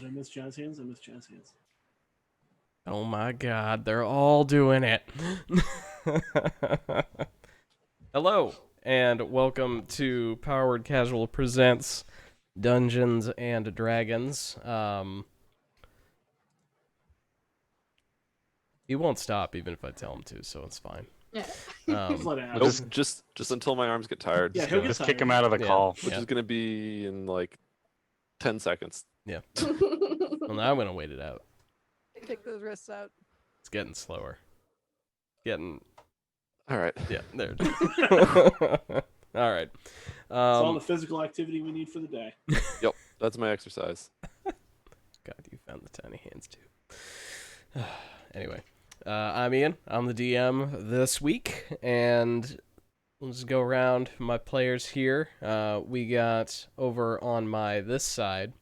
I miss jazz hands. I miss jazz hands. Oh my god, they're all doing it. Hello, and welcome to Powered Casual Presents Dungeons and Dragons. He won't stop even if I tell him to, so it's fine. Yeah. Just let it happen. Nope, just until my arms get tired. Yeah, he'll get Just tired. kick him out of the Yeah. call, Yeah. which is gonna be in like 10 seconds. Well, now I'm gonna wait it out. Take those wrists out. It's getting slower. Getting... All right. Yeah, there it is. All right. It's all the physical activity we need for the day. Yep, that's my exercise. God, you found the tiny hands too. Anyway, I'm Ian. I'm the DM this week, and we'll just go around my players here. We got over on this side,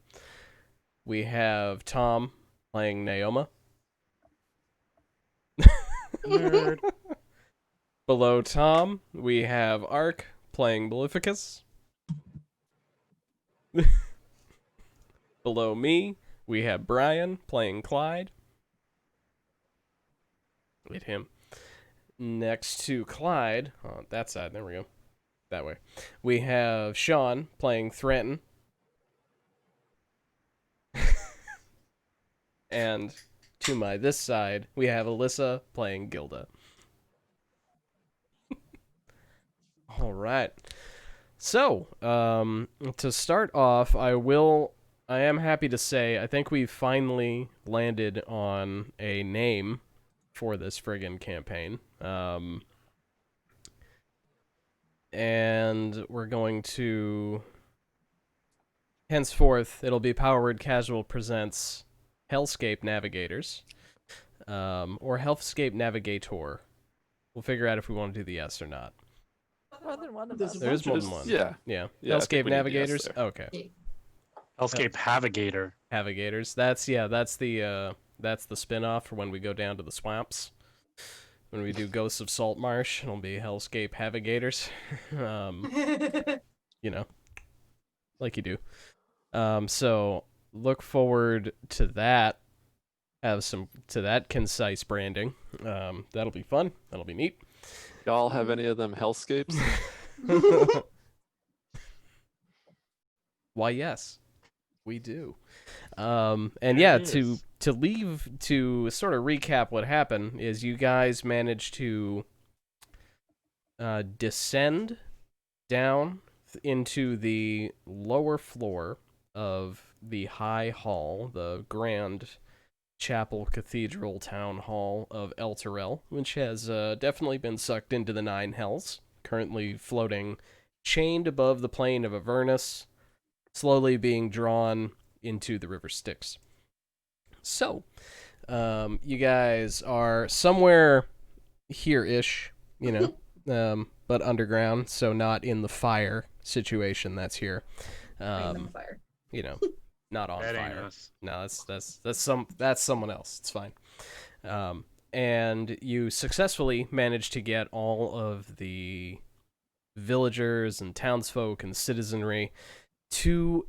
we have Tom playing Naoma. Nerd. Below Tom, we have Ark playing Maleficus. Below me, we have Brian playing Clyde. Hit him. Next to Clyde, on that side, there we go. That way. We have Sean playing Threnton. And to my this side, we have Alyssa playing Gilda. All right. So, to start off, I am happy to say I think we've finally landed on a name for this friggin' campaign. And we're going to... Henceforth, it'll be Powered Casual Presents Hellscape Navigators. Or Hellscape Navigator. We'll figure out if we want to do the S or not. More than one of There's us. a There's bunch more of than us. one. Yeah. Yeah. Yeah, I think Hellscape we need the S Navigators? there. Okay. Hellscape Navigator. Navigators. That's the spin-off for when we go down to the swamps. When we do Ghosts of Saltmarsh, it'll be Hellscape Navigators. You know, like you do. So look forward to that. To that concise branding. That'll be fun. That'll be neat. Y'all have any of them hellscapes? Why, yes, we do. And There yeah, it to is. sort of recap what happened is you guys managed to descend down into the lower floor of the High Hall, the Grand Chapel Cathedral Town Hall of Elturel, which has definitely been sucked into the Nine Hells, currently floating chained above the plain of Avernus, slowly being drawn into the River Styx. So, you guys are somewhere here-ish, you know, but underground, so not in the fire situation that's here. Fire. You know, not on That ain't fire. us. No, that's someone else. It's fine. And you successfully managed to get all of the villagers and townsfolk and citizenry to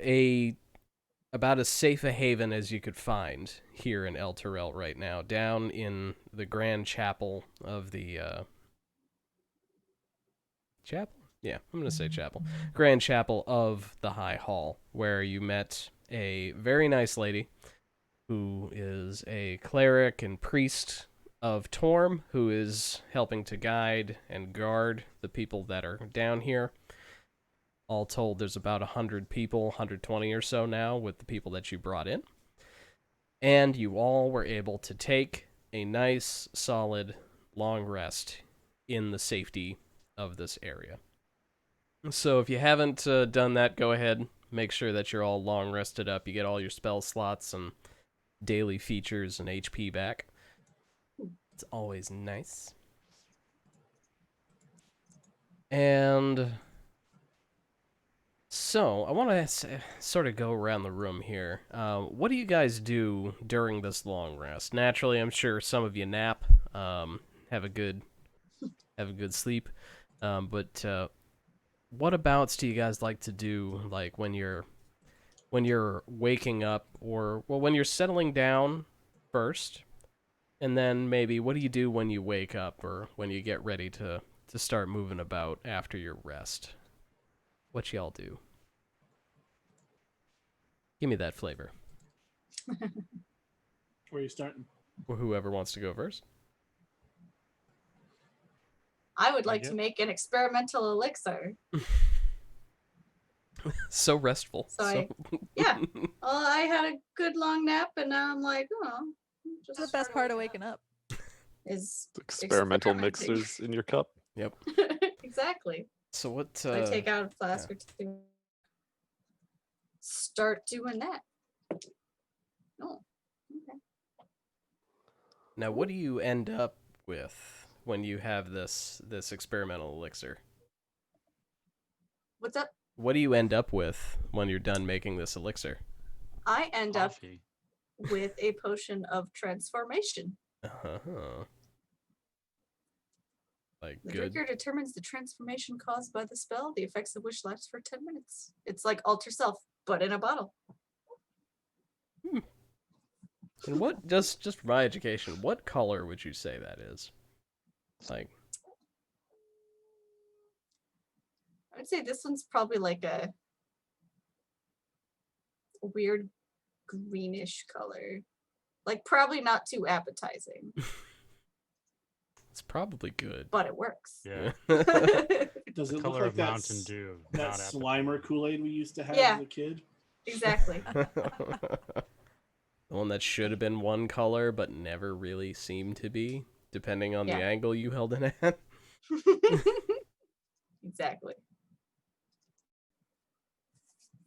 about as safe a haven as you could find here in Elturel right now, down in the Grand Chapel of the Chapel? Yeah, I'm going to say Chapel. Grand Chapel of the High Hall, where you met a very nice lady who is a cleric and priest of Torm, who is helping to guide and guard the people that are down here. All told, there's about 100 people, 120 or so now, with the people that you brought in. And you all were able to take a nice, solid, long rest in the safety of this area. So if you haven't done that, go ahead. Make sure that you're all long rested up. You get all your spell slots and daily features and HP back. It's always nice. And so I want to sort of go around the room here. What do you guys do during this long rest? Naturally, I'm sure some of you nap, have a good sleep. But what abouts do you guys like to do, like when you're when you're waking up, or well, when you're settling down first, and then maybe what do you do when you wake up or when you get ready to start moving about after your rest? What y'all do? Give me that flavor. Where are you starting? Or whoever wants to go first. I would like Yeah. to make an experimental elixir. So restful. So yeah. Well, I had a good long nap, and now I'm like, oh, just That's the best part of waking up. is Experimental experimenting. mixers in your cup. Yep. Exactly. So what? So I take out a flask or two. Start doing that. Oh, okay. Now, what do you end up with when you have this experimental elixir? What's up? What do you end up with when you're done making this elixir? I end up Coffee. with a potion of transformation. Uh-huh. Like The good. drinker determines the transformation caused by the spell, the effects of which last for 10 minutes. It's like Alter Self, but in a bottle. And what, just for my education, what color would you say that is? Like, I would say this one's probably like a weird greenish color. Like, probably not too appetizing, it's probably good. but it works. Yeah. Does it look Color like of that, Mountain Dew. that not Slimer appetizing. Kool-Aid we used to have Yeah. as a kid? Exactly. The one that should have been one color, but never really seemed to be, depending on the Yeah. angle you held it at. Exactly.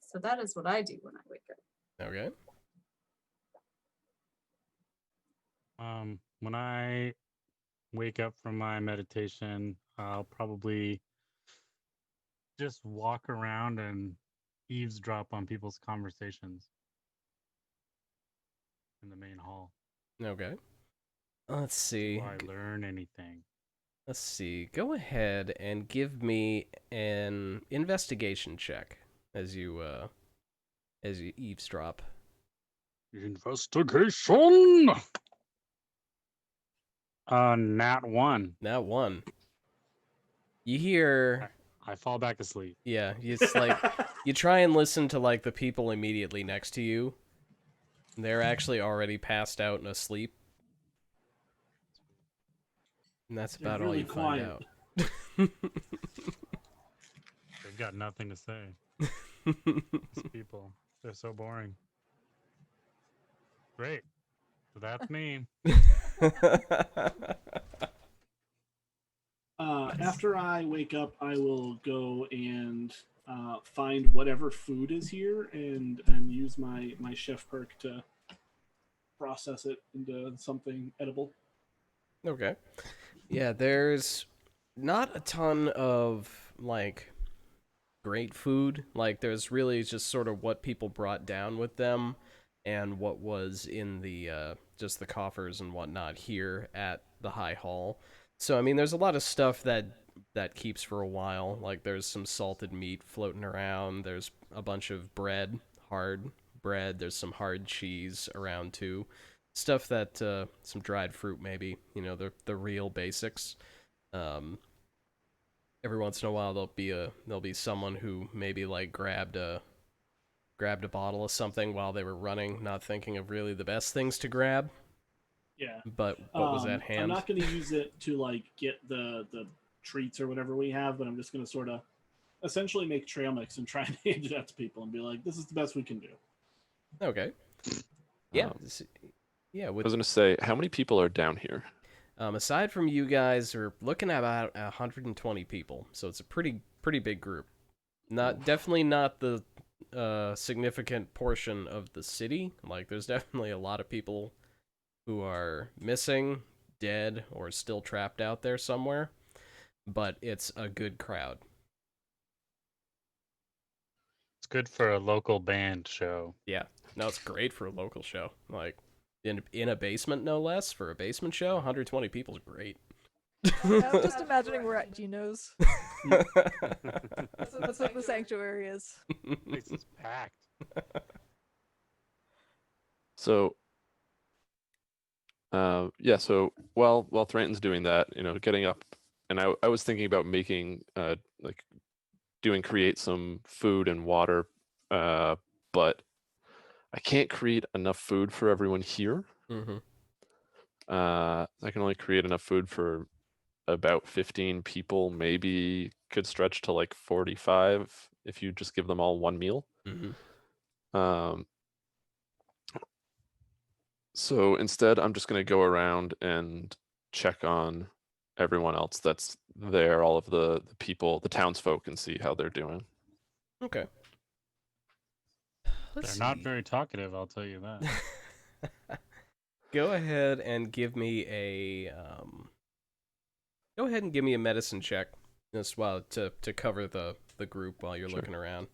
So that is what I do when I wake up. Okay. When I wake up from my meditation, I'll probably just walk around and eavesdrop on people's conversations in the main hall. Okay. Let's see. Do I learn anything? Let's see. Go ahead and give me an investigation check as you eavesdrop. Investigation. Nat 1. Now one. You hear, I fall back asleep. yeah, it's like you try and listen to like the people immediately next to you. They're actually already passed out and asleep. And that's They're about all really you find quiet. out. They've got nothing to say. These people, they're so boring. Great. So that's me. After I wake up, I will go and find whatever food is here and use my chef perk to process it into something edible. Okay. Yeah, there's not a ton of, like, great food. Like, there's really just sort of what people brought down with them and what was in the, just the coffers and whatnot here at the High Hall. So, I mean, there's a lot of stuff that keeps for a while. Like, there's some salted meat floating around. There's a bunch of bread, hard bread. There's some hard cheese around, too. Stuff that, some dried fruit maybe, you know, the real basics. Every once in a while there'll be someone who maybe like grabbed a bottle of something while they were running, not thinking of really the best things to grab. Yeah. But what was at hand? I'm not going to use it to like get the treats or whatever we have, but I'm just going to sort of essentially make trail mix and try and hand it out to people and be like, this is the best we can do. Okay. Yeah. Um, Yeah. I With was gonna say, how many people are down here? aside from you guys, we're looking at about 120 people, so it's a pretty big group. Definitely not the significant portion of the city. Like, there's definitely a lot of people who are missing, dead, or still trapped out there somewhere. But it's a good crowd. It's good for a local band show. Yeah, no, it's great for a local show. Like, in a basement, no less, for a basement show, 120 people is great. I'm just imagining we're at Gino's. That's what the sanctuary is. Place is packed. So, yeah. So while Thranton's doing that, getting up, and I was thinking about making like create some food and water, but I can't create enough food for everyone here. Mm-hmm. I can only create enough food for about 15 people. Maybe could stretch to like 45 if you just give them all one meal. Mm-hmm. So instead, I'm just going to go around and check on everyone else that's there, all of the people, the townsfolk, and see how they're doing. Okay. Let's They're not see. very talkative, I'll tell you that. Go ahead and give me a medicine check just while to cover the group while you're Sure. looking around.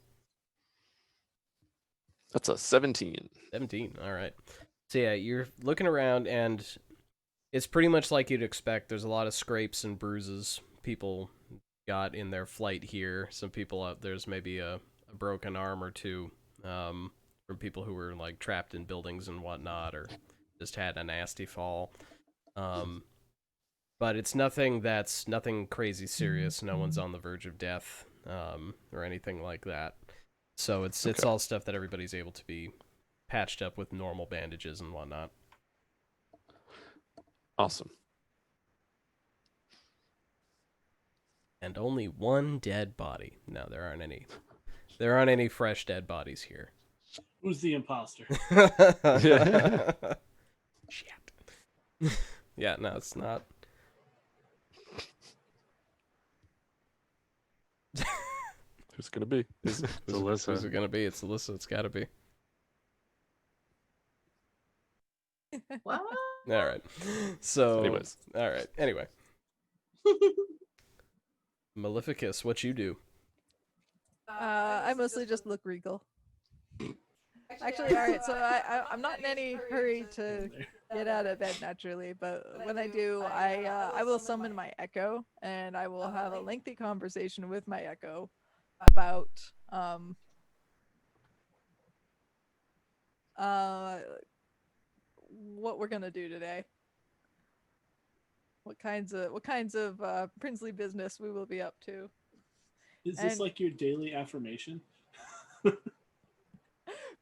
That's a 17. 17. All right. So yeah, you're looking around and it's pretty much like you'd expect. There's a lot of scrapes and bruises people got in their flight here. Some people there's maybe a broken arm or two from people who were like trapped in buildings and whatnot, or just had a nasty fall. But it's nothing crazy serious. No one's on the verge of death or anything like that. So it's Okay. all stuff that everybody's able to be patched up with normal bandages and whatnot. Awesome. And only one dead body. No, there aren't any. There aren't any fresh dead bodies here. Who's the imposter? Shit. Yeah, no, it's not. Who's gonna be? Who's Alyssa. it gonna be? It's Alyssa. It's gotta be. What? All right. So. Anyways. All right. Anyway, Maleficus, what you do? I mostly just look regal. Actually, all right. So I'm not in any hurry to get out of bed naturally, but when I do, I will summon my echo, and I will have a lengthy conversation with my echo about what we're gonna do today. What kinds of princely business we will be up to. Is this And- like your daily affirmation?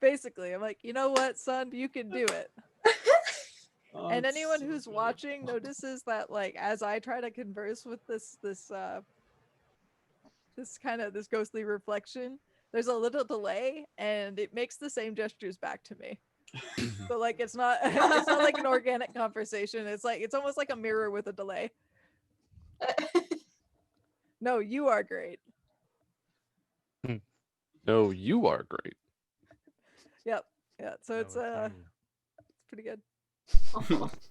Basically, I'm like, you know what, son, you can do it. Oh, And it's anyone so who's good. watching notices that, like, as I try to converse with this ghostly reflection, there's a little delay, and it makes the same gestures back to me. So like, it's not like an organic conversation. It's almost like a mirror with a delay. No, you are great. No, you are great. Yep. Yeah. So No, it's pretty good.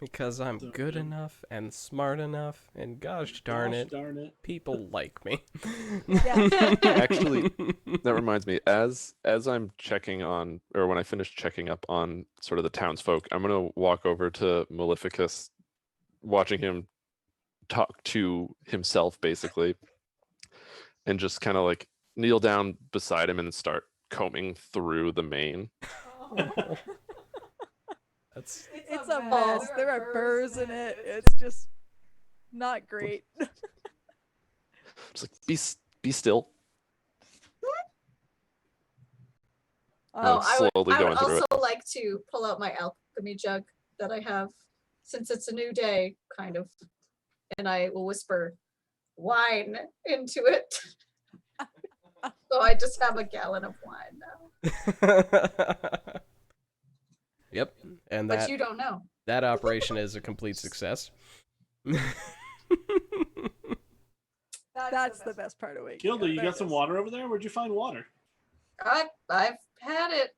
Because I'm So good good. enough and smart enough, and gosh darn it, people like me. Yeah. Actually, that reminds me, as I'm checking on, or when I finish checking up on sort of the townsfolk, I'm gonna walk over to Maleficus, watching him talk to himself basically, and just kind of like kneel down beside him and start combing through the mane. That's It's a mess. There are burrs in it. It's just not great. Just like be still. Oh, I would slowly going through also it. like to pull out my alchemy jug that I have, since it's a new day, kind of, and I will whisper wine into it. So I just have a gallon of wine now. Yep, and But you don't know. that operation is a complete success. That's the best part of waking Gilda, up. you There got it some is. water over there? Where'd you find water? I've had it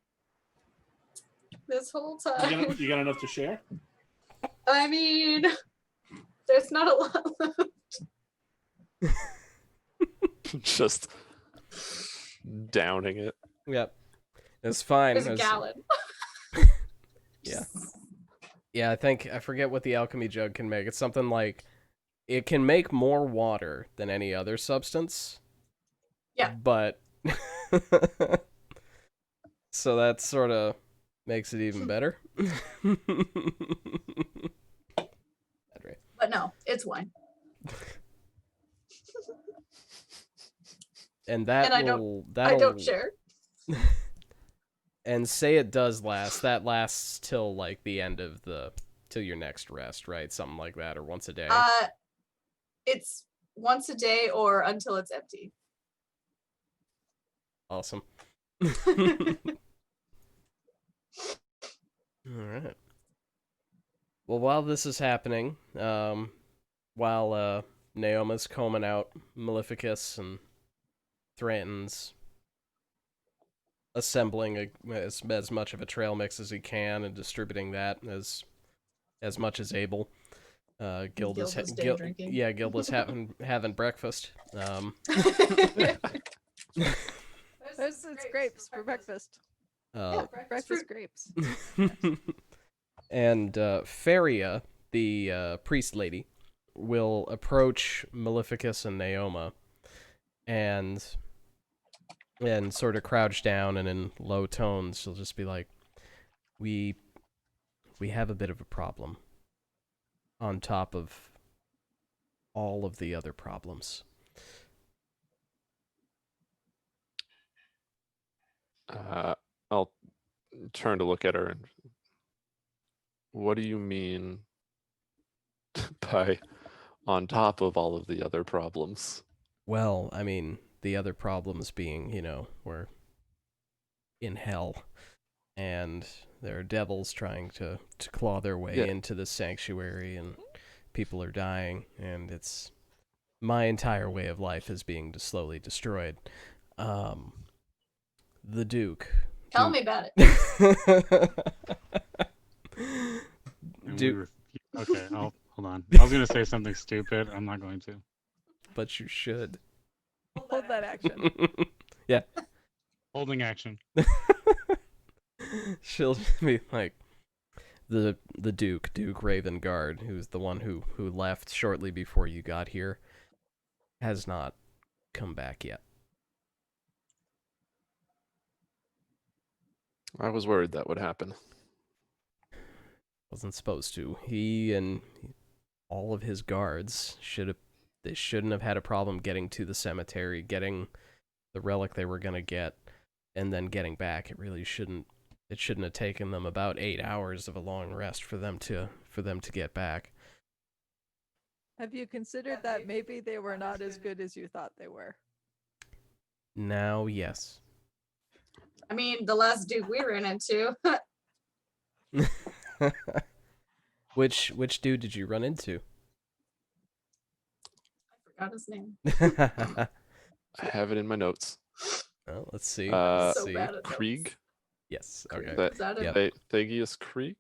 this whole time. You got enough to share? I mean, there's not a lot left. Just downing it. Yep, it's fine. There's a gallon. Yeah. Yeah, I forget what the alchemy jug can make. It's something like it can make more water than any other substance. Yeah. But So that sort of makes it even better. But no, it's wine. And that And I don't share. And say it does last. That lasts till like the end of till your next rest, right? Something like that, or once a day. It's once a day or until it's empty. Awesome. All right. Well, while this is happening, while Naoma's combing out Maleficus and Thranton's assembling as much of a trail mix as he can and distributing that as much as able. Gilda's drinking. Yeah, Gilda's having breakfast. It's grapes for breakfast. Breakfast grapes. And Feria, the priest lady, will approach Maleficus and Naoma and sort of crouch down, and in low tones she'll just be like, we have a bit of a problem on top of all of the other problems. I'll turn to look at her and, what do you mean by on top of all of the other problems? Well, I mean, the other problems being, we're in hell, and there are devils trying to claw their way into the sanctuary, and people are dying, and it's my entire way of life is being slowly destroyed. The Duke. Tell me about it. Duke. Okay, hold on. I was gonna say something stupid. I'm not going to. But you should. Hold that action. Yeah. Holding action. She'll be like, the Duke Ravengard, who's the one who left shortly before you got here, has not come back yet. I was worried that would happen. Wasn't supposed to. He and all of his guards shouldn't have had a problem getting to the cemetery, getting the relic they were gonna get, and then getting back. It shouldn't have taken them about 8 hours of a long rest for them to get back. Have you considered that maybe they were not as good as you thought they were? Now, yes. I mean, the last dude we ran into. Which dude did you run into? I forgot his name. I have it in my notes. Well, let's see. So bad at Krieg? notes. Yes. Krieg, Okay. is that it? Yep. Thegius Krieg?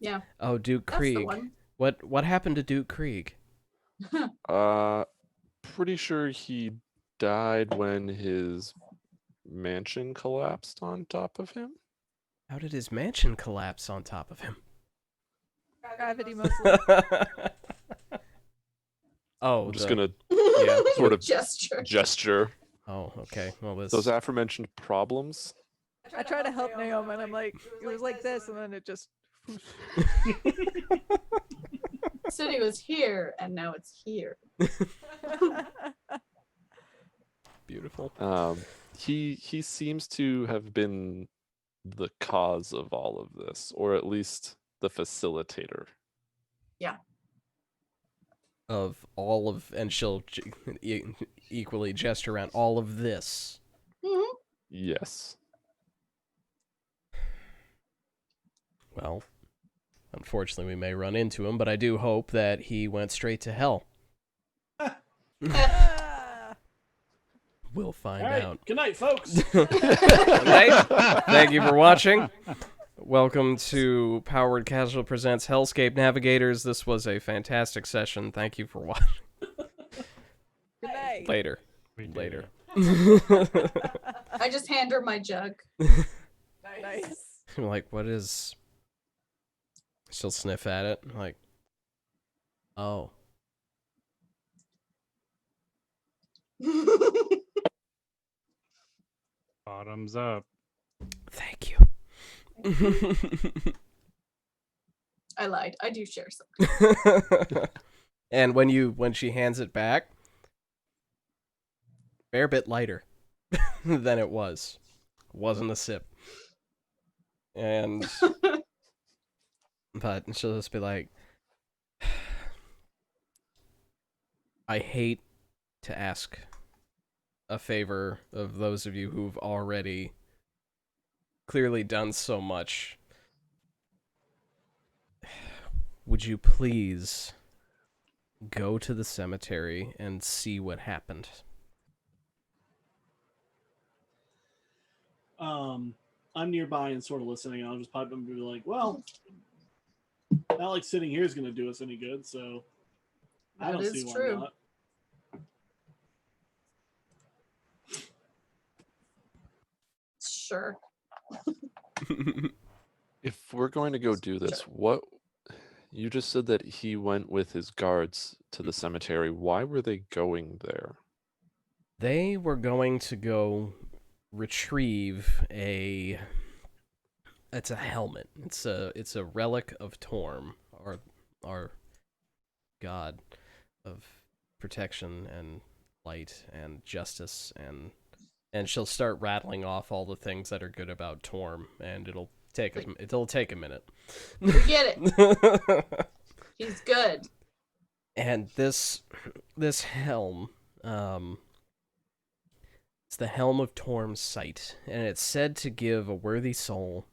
Yeah. Oh, Duke That's the Krieg. one. What happened to Duke Krieg? Pretty sure he died when his mansion collapsed on top of him. How did his mansion collapse on top of him? Gravity mostly. Oh, I'm just gonna sort of gesture. Oh, okay. Well, those aforementioned problems. I try to help Naomi, and I'm like, it was like this, and then it just. Said he was here, and now it's here. Beautiful. He seems to have been the cause of all of this, or at least the facilitator. Yeah. Of all of, and she'll equally gesture around all of this. Mm-hmm. Yes. Well, unfortunately, we may run into him, but I do hope that he went straight to hell. We'll find out. Good night, folks. Good night. Thank you for watching. Welcome to Powered Casual Presents Hellscape Navigators. This was a fantastic session. Thank you for watching. Good night. Later. I just hand her my jug. Nice. I'm like, what is... She'll sniff at it. I'm like, oh. Bottoms up. Thank you. I lied. I do share some. And when she hands it back, fair bit lighter than it was. Wasn't a sip. And but she'll just be like, I hate to ask a favor of those of you who've already clearly done so much. Would you please go to the cemetery and see what happened? I'm nearby and sort of listening. I'll just pop up and be like, well, not like sitting here is going to do us any good, so I That don't is see why true. not. Sure. If we're going to go do this, what you just said that he went with his guards to the cemetery. Why were they going there? They were going to go retrieve it's a helmet. It's a relic of Torm, our god of protection and light and justice, and she'll start rattling off all the things that are good about Torm, and it'll take a minute. Forget it. He's good. And this helm, it's the Helm of Torm's sight, and it's said to give a worthy soul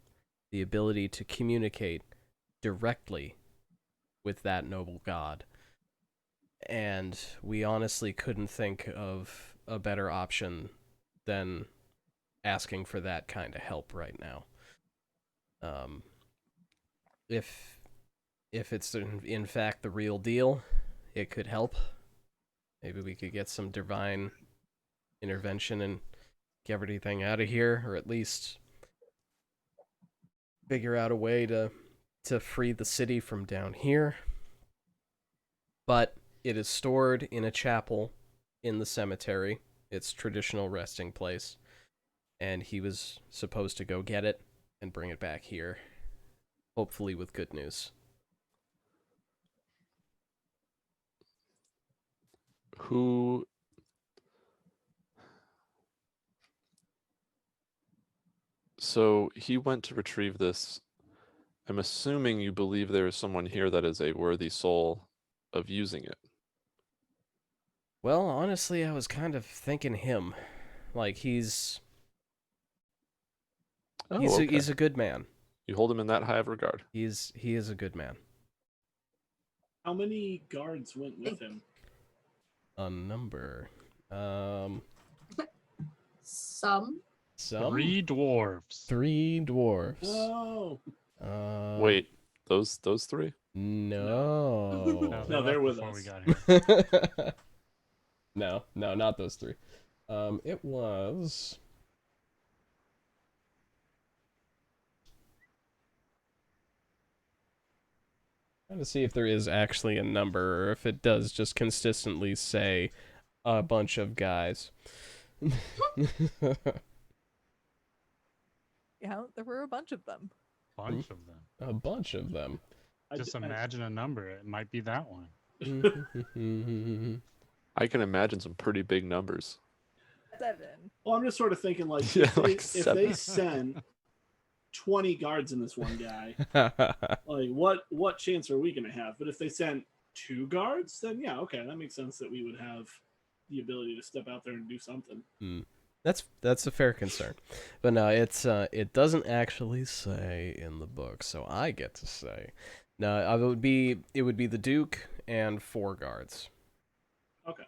the ability to communicate directly with that noble god. And we honestly couldn't think of a better option than asking for that kind of help right now. If it's in fact the real deal, it could help. Maybe we could get some divine intervention and get everything out of here, or at least figure out a way to free the city from down here. But it is stored in a chapel in the cemetery, its traditional resting place, and he was supposed to go get it and bring it back here, hopefully with good news. Who? So he went to retrieve this. I'm assuming you believe there is someone here that is a worthy soul of using it. Well, honestly, I was kind of thinking him. Like, he's Okay. a good man. You hold him in that high of regard. He is a good man. How many guards went with him? A number. Some. Some? 3 dwarves. 3 dwarves. Oh, Wait, those 3? No. No, they're with before us. we got here. No, not those 3. It was. Trying to see if there is actually a number, or if it does just consistently say a bunch of guys. Yeah, there were a bunch of them. Bunch of them. A bunch of them. Just imagine a number. It might be that one. I can imagine some pretty big numbers. 7. Well, I'm just sort of thinking like, Yeah, if, like they, if they sent 20 guards in this one guy, like what chance are we going to have? But if they sent 2 guards, then yeah, okay, that makes sense that we would have the ability to step out there and do something. That's a fair concern, but no, it doesn't actually say in the book, so I get to say. No, it would be the Duke and 4 guards. Okay.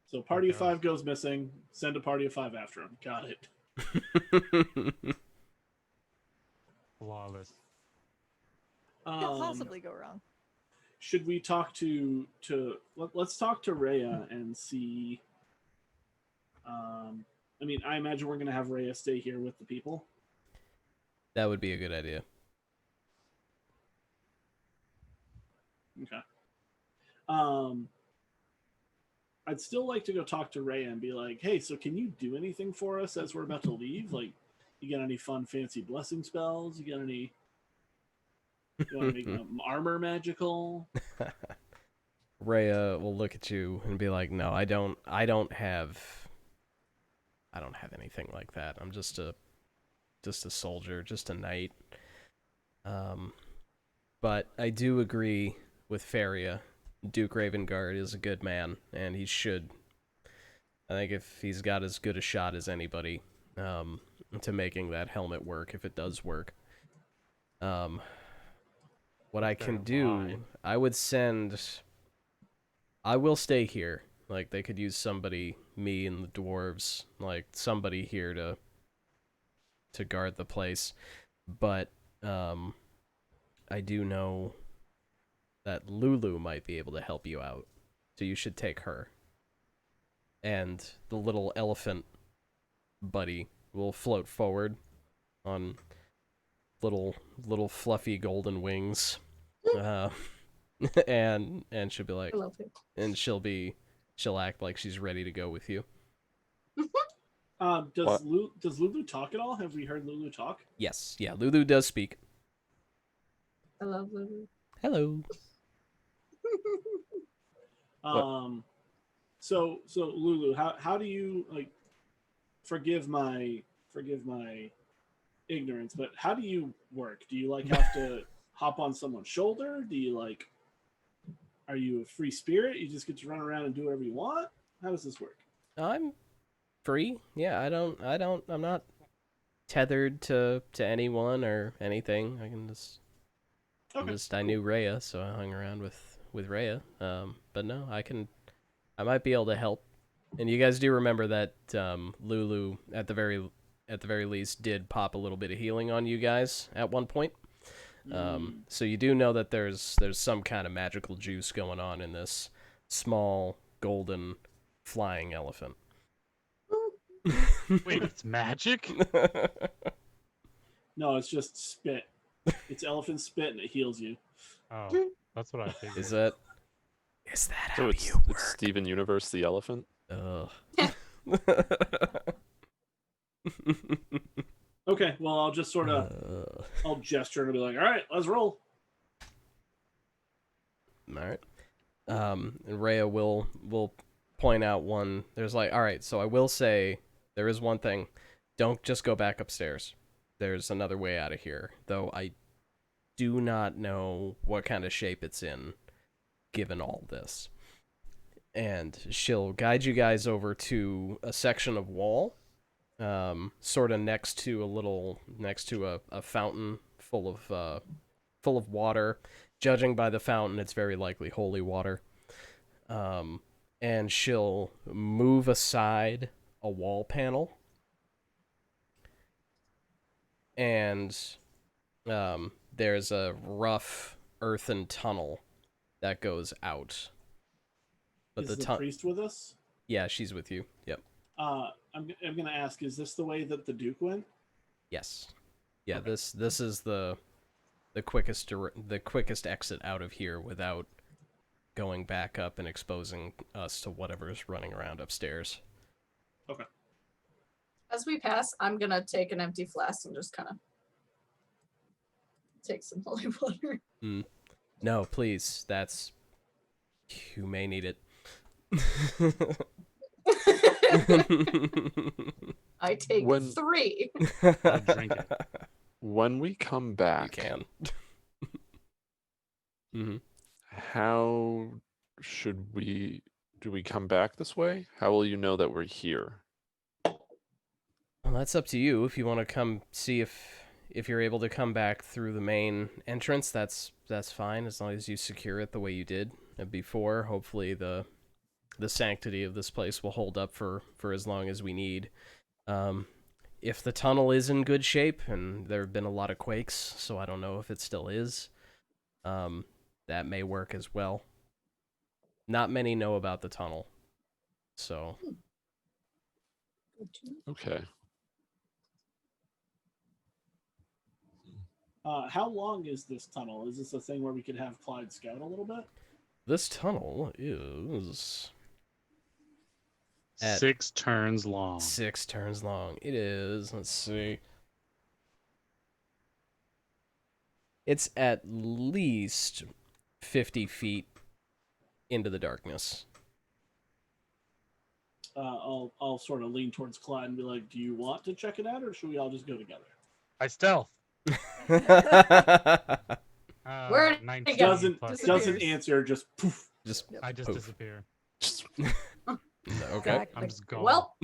So party of 5 goes missing. Send a party of 5 after him. Got it. Flawless. Could possibly go wrong. Should we talk to let's talk to Rhea and see. I mean, I imagine we're going to have Rhea stay here with the people. That would be a good idea. Okay. I'd still like to go talk to Rhea and be like, hey, so can you do anything for us as we're about to leave? Like, You got any fun, fancy blessing spells? You got any? You want to make armor magical? Rhea will look at you and be like, "No, I don't have anything like that. I'm just a soldier, just a knight." But I do agree with Faria. Duke Ravengard is a good man, and he should. I think if he's got as good a shot as anybody, to making that helmet work, if it does work. What I can do, I will stay here. Like, they could use somebody, me and the dwarves, like, somebody here to guard the place. But, I do know that Lulu might be able to help you out. So you should take her. And the little elephant buddy will float forward on little fluffy golden wings. And she'll be like, I love it. and she'll act like she's ready to go with you. Does Lulu talk at all? Have we heard Lulu talk? Yes, yeah, Lulu does speak. I love Lulu. Hello. So Lulu, how do you, like, forgive my ignorance, but how do you work? Do you, like, have to hop on someone's shoulder? Do you, like, are you a free spirit? You just get to run around and do whatever you want? How does this work? I'm free. Yeah, I'm not tethered to anyone or anything. I can just I knew Rhea, so I hung around with Rhea. But no, I might be able to help. And you guys do remember that Lulu at the very least did pop a little bit of healing on you guys at one point. So you do know that there's some kind of magical juice going on in this small golden flying elephant. Wait, it's magic? No, it's just spit. It's elephant spit, and it heals you. Oh, that's what I figured. Is that So how it's, you it's Steven Universe the elephant? Ugh. Okay, well, I'll just sort of I'll gesture and be like, all right, let's roll. All right. And Rhea will point out one. There's like, all right, so I will say there is one thing. Don't just go back upstairs. There's another way out of here, though I do not know what kind of shape it's in, given all this. And she'll guide you guys over to a section of wall, sort of next to a fountain full of water. Judging by the fountain, it's very likely holy water. And she'll move aside a wall panel, and there's a rough earthen tunnel that goes out. But Is the priest with us? Yeah, she's with you. Yep. I'm gonna ask, is this the way that the Duke went? Yes. Yeah. Okay. This is the quickest exit out of here without going back up and exposing us to whatever's running around upstairs. Okay. As we pass, I'm gonna take an empty flask and just kind of take some holy water. No, please. You may need it. I take When- 3. I'll drink it. When we come You back, can. Mm-hmm. how do we come back this way? How will you know that we're here? Well, that's up to you. If you want to come see if you're able to come back through the main entrance, that's fine, as long as you secure it the way you did before. Hopefully the sanctity of this place will hold up for as long as we need. If the tunnel is in good shape, and there have been a lot of quakes, so I don't know if it still is, that may work as well. Not many know about the tunnel, so... Okay. How long is this tunnel? Is this a thing where we could have Clyde scout a little bit? This tunnel is... At 6 turns long. 6 turns long. It is, let's see, It's at least 50 feet into the darkness. I'll sort of lean towards Clyde and be like, "Do you want to check it out, or should we all just go together?" I stealth. Where did it 19 go? Doesn't plus doesn't Disappears. answer. Just poof. Just I just poof. disappear. Just, Okay. Exactly. I'm just gone. Well,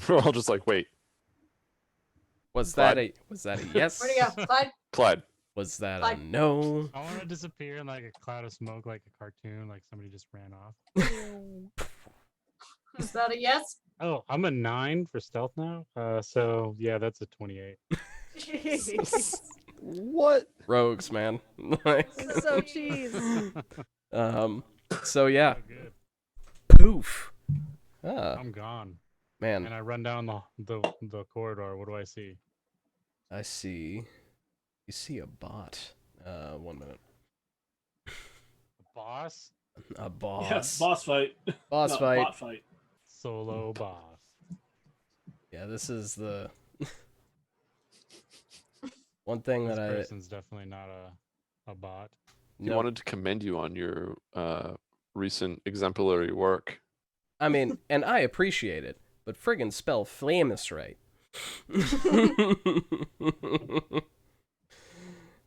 we're all just like, wait, Was Clyde? that a yes? where'd he go? Clyde? Clyde. Was that a Clyde. no? I want to disappear in like a cloud of smoke, like a cartoon, like somebody just ran off. Is that a yes? Oh, I'm a 9 for stealth now. So yeah, that's a 28. Jeez. What? Rogues, man. Like, It's so cheese. so yeah, Oh, good. poof. Ah, I'm gone, man, and I run down the corridor. What do I see? I see. You see a bot. 1 minute. The boss, A Yeah, boss. boss fight. Boss No, fight. Bot fight. solo boss. Yeah, this is the one thing This that person's definitely not a bot. He no. wanted to commend you on your recent exemplary work. I mean, and I appreciate it, but friggin' spell flamus right.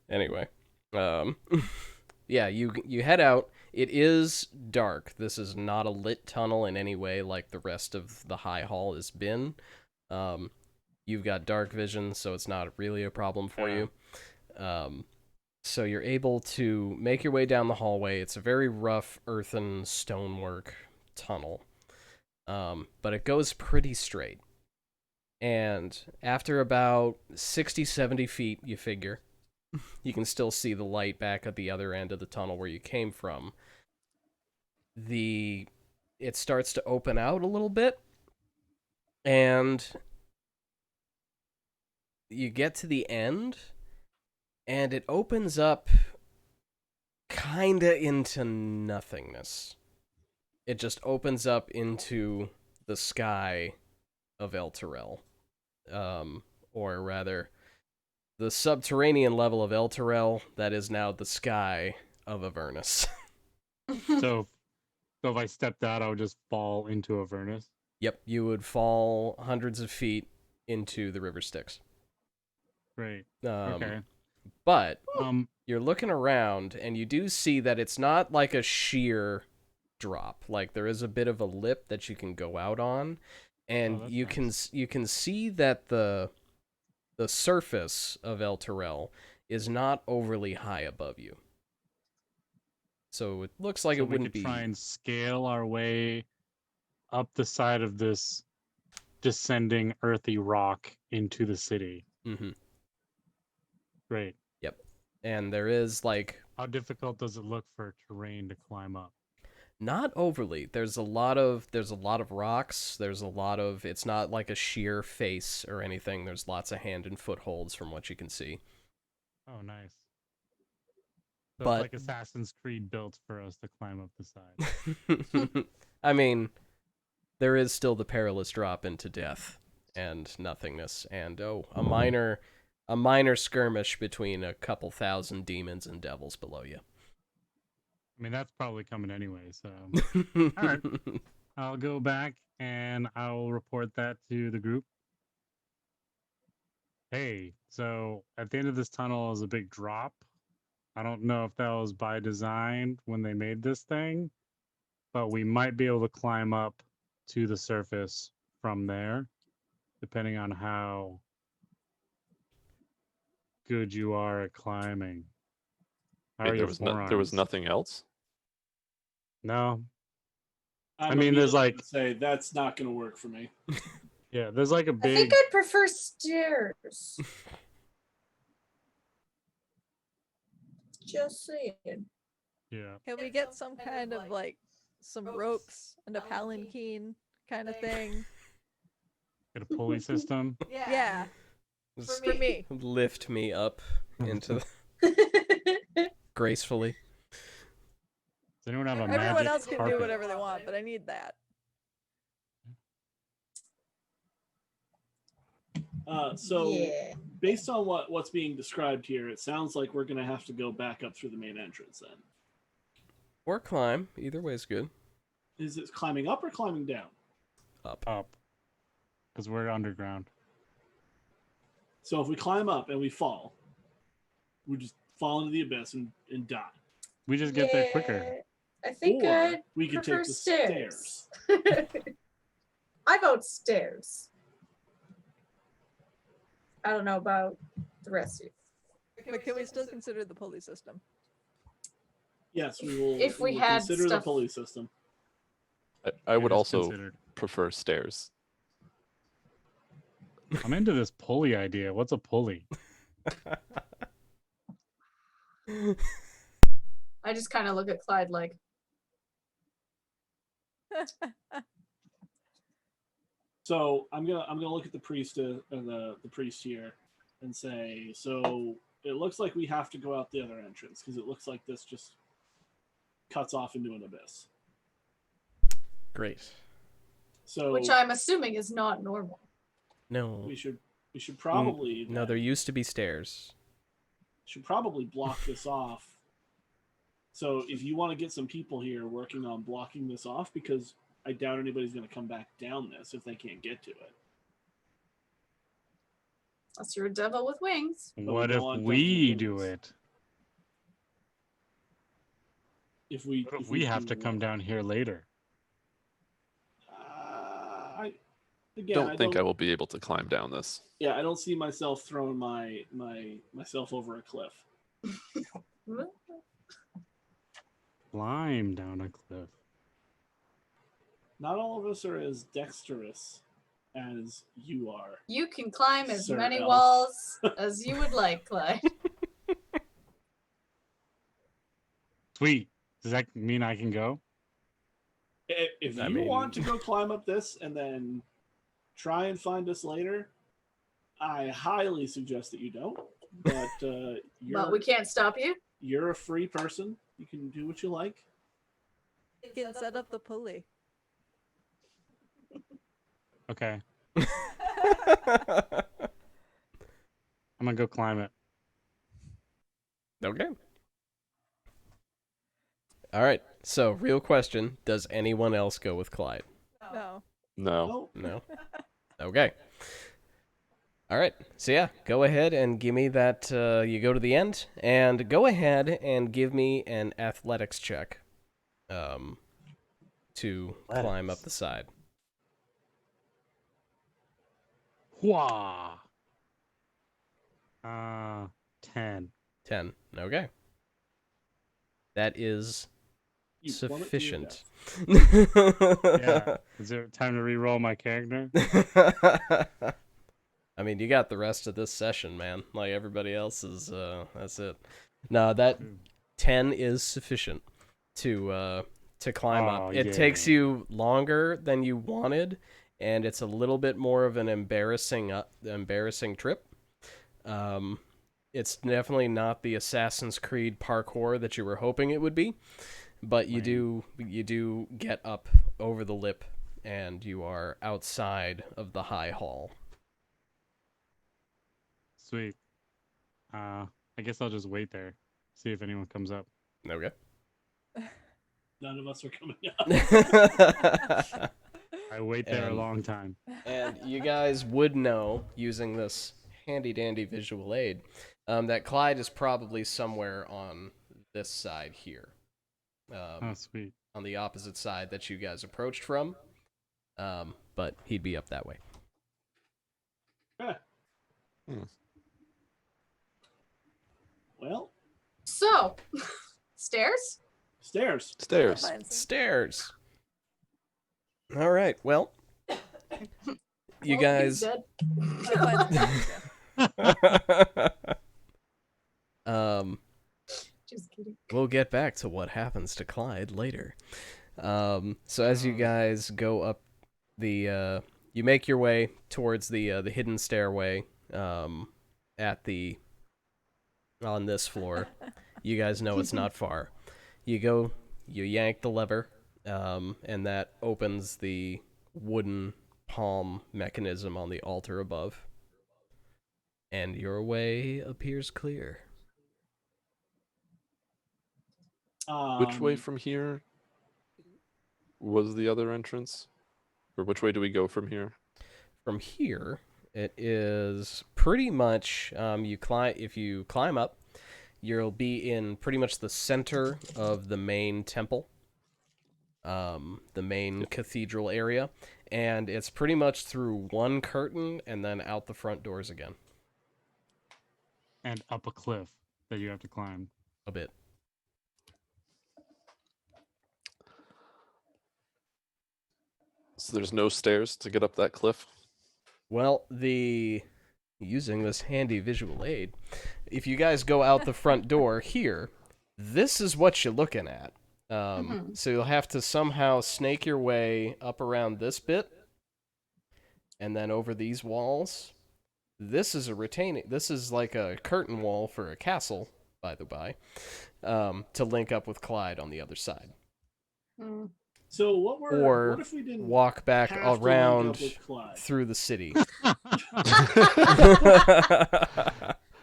Anyway, yeah, you head out. It is dark. This is not a lit tunnel in any way like the rest of the High Hall has been. You've got dark vision, so it's not really a problem for you. So you're able to make your way down the hallway. It's a very rough earthen stonework tunnel, but it goes pretty straight. And after about 60, 70 feet, you figure, you can still see the light back at the other end of the tunnel where you came from. It starts to open out a little bit, and you get to the end, and it opens up kinda into nothingness. It just opens up into the sky of El Terrell. Or rather, the subterranean level of El Terrell that is now the sky of Avernus. So if I stepped out, I would just fall into Avernus. Yep, you would fall hundreds of feet into the river Styx. Great. Um, Okay. But you're you're looking around, and you do see that it's not like a sheer drop. Like, there is a bit of a lip that you can go out on, and that's you nice. can see that the surface of El Terrell is not overly high above you. So it looks like so it we wouldn't could be. try and scale our way up the side of this descending earthy rock into the city. Mm-hmm. Great. Yep. And there is like How difficult does it look for terrain to climb up? not overly. There's a lot of rocks. There's a lot of. It's not like a sheer face or anything. There's lots of hand and footholds from what you can see. Oh, nice. So But- it's like Assassin's Creed built for us to climb up the side. I mean, there is still the perilous drop into death and nothingness, and a minor skirmish between a couple thousand demons and devils below you. I mean, that's probably coming anyway, so right. I'll go back and I'll report that to the group. Hey, so at the end of this tunnel is a big drop. I don't know if that was by design when they made this thing, but we might be able to climb up to the surface from there, depending on how good you are at climbing. How Wait, are there your was forearms? there was nothing else. No. I'm I mean, there's immediately like- gonna say that's not going to work for me. Yeah, there's like a I big. think I'd prefer stairs. Just saying. Yeah. Can we get some kind of like some ropes and a palanquin kind of thing? Get a pulley system. Yeah, Just for me. lift me up into gracefully. Does anyone have a Everyone magic else can carpet? do whatever they want, but I need that. So Yeah. based on what's being described here, it sounds like we're going to have to go back up through the main entrance then. Or climb. Either way is good. Is it climbing up or climbing down? Up. Up. Because we're underground. So if we climb up and we fall, we just fall into the abyss and die. We just get there quicker. I think Or I'd we could prefer take the stairs. stairs. I vote stairs. I don't know about the rest of you. But can we still consider the pulley system? Yes, we will. If we will had consider the stuff- pulley system. I would It is also considered. prefer stairs. I'm into this pulley idea. What's a pulley? I just kind of look at Clyde like, So I'm gonna look at the priest, the priest here, and say, so it looks like we have to go out the other entrance because it looks like this just cuts off into an abyss. Great. So which I'm assuming is not normal. No. we should probably No, there used to be stairs. should probably block this off. So if you want to get some people here working on blocking this off, because I doubt anybody's going to come back down this if they can't get to it. Unless you're a devil with wings. we What don't if want we definite do wings. it? If we What if we have do to come what? down here later? I again, Don't think I don't, will be able to climb down this. Yeah, I don't see myself throwing myself over a cliff. Climb down a cliff. Not all of us are as dexterous as you are. You can climb as Sir many Elf. walls as you would like, Clyde. Sweet. Does that mean I can go? If I you mean- want to go climb up this and then try and find us later, I highly suggest that you don't. But But we can't stop you. you're a free person. You can do what you like. You can set up the pulley. Okay. I'm gonna go climb it. Okay. All right. So, real question: does anyone else go with Clyde? No. No. Oh, No. Okay. All right. So yeah, go ahead and give me that. You go to the end, and go ahead and give me an athletics check. To climb up the side. Wah. 10. 10. Okay. That is you plummet to your sufficient. death. Yeah. Is it time to re-roll my character? I mean, you got the rest of this session, man. Like everybody else is, that's it. No, that 10 is sufficient to climb up. Oh, It takes yay. you longer than you wanted, and it's a little bit more of an embarrassing trip. It's definitely not the Assassin's Creed parkour that you were hoping it would be, but you do get up over the lip, and you are outside of the high hall. Sweet. I guess I'll just wait there. See if anyone comes up. Okay. None of us are coming up. I wait there a And- long time. And you guys would know, using this handy-dandy visual aid, that Clyde is probably somewhere on this side here. Oh, sweet. On the opposite side that you guys approached from. But he'd be up that way. Well, So, stairs? stairs. Stairs. Find some- Stairs. All right, well, you Well, he's guys... dead. I find Just kidding. We'll get back to what happens to Clyde later. So as you guys go up the, you make your way towards the hidden stairway, on this floor. You guys know it's not far. You yank the lever, and that opens the wooden palm mechanism on the altar above. And your way appears clear. Which way from here was the other entrance? Or which way do we go from here? From here, it is pretty much if you climb up, you'll be in pretty much the center of the main temple, the main cathedral area, and it's pretty much through one curtain and then out the front doors again. And up a cliff that you have to climb. A bit. So there's no stairs to get up that cliff? Well, using this handy visual aid, if you guys go out the front door here, this is what you're looking at. So you'll have to somehow snake your way up around this bit, and then over these walls. This is like a curtain wall for a castle, by the by, to link up with Clyde on the other side. So Or what if we didn't walk back have to link around up with Clyde? through the city.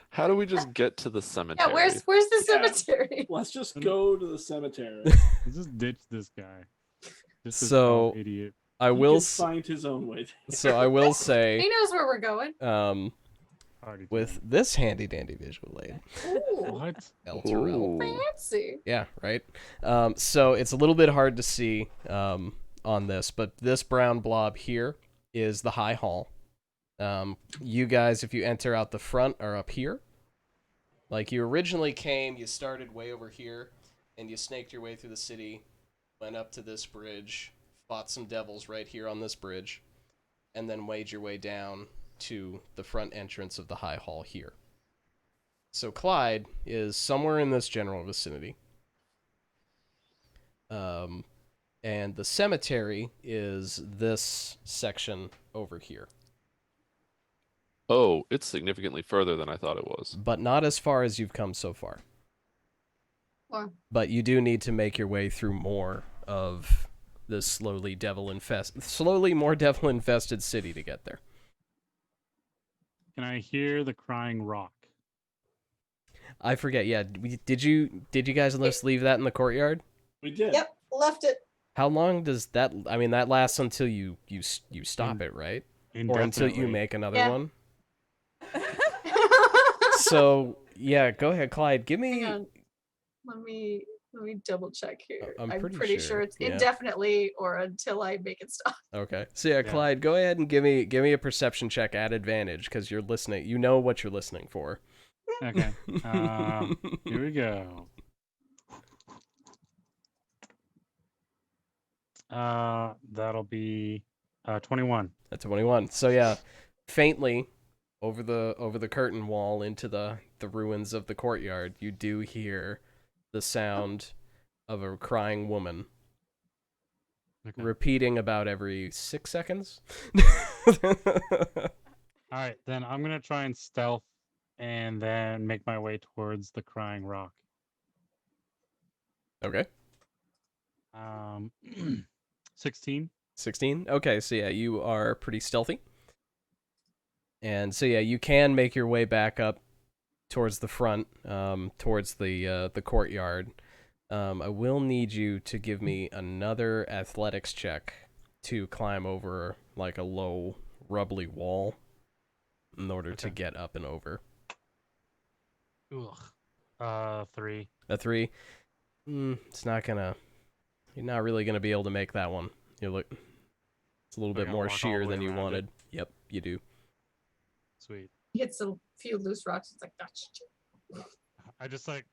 How do we just get to the cemetery? Yeah, where's the Yeah. cemetery? Let's just go to the cemetery. Let's just ditch this guy. Just this So- dumb idiot. I He will can s- find his own way. so I will He say knows where we're going. Party with time. this handy dandy visual aid, Ooh, What? El Terrell. Ooh. fancy. Yeah, right. So it's a little bit hard to see on this, but this brown blob here is the High Hall. You guys, if you enter out the front, are up here. Like you originally came, you started way over here, and you snaked your way through the city, went up to this bridge, fought some devils right here on this bridge, and then made your way down to the front entrance of the High Hall here. So Clyde is somewhere in this general vicinity. And the cemetery is this section over here. Oh, it's significantly further than I thought it was. But not as far as you've come so far. Well, But you do need to make your way through more of this slowly more devil infested city to get there. Can I hear the crying rock? I forget. Yeah, did you guys just leave that in the courtyard? We did. yep, left it. How long does that? I mean, that lasts until you stop it, right? Or until you Indefinitely. make another Yeah. one. So yeah, go ahead, Clyde. Give Hang me. on. Let me double check here. I'm I'm pretty pretty sure, sure it's yeah. indefinitely or until I make it stop. Okay. So yeah, Yeah. Clyde, go ahead and give me a perception check at advantage because you're listening. You know what you're listening for. Okay. Here we go. That'll be 21. That's 21. So yeah, faintly over the curtain wall into the ruins of the courtyard, you do hear the sound of a crying woman Okay. repeating about every 6 seconds. All right, then I'm gonna try and stealth, and then make my way towards the crying rock. Okay. 16. 16. Okay, so yeah, you are pretty stealthy. And so yeah, you can make your way back up towards the front, towards the courtyard. I will need you to give me another athletics check to climb over like a low, rubbly wall in order to Okay. get up and over. Ugh. 3. A 3. It's not gonna. You're not really gonna be able to make that one. It's a little So I bit gotta more walk all the sheer way than you around it. wanted. Yep, you do. Sweet. Hits a few loose rocks. It's like, gotcha. I just like,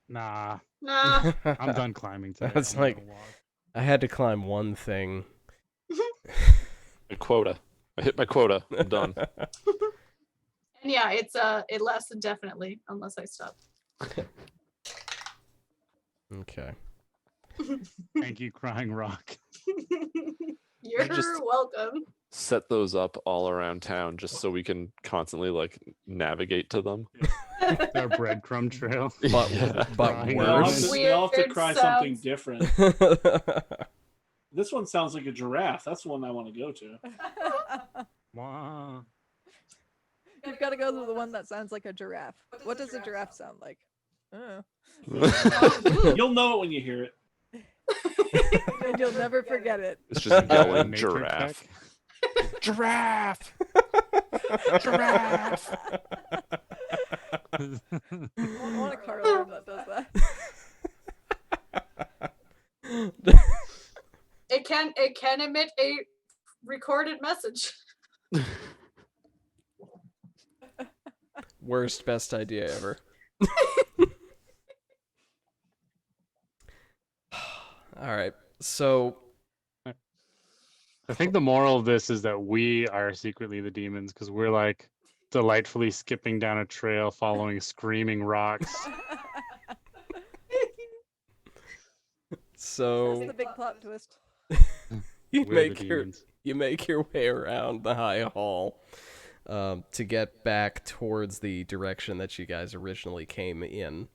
nah. Nah. I'm done climbing today. That's I'm gonna like- walk. I had to climb one thing. My quota. I hit my quota. I'm done. And yeah, it lasts indefinitely unless I stop. Okay. Thank you, crying rock. You're just- welcome. Set those up all around town just so we can constantly like navigate to them. Our breadcrumb trail. But Yeah. but Crying We all have worse. to, we all have to Weird cry something sounds. different. This one sounds like a giraffe. That's the one I want to go to. Wah. You've got to go with the one that sounds like a giraffe. What does a giraffe sound like? Oh. You'll know it when you hear it. And you'll never forget it. It's just a yelling Nature giraffe. check. Giraffe. Giraffe. I want a car alarm that does that. It can emit a recorded message. Worst, best idea ever. All right. So I think the moral of this is that we are secretly the demons because we're like delightfully skipping down a trail following screaming rocks. That's so the big plot twist. you We're the make your demons. way around the high hall to get back towards the direction that you guys originally came in,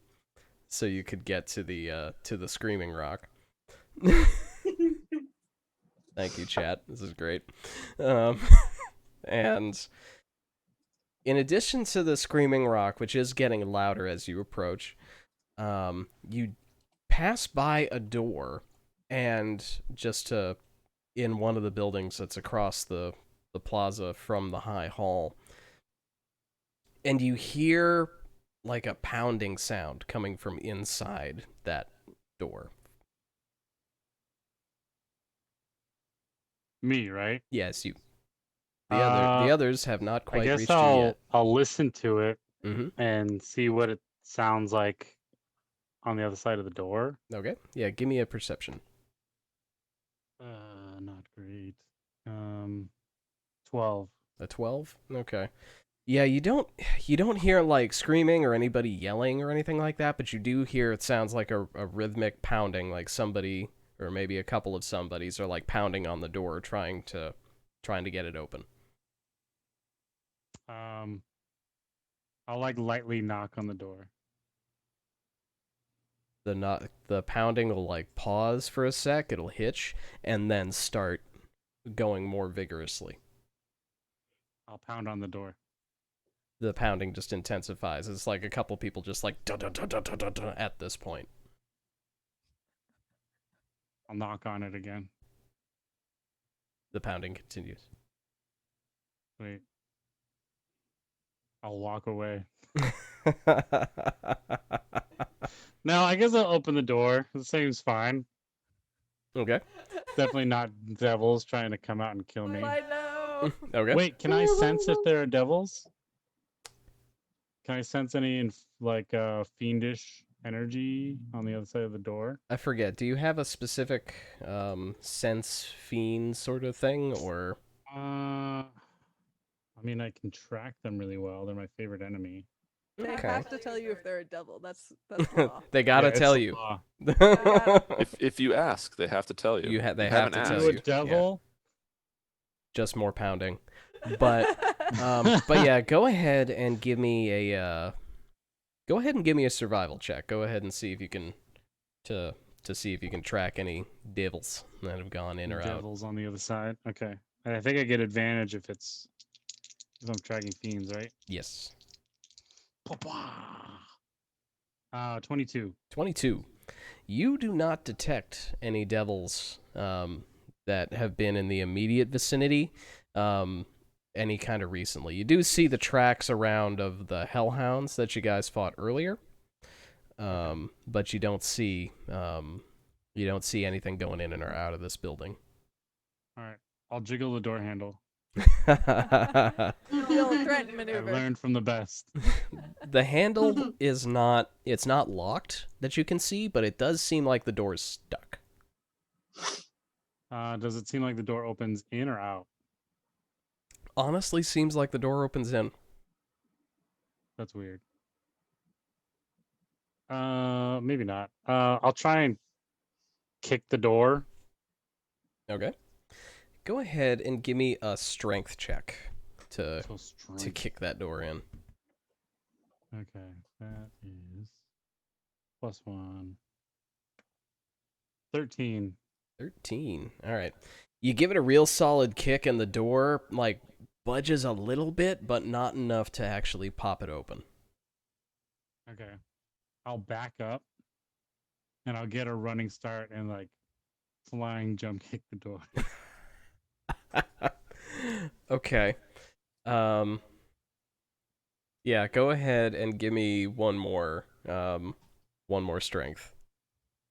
so you could get to the screaming rock. Thank you, chat. This is great. And in addition to the screaming rock, which is getting louder as you approach, you pass by a door, and in one of the buildings that's across the plaza from the high hall, and you hear like a pounding sound coming from inside that door. Me, right? Yes, you. The others have not I quite guess reached you yet. I'll listen to it Mm-hmm. and see what it sounds like on the other side of the door. Okay. Yeah, give me a perception. Not great. 12. A 12? Okay. Yeah, you don't hear like screaming or anybody yelling or anything like that, but you do hear it sounds like a rhythmic pounding, like somebody or maybe a couple of somebodies are like pounding on the door trying to get it open. I'll like lightly knock on the door. The pounding will like pause for a sec, it'll hitch, and then start going more vigorously. I'll pound on the door. The pounding just intensifies. It's like a couple people just like at this point. I'll knock on it again. The pounding continues. Wait. I'll walk away. No, I guess I'll open the door. It seems fine. Okay. Definitely not devils trying to come out and kill me. I know. Okay. Wait, can I sense if there are devils? Can I sense any fiendish energy on the other side of the door? I forget. Do you have a specific sense fiend sort of thing, or? I mean, I can track them really well. They're my favorite enemy. They Okay. have to tell you if they're a devil. That's law. They gotta Yeah, it's tell the you. law. If you ask, they have to tell you. They You have haven't to asked. tell You a you. devil? Just more pounding. But yeah, go ahead and give me a survival check. Go ahead and see if you can to see if you can track any devils that have gone in or out. Devils on the other side. Okay. And I think I get advantage if I'm tracking fiends, right? Yes. 22. 22. You do not detect any devils that have been in the immediate vicinity any kind of recently. You do see the tracks around of the hellhounds that you guys fought earlier, but you don't see anything going in and or out of this building. All right. I'll jiggle the door handle. The old threat I maneuver. learned from the best. The handle is not locked that you can see, but it does seem like the door's stuck. Does it seem like the door opens in or out? Honestly, seems like the door opens in. That's weird. Maybe not. I'll try and kick the door. Okay. Go ahead and give me a strength check to So strength. kick that door in. Okay, that is +1. 13. 13. All right. You give it a real solid kick, and the door like budges a little bit, but not enough to actually pop it open. Okay. I'll back up and I'll get a running start and like flying jump kick the door. Okay. Yeah, go ahead and give me one more strength.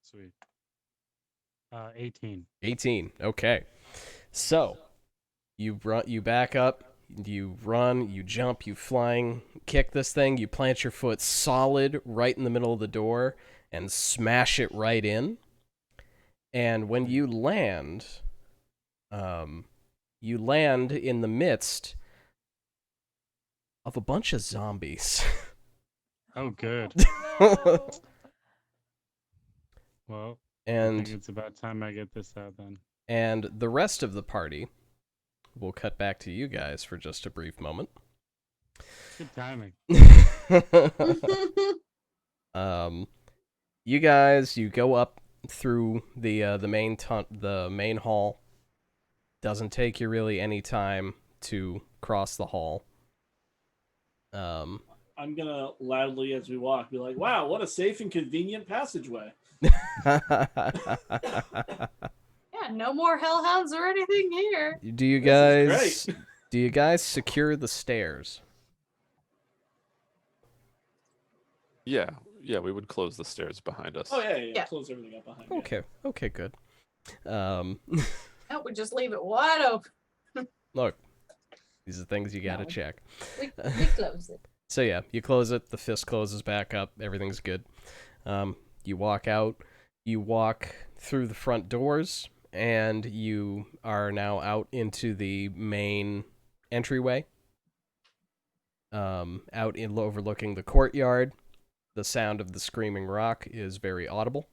Sweet. 18. 18. Okay. So, you back up, you run, you jump, you flying kick this thing, you plant your foot solid right in the middle of the door and smash it right in. And when you land in the midst of a bunch of zombies. Oh, good. No. Well, I And think it's about time I get this out then. and the rest of the party will cut back to you guys for just a brief moment. Good timing. You guys, you go up through the main hall. Doesn't take you really any time to cross the hall. I'm gonna loudly as we walk be like, "Wow, what a safe and convenient passageway." Yeah, no more hellhounds or anything here. Do you This is guys secure the stairs? Yeah, we would close the stairs behind us. Oh yeah. Yeah. Close everything up behind. me. Okay, good. No, we just leave it wide open. Look, these are things you gotta No. check. We close it. So yeah, you close it, the fist closes back up, everything's good. You walk out, you walk through the front doors, and you are now out into the main entryway. Overlooking the courtyard. The sound of the screaming rock is very audible.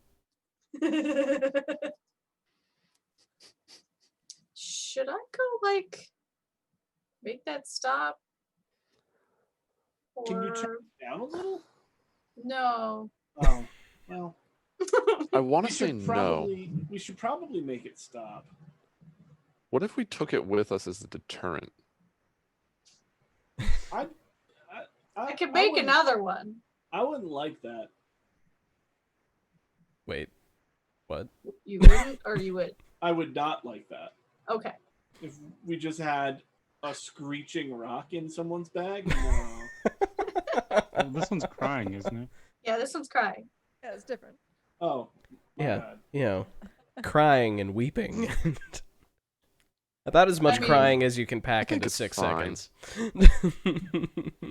Should I go like make that stop? Can you Or- turn it down a little? No. Oh, well. I want We to say should no. probably we should probably make it stop. What if we took it with us as a deterrent? I I can make wouldn't- another one. I wouldn't like that. Wait, what? You wouldn't, or you would? I would not like that. Okay. If we just had a screeching rock in someone's bag. No. Well, this one's crying, isn't it? Yeah, this one's crying. Yeah, it's different. Oh. My Yeah. bad. You know, crying and weeping. About as much I mean, crying as you can pack think into it's 6 fine. seconds.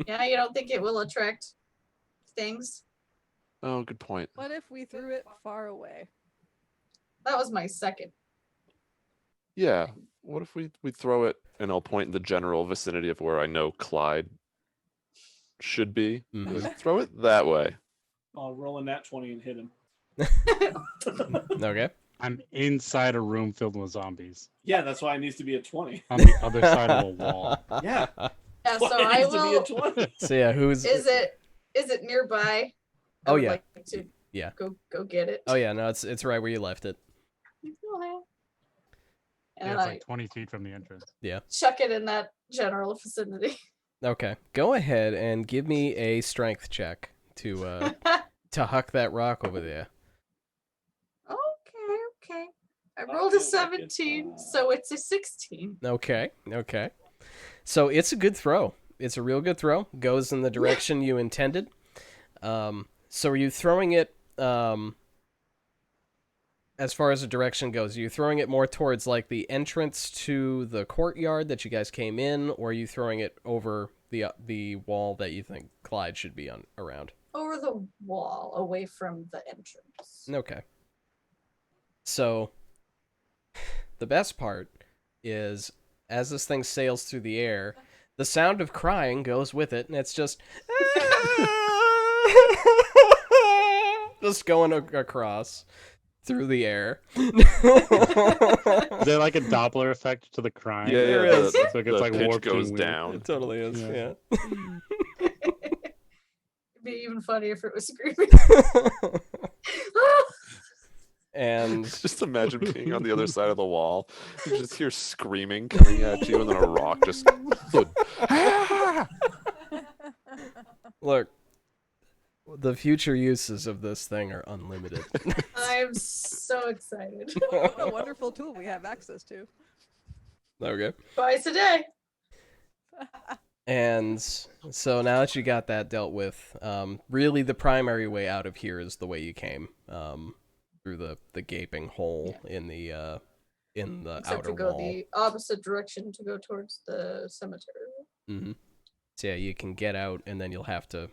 Yeah, you don't think it will attract things? Oh, good point. What if we threw it far away? That was my second. Yeah. What if we throw it and I'll point in the general vicinity of where I know Clyde should be. Mhm. Like, throw it that way. I'll roll a nat 20 and hit him. Okay. I'm inside a room filled with zombies Yeah, that's why it needs to be a 20. on the other side of a wall. Yeah. Yeah, That's so why it I needs to will. be a 20. So yeah, who's? Is it nearby? I Oh, would yeah. Like to Yeah. Go get it. Oh yeah, no, it's right where you left it. And Yeah, then it's I like 20 feet from the entrance. chuck it in that general vicinity. Okay, go ahead and give me a strength check to huck that rock over there. Okay. I I rolled a feel like it's, 17, so it's a 16. Okay. So it's a good throw. It's a real good throw. Goes in the direction you intended. So are you throwing it? As far as the direction goes, are you throwing it more towards like the entrance to the courtyard that you guys came in, or are you throwing it over the wall that you think Clyde should be on around? Over the wall, away from the entrance. Okay. So the best part is as this thing sails through the air, the sound of crying goes with it, and it's just just going across through the air. Is there like a Doppler effect to the crying? Yeah, There yeah. is. The, So it gets the like pitch warped and goes weird. down. It totally is, Yeah. It'd be even funnier if it was screaming. And Just imagine being on the other side of the wall. You just hear screaming coming at you, and then a rock just thud. Ah! look, the future uses of this thing are unlimited. I'm so excited. What a wonderful tool we have access to. Okay. Twice a day. And so now that you got that dealt with, really the primary way out of here is the way you came, through the gaping hole in the Except outer to go wall. the opposite direction to go towards the cemetery. Mm-hmm. So yeah, you can get out, and then you'll have to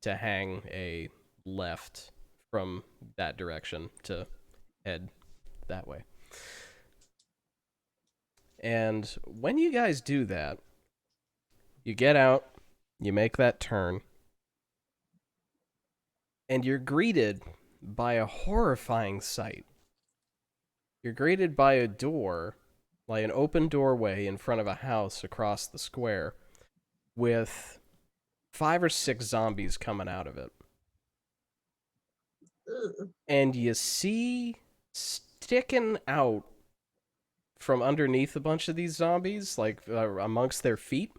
hang a left from that direction to head that way. And when you guys do that, you get out, you make that turn, and you're greeted by a horrifying sight. You're greeted by a door, like an open doorway in front of a house across the square, with 5 or 6 zombies coming out of it. Ugh. And you see sticking out from underneath a bunch of these zombies, like amongst their feet,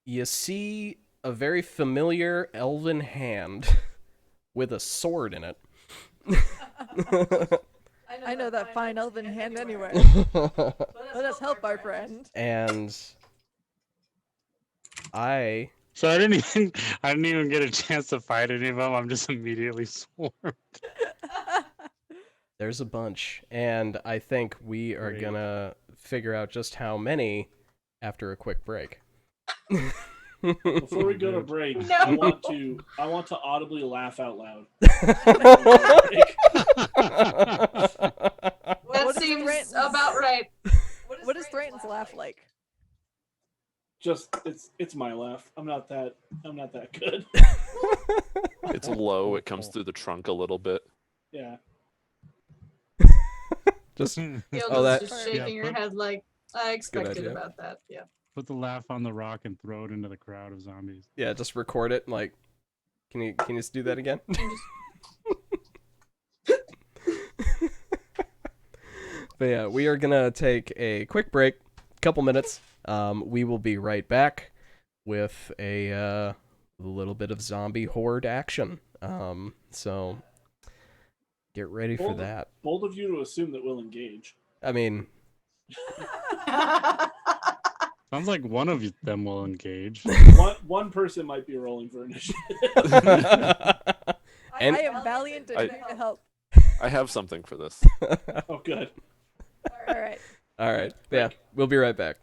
you see a very familiar elven hand with a sword in it. I know that fine elven hand anywhere. Let us help our friend. And I So I didn't even get a chance to fight any of them. I'm just immediately swarmed. there's a bunch, and I think we are Great. gonna figure out just how many after a quick break. Before we go to break, No. I want to audibly laugh out loud. That What is seems Threaten's- about right. What does Threaten's laugh like? Just it's my laugh. I'm not that good. It's low. It comes through the trunk a little bit. Yeah. Just Yoda's that- just shaking her head like I expected idea. about that. Yeah. Put the laugh on the rock and throw it into the crowd of zombies. yeah, just record it. Like, can you just do that again? And just But yeah, we are gonna take a quick break, couple minutes. We will be right back with a little bit of zombie horde action. So get ready for that. Bold of you to assume that we'll engage. I mean, Sounds like one of them will engage. One person might be rolling for initiative. And- I am valiant and ready to help. I have something for this. Oh, good. All right. all right, yeah, we'll be right back.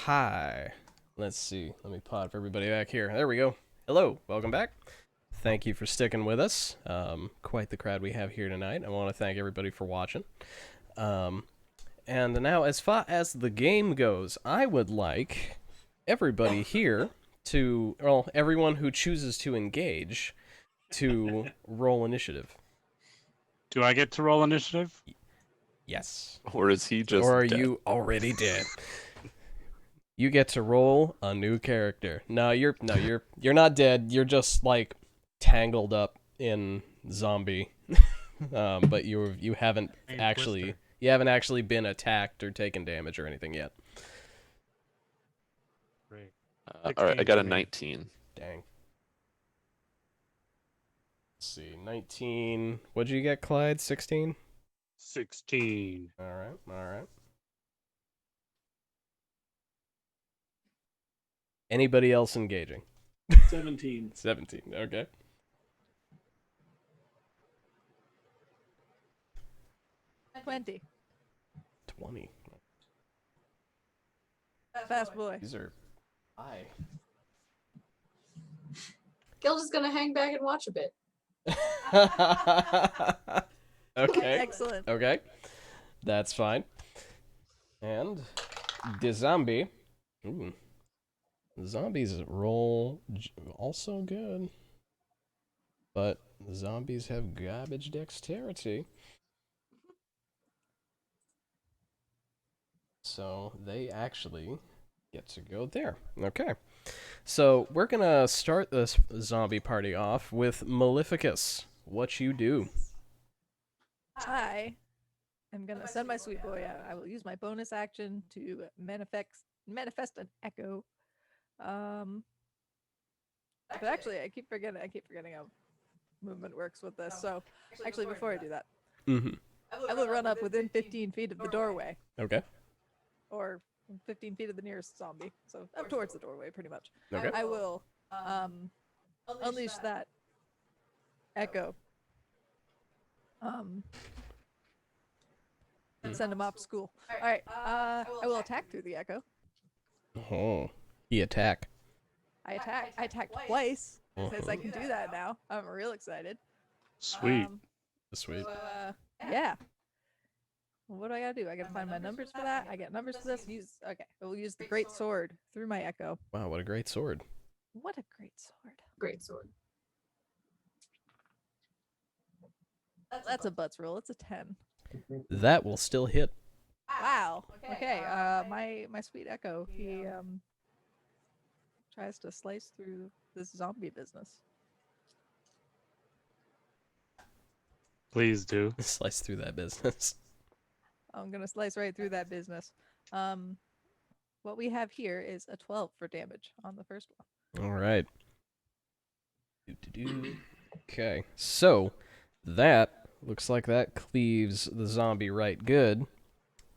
hi. Let's see. Let me pod for everybody back here. There we go. Hello. Welcome back. Thank you for sticking with us. Quite the crowd we have here tonight. I want to thank everybody for watching. And now, as far as the game goes, I would like everybody here to, well, everyone who chooses to engage, to roll initiative. Do I get to roll initiative? Yes. Or is he just Or are dead? you already dead? You get to roll a new character. No, you're not dead. You're just like tangled up in zombie. But you haven't Hey, actually Twister. you haven't actually been attacked or taken damage or anything yet. Great. All right, I 16 got a for me. 19. Dang. Let's see, 19. What'd you get, Clyde? 16? 16. All right. Anybody else engaging? 17. 17. Okay. $20. 20. Fast boy. These are high. Gilda's is gonna hang back and watch a bit. Okay. Excellent. Okay. That's fine. And the zombie. Ooh. Zombies roll also good. But zombies have garbage dexterity. So they actually get to go there. Okay. So we're going to start this zombie party off with Maleficus. What you do? I am gonna send my sweet boy out. I will use my bonus action to manifest an echo. But actually, I keep forgetting how movement works with this. So actually, before I do that, Mm-hmm. I will run up within 15 feet of the doorway, Okay. or 15 feet of the nearest zombie. So up towards the doorway, pretty much. Okay. I will unleash that echo. And send him off to school. All right. I will attack through the echo. Oh. He attack. I attacked twice. Says I can do that now. I'm real excited. Sweet. Sweet. So, yeah. Well, what do I gotta do? I gotta find my numbers for that. I get numbers for this. Okay. I will use the great sword through my echo. Wow, what a great sword. What a great sword. Great sword. That's a butts roll. It's a 10. That will still hit. Wow. Okay. My sweet echo. He tries to slice through this zombie business. Please do. Slice through that business. I'm gonna slice right through that business. What we have here is a 12 for damage on the first one. All right. Okay, so that looks like that cleaves the zombie right good.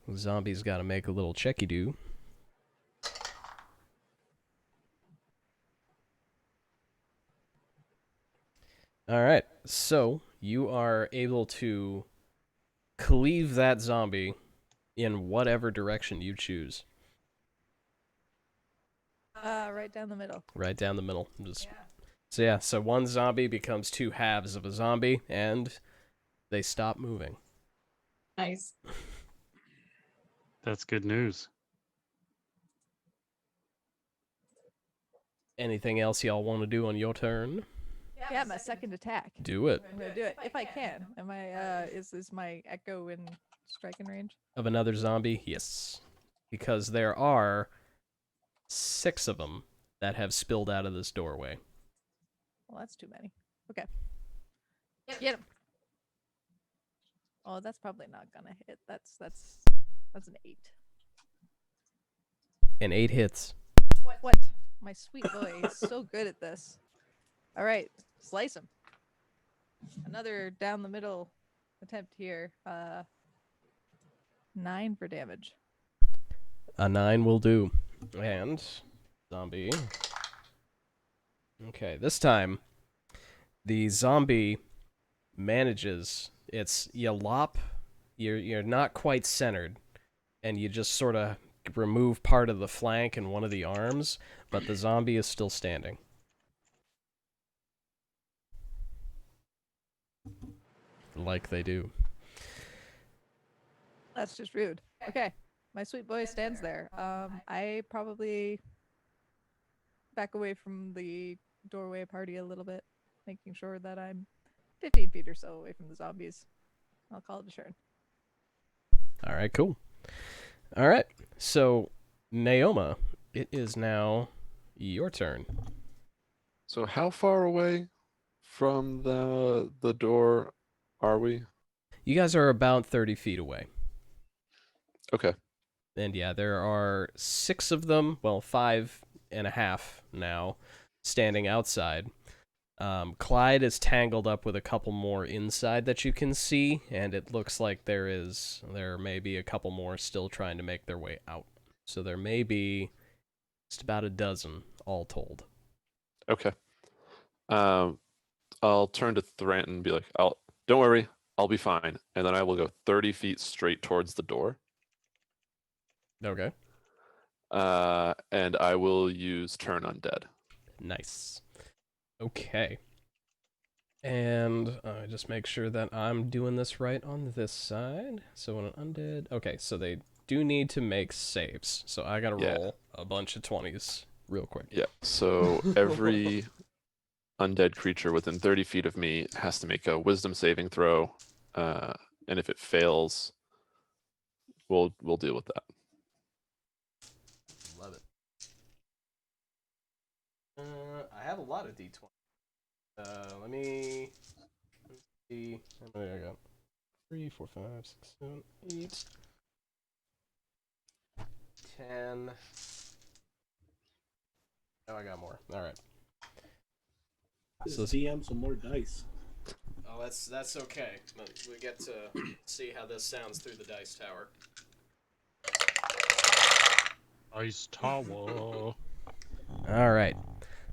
The zombie's got to make a little checky do. All right, so you are able to cleave that zombie in whatever direction you choose. Right down the middle. Right down the middle. So one zombie becomes two halves of a zombie, and they stop moving. Nice. That's good news. Anything else y'all want to do on your turn? Yeah, my second attack. Do it. I'm gonna do it if I can. Am I? Is my echo in striking range? Of another zombie? Yes. Because there are 6 of them that have spilled out of this doorway. Well, that's too many. Okay. Get him. Oh, that's probably not gonna hit. That's an 8. And 8 hits. What? My sweet boy. He's so good at this. All right, slice him. Another down the middle attempt here. 9 for damage. A 9 will do. And zombie. Okay, this time the zombie manages. It's you lop. You're not quite centered, and you just sort of remove part of the flank and one of the arms, but the zombie is still standing. Like they do. That's just rude. Okay, my sweet boy stands there. I probably back away from the doorway party a little bit, making sure that I'm 15 feet or so away from the zombies. I'll call it a turn. All right, cool. All right, so Naoma, it is now your turn. So how far away from the door are we? You guys are about 30 feet away. Okay. And yeah, there are 6 of them, well, 5.5 now, standing outside. Clyde is tangled up with a couple more inside that you can see, and it looks like there may be a couple more still trying to make their way out. So there may be just about a dozen all told. Okay. I'll turn to Thrant and be like, don't worry, I'll be fine. And then I will go 30 feet straight towards the door. Okay. And I will use Turn Undead. Nice. Okay. And just make sure that I'm doing this right on this side. So when an undead... Okay, so they do need to make saves. So I gotta roll a bunch of 20s real quick. Yeah, so every undead creature within 30 feet of me has to make a wisdom saving throw. And if it fails, we'll deal with that. Love it. I have a lot of d20. Let's see. How many I got? 3, 4, 5, 6, 7, 8, 10. Oh, I got more. All right. So DM some more dice. Oh, that's okay. We get to see how this sounds through the dice tower. Ice Tower. All right.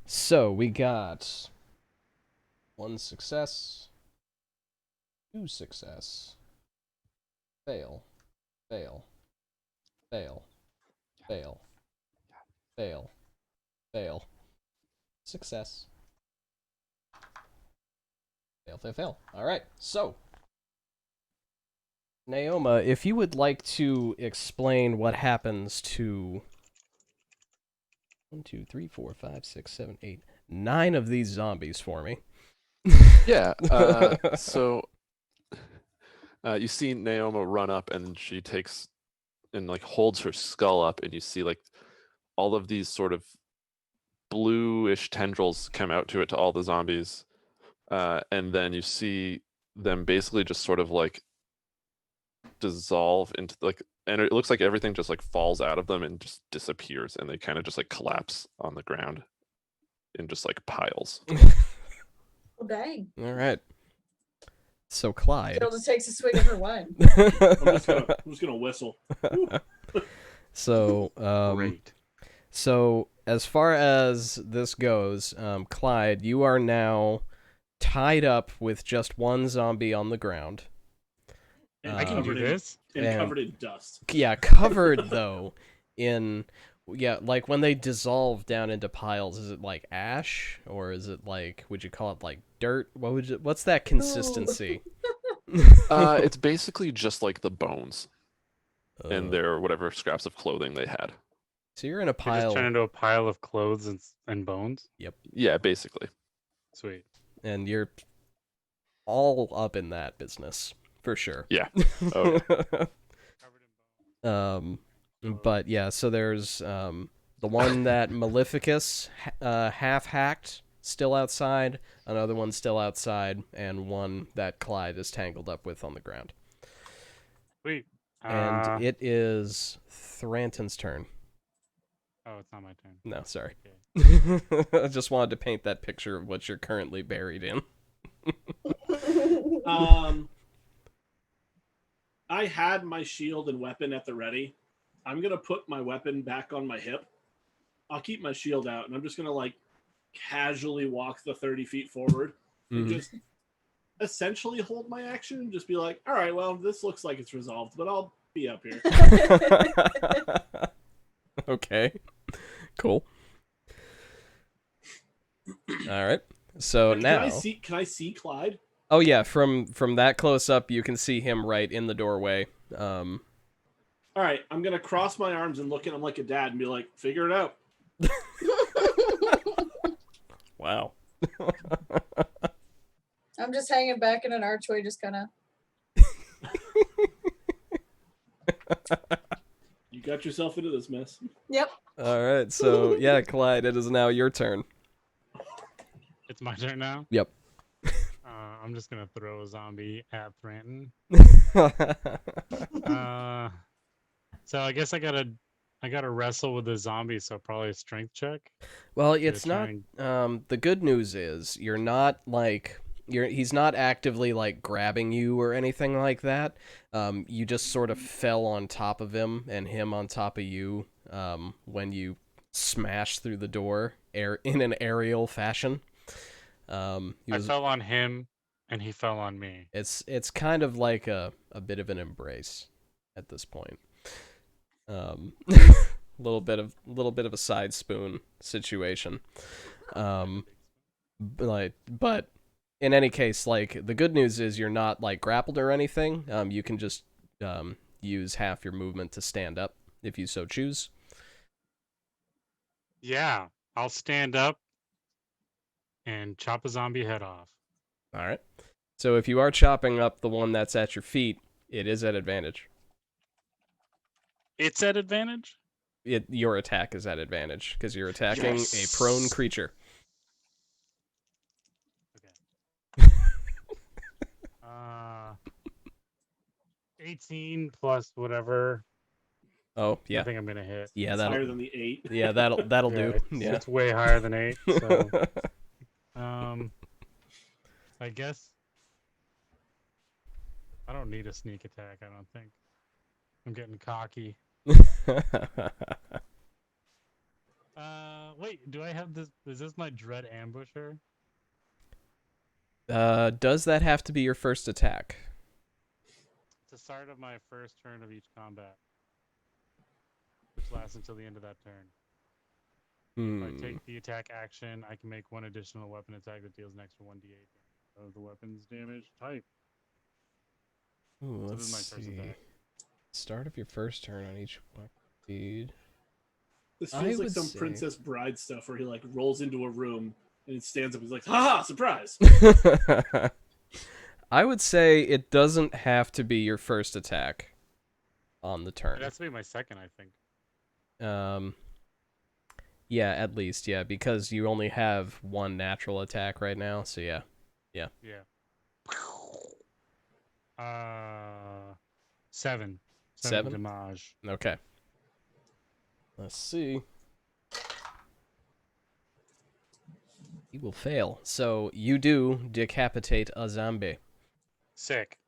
So we got 1 success, 2 success, fail, fail, fail, fail, fail, fail, success, fail, fail, fail. All right. So, Naoma, if you would like to explain what happens to 1, 2, 3, 4, 5, 6, 7, 8, 9 of these zombies for me. Yeah, so you see Naoma run up and she takes and like holds her skull up, and you see like all of these sort of bluish tendrils come out to it to all the zombies. And then you see them basically just sort of like dissolve into like, and it looks like everything just like falls out of them and just disappears, and they kind of just like collapse on the ground in just like piles. Well, dang. All right. So Clyde. Gilda takes a swig of her wine. I'm just gonna whistle. So Great. So as far as this goes, Clyde, you are now tied up with just one zombie on the ground. And I can do covered in- this. And covered in dust. Yeah, covered though in like when they dissolve down into piles, is it like ash or is it like, would you call it like dirt? What's that consistency? It's basically just like the bones and their whatever scraps of clothing they had. So you're in a You just pile. turn into a pile of clothes and bones. Yeah, basically. Sweet. And you're all up in that business for sure. Yeah. Oh, yeah. But yeah, so there's the one that Maleficus half hacked still outside, another one still outside, and one that Clyde is tangled up with on the ground. Sweet. And it is Thranton's turn. Oh, it's not my turn. No, sorry. Okay. I just wanted to paint that picture of what you're currently buried in. I had my shield and weapon at the ready. I'm gonna put my weapon back on my hip. I'll keep my shield out, and I'm just gonna like casually walk the 30 feet forward and just essentially hold my action and just be like, all right, well, this looks like it's resolved, but I'll be up here. Okay. Cool. All right. So now, Can I see Clyde? oh yeah, from that close up, you can see him right in the doorway. All right, I'm gonna cross my arms and look at him like a dad and be like, "Figure it out." Wow. I'm just hanging back in an archway, just kind of. You got yourself into this mess. Yep. All right. So yeah, Clyde, it is now your turn. It's my turn now. Yep. I'm just gonna throw a zombie at Thranton. So I guess I gotta wrestle with the zombie, so probably a strength check. Well, to it's try not. and- The good news is you're not like he's not actively like grabbing you or anything like that. You just sort of fell on top of him and him on top of you. When you smashed through the door in an aerial fashion. I fell on him, and he fell on me. It's kind of like a bit of an embrace at this point. little bit of a side spoon situation. But in any case, like the good news is you're not like grappled or anything. You can just use half your movement to stand up if you so choose. Yeah, I'll stand up and chop a zombie head off. All right. So if you are chopping up the one that's at your feet, it is at advantage. It's at advantage? Your attack is at advantage because you're attacking a prone Yes. creature. Okay. 18 plus whatever. Oh I yeah, think I'm gonna hit. yeah, It's that'll higher than the 8. yeah that'll do. Yeah. It's way higher than 8. So, I guess I don't need a sneak attack. I don't think. I'm getting cocky. Wait. Do I have this? Is this my dread ambusher? Does that have to be your first attack? It's the start of my first turn of each combat, which lasts until the end of that turn. If I take the attack action, I can make one additional weapon attack that deals an extra 1d8 of the weapon's damage type. Ooh, So let's this is my first see. attack. Start of your first turn on each weapon speed. This I feels like would some say- Princess Bride stuff where he like rolls into a room and he stands up. He's like, "Ha ha! Surprise!" I would say it doesn't have to be your first attack on the turn. It has to be my second, I think. Yeah, at least, yeah, because you only have one natural attack right now, so yeah. Yeah. 7. 7 7? damage. Okay. Let's see. He will fail. So you do decapitate a zombie. Sick.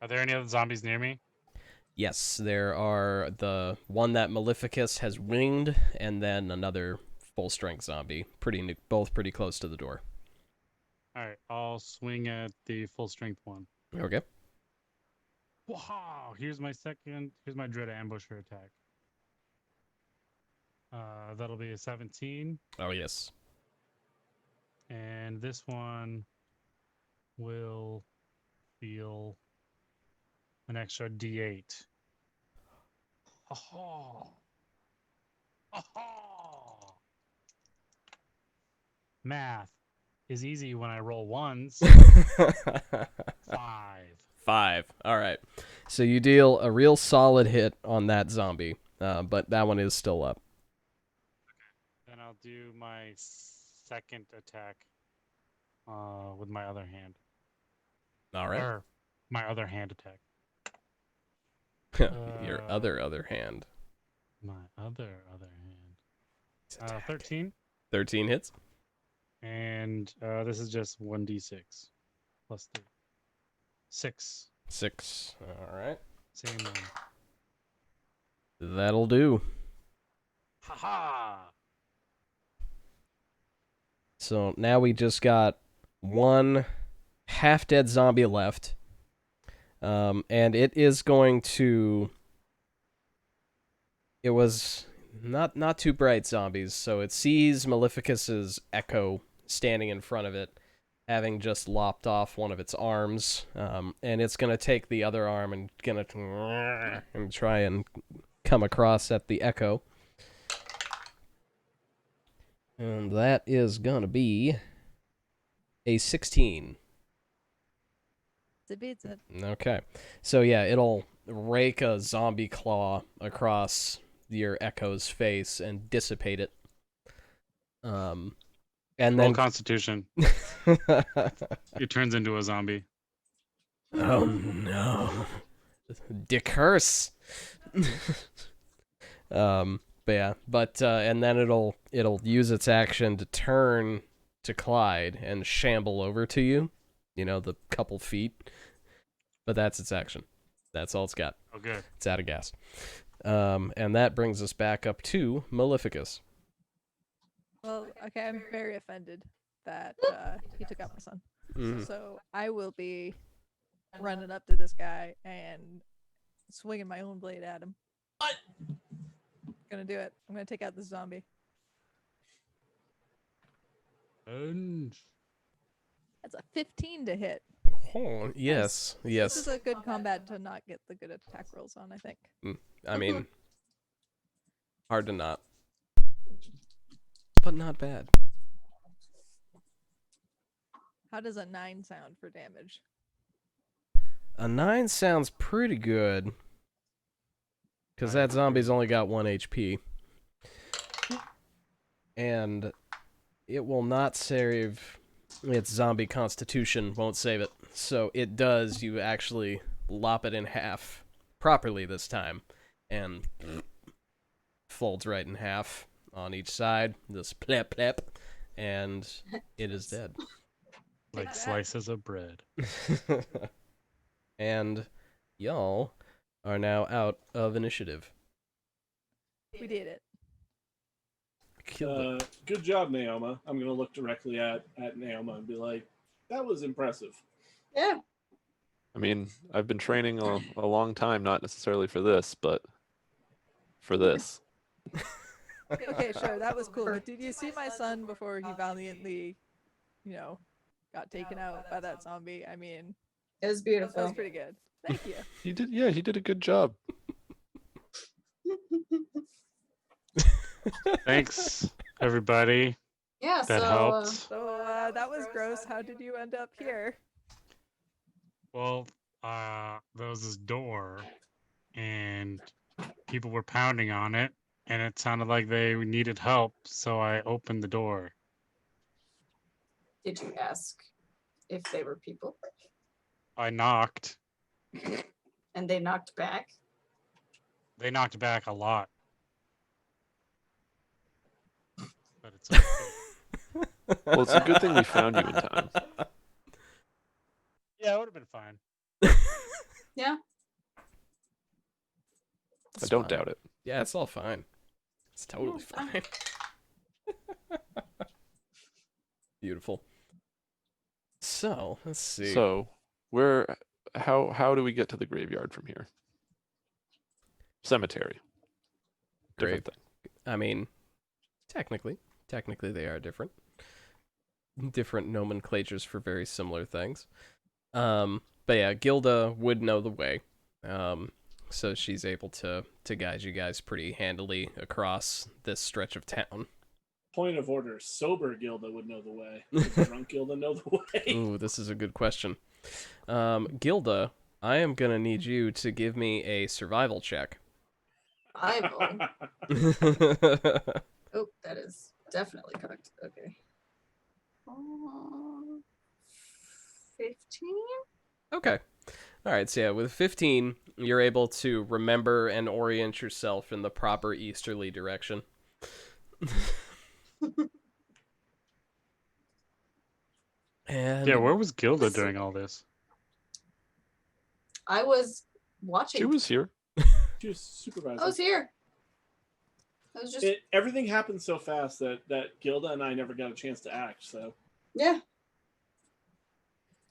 Are there any other zombies near me? Yes, there are the one that Maleficus has winged, and then another full-strength zombie. Both pretty close to the door. Alright, I'll swing at the full strength one. Okay. Wow! Here's my dread ambusher attack. That'll be a 17. Oh, yes. And this one will deal an extra d8. Oh. Oh. Math is easy when I roll ones. 5. 5. All right. So you deal a real solid hit on that zombie, but that one is still up. Then I'll do my second attack with my other hand. All right. Or my other hand attack. Your other hand. My other hand. 13. 13 hits. And this is just 1d6 plus 3. 6. 6. All right. Same one. That'll do. Haha! So now we just got one half-dead zombie left. And it is going to... not too bright zombies. So it sees Maleficus's echo standing in front of it, having just lopped off one of its arms, and it's gonna take the other arm and try and come across at the echo. And that is gonna be a 16. It beats it. Okay. So yeah, it'll rake a zombie claw across your echo's face and dissipate it. And Roll then Constitution. It turns into a zombie. oh no. Dick curse. And then it'll use its action to turn to Clyde and shamble over to you. You know, the couple feet. But that's its action. That's all it's got. Oh, good. It's out of gas. And that brings us back up to Maleficus. Well, okay, I'm very offended that he took out my son. Mhm. So I will be running up to this guy and swinging my own blade at him. What? Gonna do it. I'm gonna take out this zombie. And That's a 15 to hit. Oh, yes. This Yes. is a good combat to not get the good attack rolls on, I think. I mean, hard to not. But not bad. How does a 9 sound for damage? A 9 sounds pretty good. Because that zombie's only got 1 HP. And it will not save its zombie constitution, won't save it. So it does, you actually lop it in half properly this time. And folds right in half on each side. Just plep plep. And it is dead. like slices of bread. And y'all are now out of initiative. We did it. Killed it. Good job, Naoma. I'm gonna look directly at Naoma and be like, "That was impressive." Yeah. I mean, I've been training a long time, not necessarily for this, but for this. Okay, sure, that was cool. But did you see my son before he valiantly, got taken out by that zombie? I mean, It was that beautiful. was pretty good. Thank you. He did, yeah, he did a good job. Thanks, everybody. Yeah, That so helped. So that was gross. How did you end up here? Well, there was this door, and people were pounding on it, and it sounded like they needed help, so I opened the door. did you ask if they were people? I knocked. And they knocked back? They knocked back a lot. But it's okay. Well, it's a good thing we found you in time. Yeah, it would have been fine. Yeah. I don't doubt it. Yeah, it's all fine. It's totally fine. fine. Beautiful. So, let's see. So, how do we get to the graveyard from here? Cemetery. Different thing. I mean, technically they are different. Different nomenclatures for very similar things. But yeah, Gilda would know the way. So she's able to guide you guys pretty handily across this stretch of town. Point of order: sober Gilda would know the way. Does drunk Gilda know the way? Ooh, this is a good question. Gilda, I am gonna need you to give me a survival check. Bible. Oh, that is definitely correct. Okay. 15? Okay. All right, so yeah, with 15, you're able to remember and orient yourself in the proper easterly direction. And Yeah, where was Gilda during all this? I was watching. She was here. She was supervisor. I was here. I was just Everything happened so fast that Gilda and I never got a chance to act. So yeah.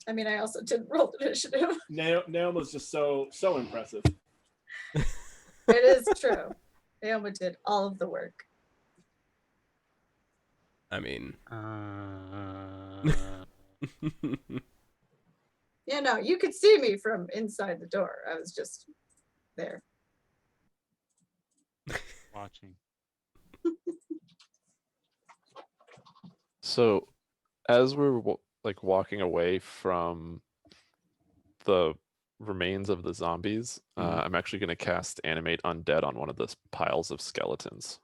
I mean, I also didn't roll initiative. Naomi was just so impressive. It is true. Naoma did all of the work. I mean, Yeah, no, you could see me from inside the door. I was just there. watching. So, as we're like walking away from the remains of the zombies, I'm actually going to cast Animate Undead on one of the piles of skeletons.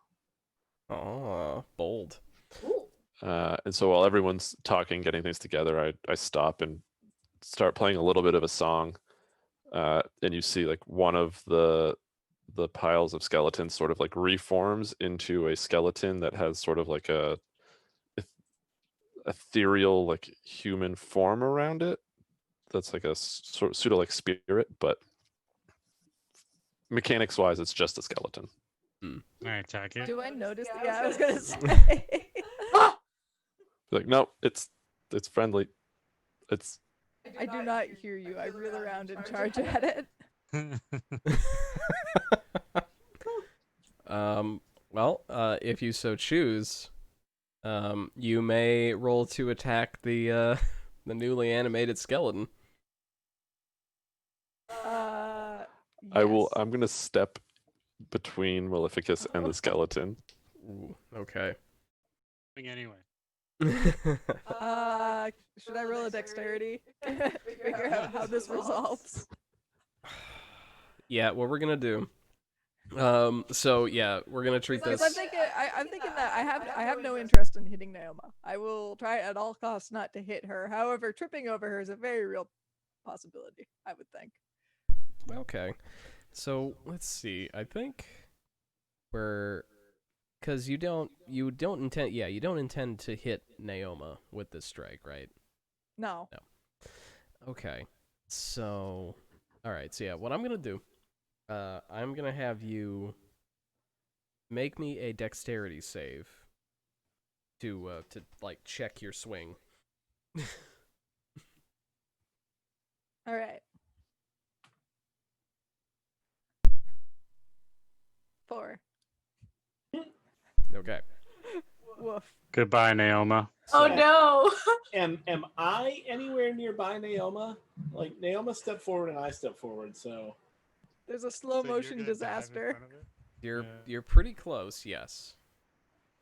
oh, bold. Ooh. And so while everyone's talking, getting things together, I stop and start playing a little bit of a song. And you see like one of the piles of skeletons sort of like reforms into a skeleton that has sort of like a ethereal like human form around it. That's like a sort of pseudo like spirit, but mechanics wise, it's just a skeleton. Can I attack it? Do I notice? Yeah, I was gonna say. Like, no, it's friendly. It's I do not hear you. I reel around and charge at it. Well, if you so choose, you may roll to attack the newly animated skeleton. I will. Yes. I'm gonna step between Maleficus and the skeleton. Ooh, okay. Anyway. Should I roll a dexterity? Figure out how this resolves. Yeah, what we're gonna do. So yeah, we're gonna treat Because this. I'm thinking that I have no interest in hitting Naoma. I will try at all costs not to hit her. However, tripping over her is a very real possibility, I would think. Okay, so let's see. I think we're because you don't intend to hit Naoma with this strike, right? No. Okay, so all right. So yeah, what I'm gonna do, I'm gonna have you make me a dexterity save to like check your swing. All right. 4. Okay. Woof. Goodbye, Naoma. Oh So, no. Am I anywhere nearby Naoma? Like Naoma stepped forward and I stepped forward, so There's a slow motion disaster. You're pretty close, yes.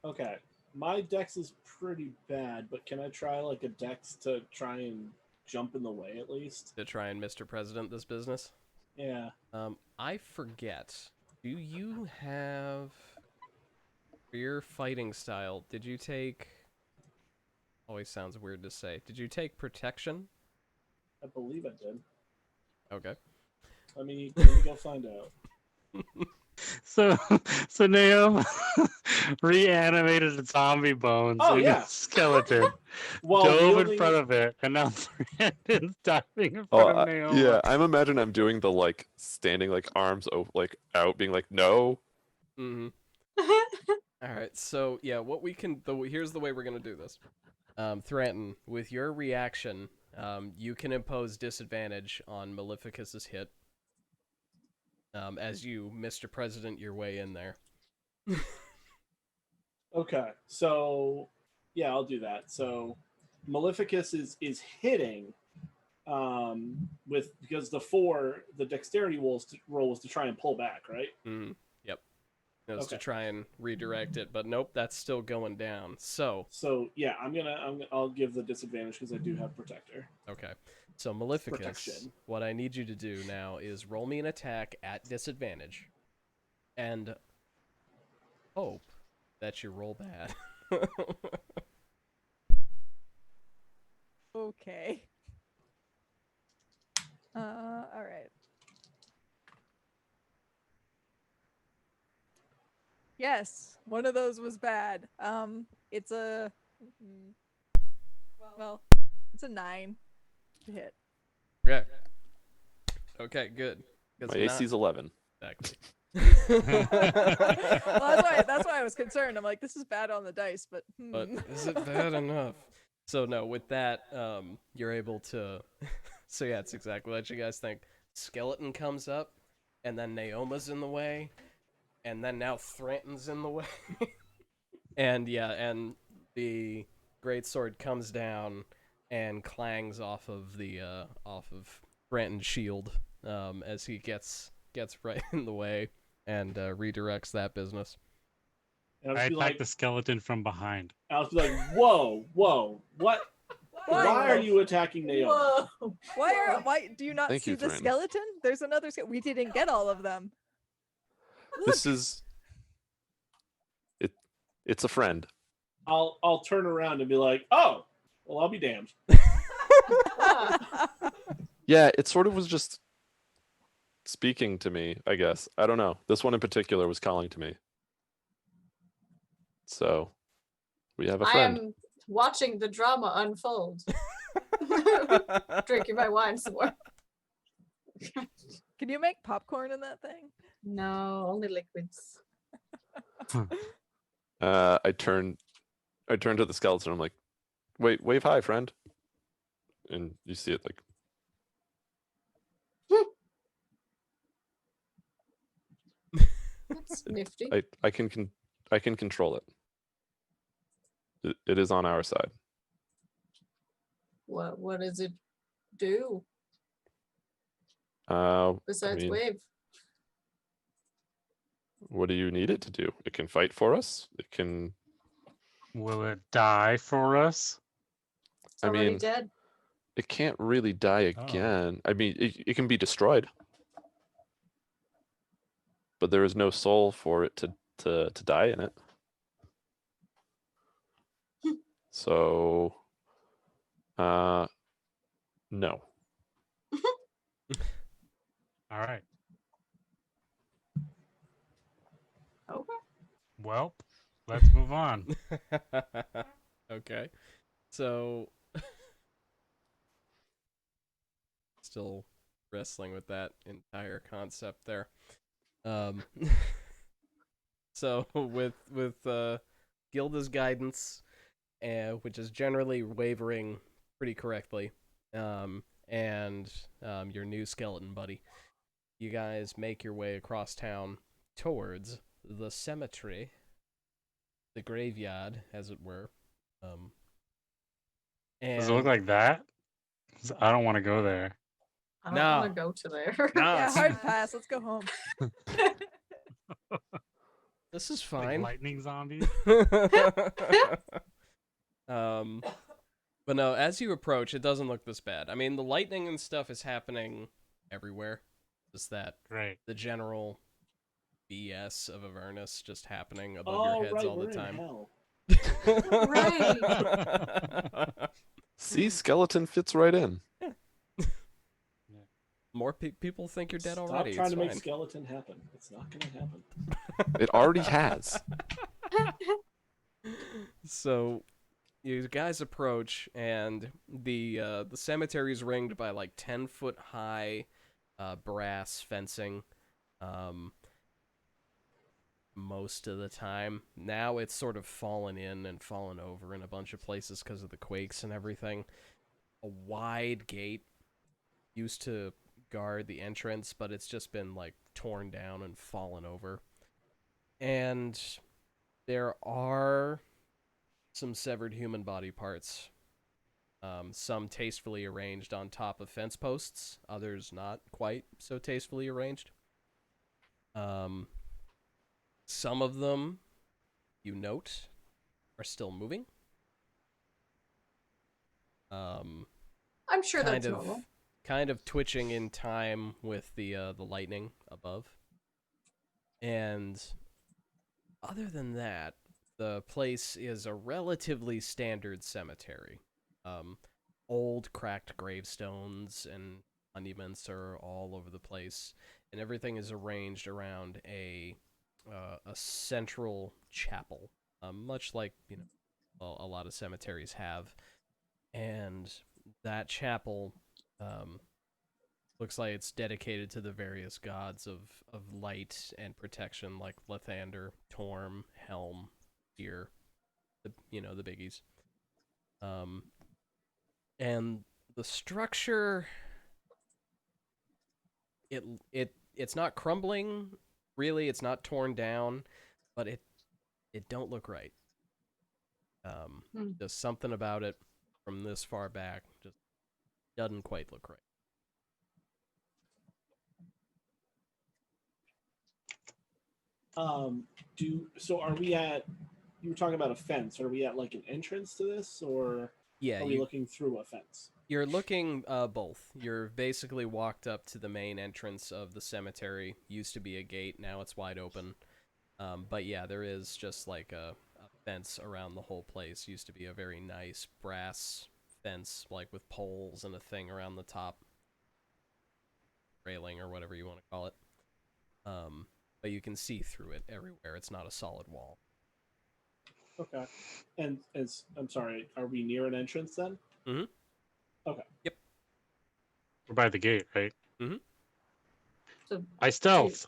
okay. My dex is pretty bad, but can I try like a dex to try and jump in the way at least? To try and Mr. President this business. Yeah. I forget. Do you have for your fighting style? Did you take? Always sounds weird to say. Did you take protection? I believe I did. Okay. Let me go find out. So Naoma reanimated a zombie bones Oh, in yeah. a skeleton, Well, dove in wielding- front of it, and now Brandon's diving in front of Naoma. Yeah, I'm imagining I'm doing the like standing like arms like out, being like no. Mm-hmm. All right. So yeah, what we can here's the way we're gonna do this. Threaten with your reaction. You can impose disadvantage on Maleficus's hit. As you, Mr. President, your way in there. Okay, so yeah, I'll do that. So Maleficus is hitting with because the dexterity roll was to try and pull back, right? Mm, yep. It was to Okay. try and redirect it, but nope, that's still going down. So yeah, I'll give the disadvantage because I do have protector. okay. So Maleficus, Protection. what I need you to do now is roll me an attack at disadvantage, and hope that you roll bad. Okay. All right. Yes, one of those was bad. It's a well, it's a 9 to hit. Okay. Okay, good. My AC's 11. Exactly. Well, that's why I was concerned. I'm like, this is bad on the dice, but But is it bad enough? So no, with that, you're able to. So yeah, it's exactly what you guys think. Skeleton comes up, and then Naoma's in the way, and then now Thranton's in the way. And the greatsword comes down and clangs off of Thranton's shield as he gets right in the way and redirects that business. And I I'll just be attack like, the skeleton from behind. whoa, what? Why are you attacking Naomi? Whoa. Why do you not Thank see you, the Thran. skeleton? There's another we didn't get all of them. This is it's a friend. I'll turn around and be like, oh, well, I'll be damned. Yeah, it sort of was just speaking to me, I guess. I don't know. This one in particular was calling to me. So we have a I friend. am watching the drama unfold. Drinking my wine some more. Can you make popcorn in that thing? No, only liquids. I turn to the skeleton. I'm like, wave hi, friend. And you see it like That's nifty. I can control it. It is on our side. What does it do I besides mean, wave? what do you need it to do? It can fight for us. It can. Will it die for us? It's I already mean, dead. It can't really die Oh. again. I mean, it can be destroyed, but there is no soul for it to die in it. So, no. All right. Okay. Well, let's move on. Okay. So still wrestling with that entire concept there. So with Gilda's guidance, which is generally wavering pretty correctly, and your new skeleton buddy, you guys make your way across town towards the cemetery, the graveyard, as it were. Does it look like that? 'Cause I don't want to go there. I don't No. want to go to there. No, Yeah, it's- hard pass. Let's go home. This is Like fine. lightning zombies. But no, as you approach, it doesn't look this bad. I mean, the lightning and stuff is happening everywhere. Just that Great. the general BS of Avernus just happening above Oh, your heads right, all we're the in time. hell. See, skeleton fits right in. More people think you're dead Stop already. trying It's to make fine. skeleton happen. It's not going to happen. It already has. So you guys approach, and the cemetery is ringed by like 10-foot high brass fencing. Most of the time. Now it's sort of fallen in and fallen over in a bunch of places because of the quakes and everything. A wide gate used to guard the entrance, but it's just been like torn down and fallen over. And there are some severed human body parts. Some tastefully arranged on top of fence posts, others not quite so tastefully arranged. Some of them, you note, are still moving. I'm sure kind that's of, normal. kind of twitching in time with the lightning above. And other than that, the place is a relatively standard cemetery. Old cracked gravestones and monuments are all over the place, and everything is arranged around a central chapel, much like a lot of cemeteries have. And that chapel looks like it's dedicated to the various gods of light and protection, like Lathander, Torm, Helm, Fear, the biggies. And the structure, it's not crumbling really, it's not torn down, but it don't look right. Hmm. Just something about it from this far back just doesn't quite look right. So are we at? You were talking about a fence. Are we at like an entrance to this, or Yeah, are we looking through a fence? you're looking both. You're basically walked up to the main entrance of the cemetery. Used to be a gate, now it's wide open. But yeah, there is just like a fence around the whole place. Used to be a very nice brass fence, like with poles and a thing around the top, railing or whatever you want to call it. But you can see through it everywhere. It's not a solid wall. Okay. And as I'm sorry, are we near an entrance then? Mm-hmm. Okay. Yep. We're by the gate, right? Mm-hmm. So I stealth.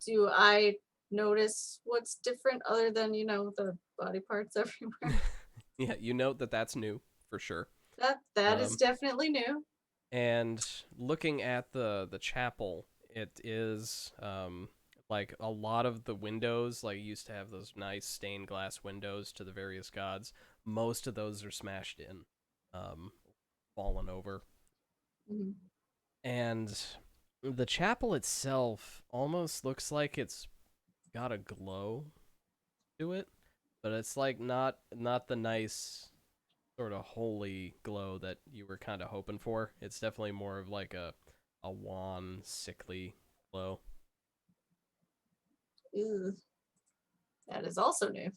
do I notice what's different other than, the body parts everywhere? Yeah, you note that that's new for sure. That is Um, definitely new. And looking at the chapel, it is like a lot of the windows, like used to have those nice stained glass windows to the various gods. Most of those are smashed in, fallen over. Mhm. And the chapel itself almost looks like it's got a glow to it, but it's like not the nice sort of holy glow that you were kind of hoping for. It's definitely more of like a wan, sickly glow. Ew. That is also new.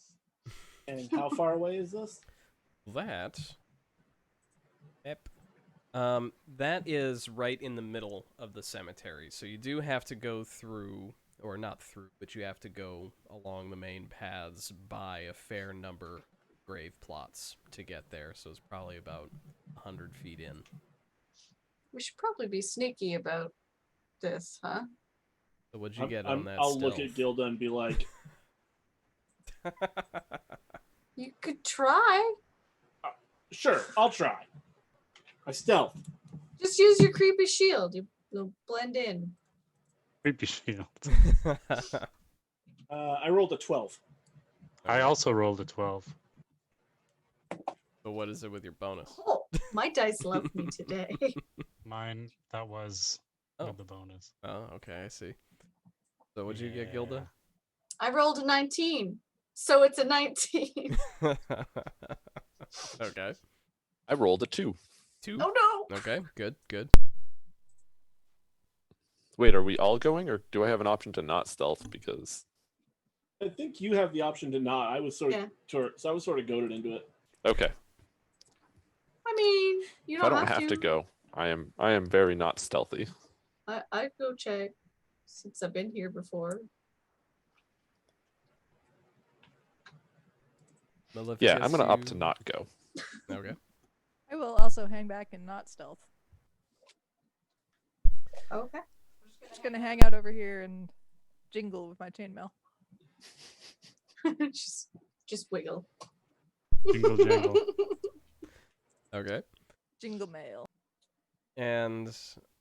And how far away is this? That, yep. That is right in the middle of the cemetery. So you do have to go through, or not through, but you have to go along the main paths by a fair number of grave plots to get there. So it's probably about 100 feet in. We should probably be sneaky about this, huh? So what'd you get on that I'll stealth? look at Gilda and be like, You could try. sure, I'll try. I stealth. Just use your creepy shield. You'll blend in. Creepy shield. I rolled a 12. I also rolled a 12. But what is it with your bonus? Oh, my dice love me today. Mine, that was Oh. with the bonus. Oh, okay, I see. So what'd you get, Gilda? I rolled a 19, so it's a 19. Okay. I rolled a 2. 2? Oh no! Okay, good. Wait, are we all going, or do I have an option to not stealth? Because I think you have the option to not. I was sort of, so I was sort of goaded into it. okay, I mean, you if I don't, don't have to go, I am very not stealthy. I'd go check since I've been here before. Yeah, I'm gonna opt to not go. Okay. I will also hang back and not stealth. Okay. Just gonna hang out over here and jingle with my chainmail. just wiggle. Jingle jangle. Okay. Jingle mail. And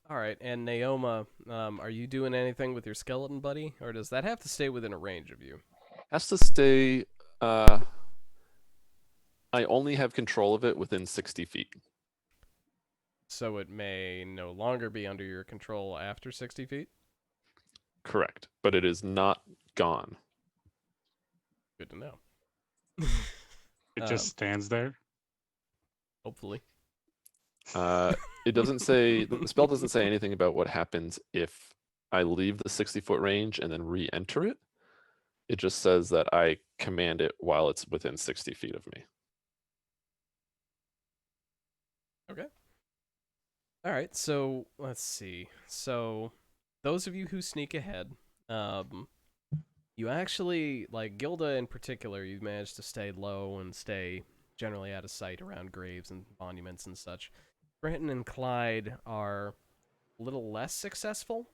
all right, and Naoma, are you doing anything with your skeleton buddy, or does that have to stay within a range of you? Has to stay. I only have control of it within 60 feet. So it may no longer be under your control after 60 feet? Correct, but it is not gone. Good to know. It just stands there. Hopefully. It doesn't say, the spell doesn't say anything about what happens if I leave the 60-foot range and then re-enter it. It just says that I command it while it's within 60 feet of me. Okay. All right, so let's see. So those of you who sneak ahead, you actually, like Gilda in particular, you managed to stay low and stay generally out of sight around graves and monuments and such. Brenton and Clyde are a little less successful,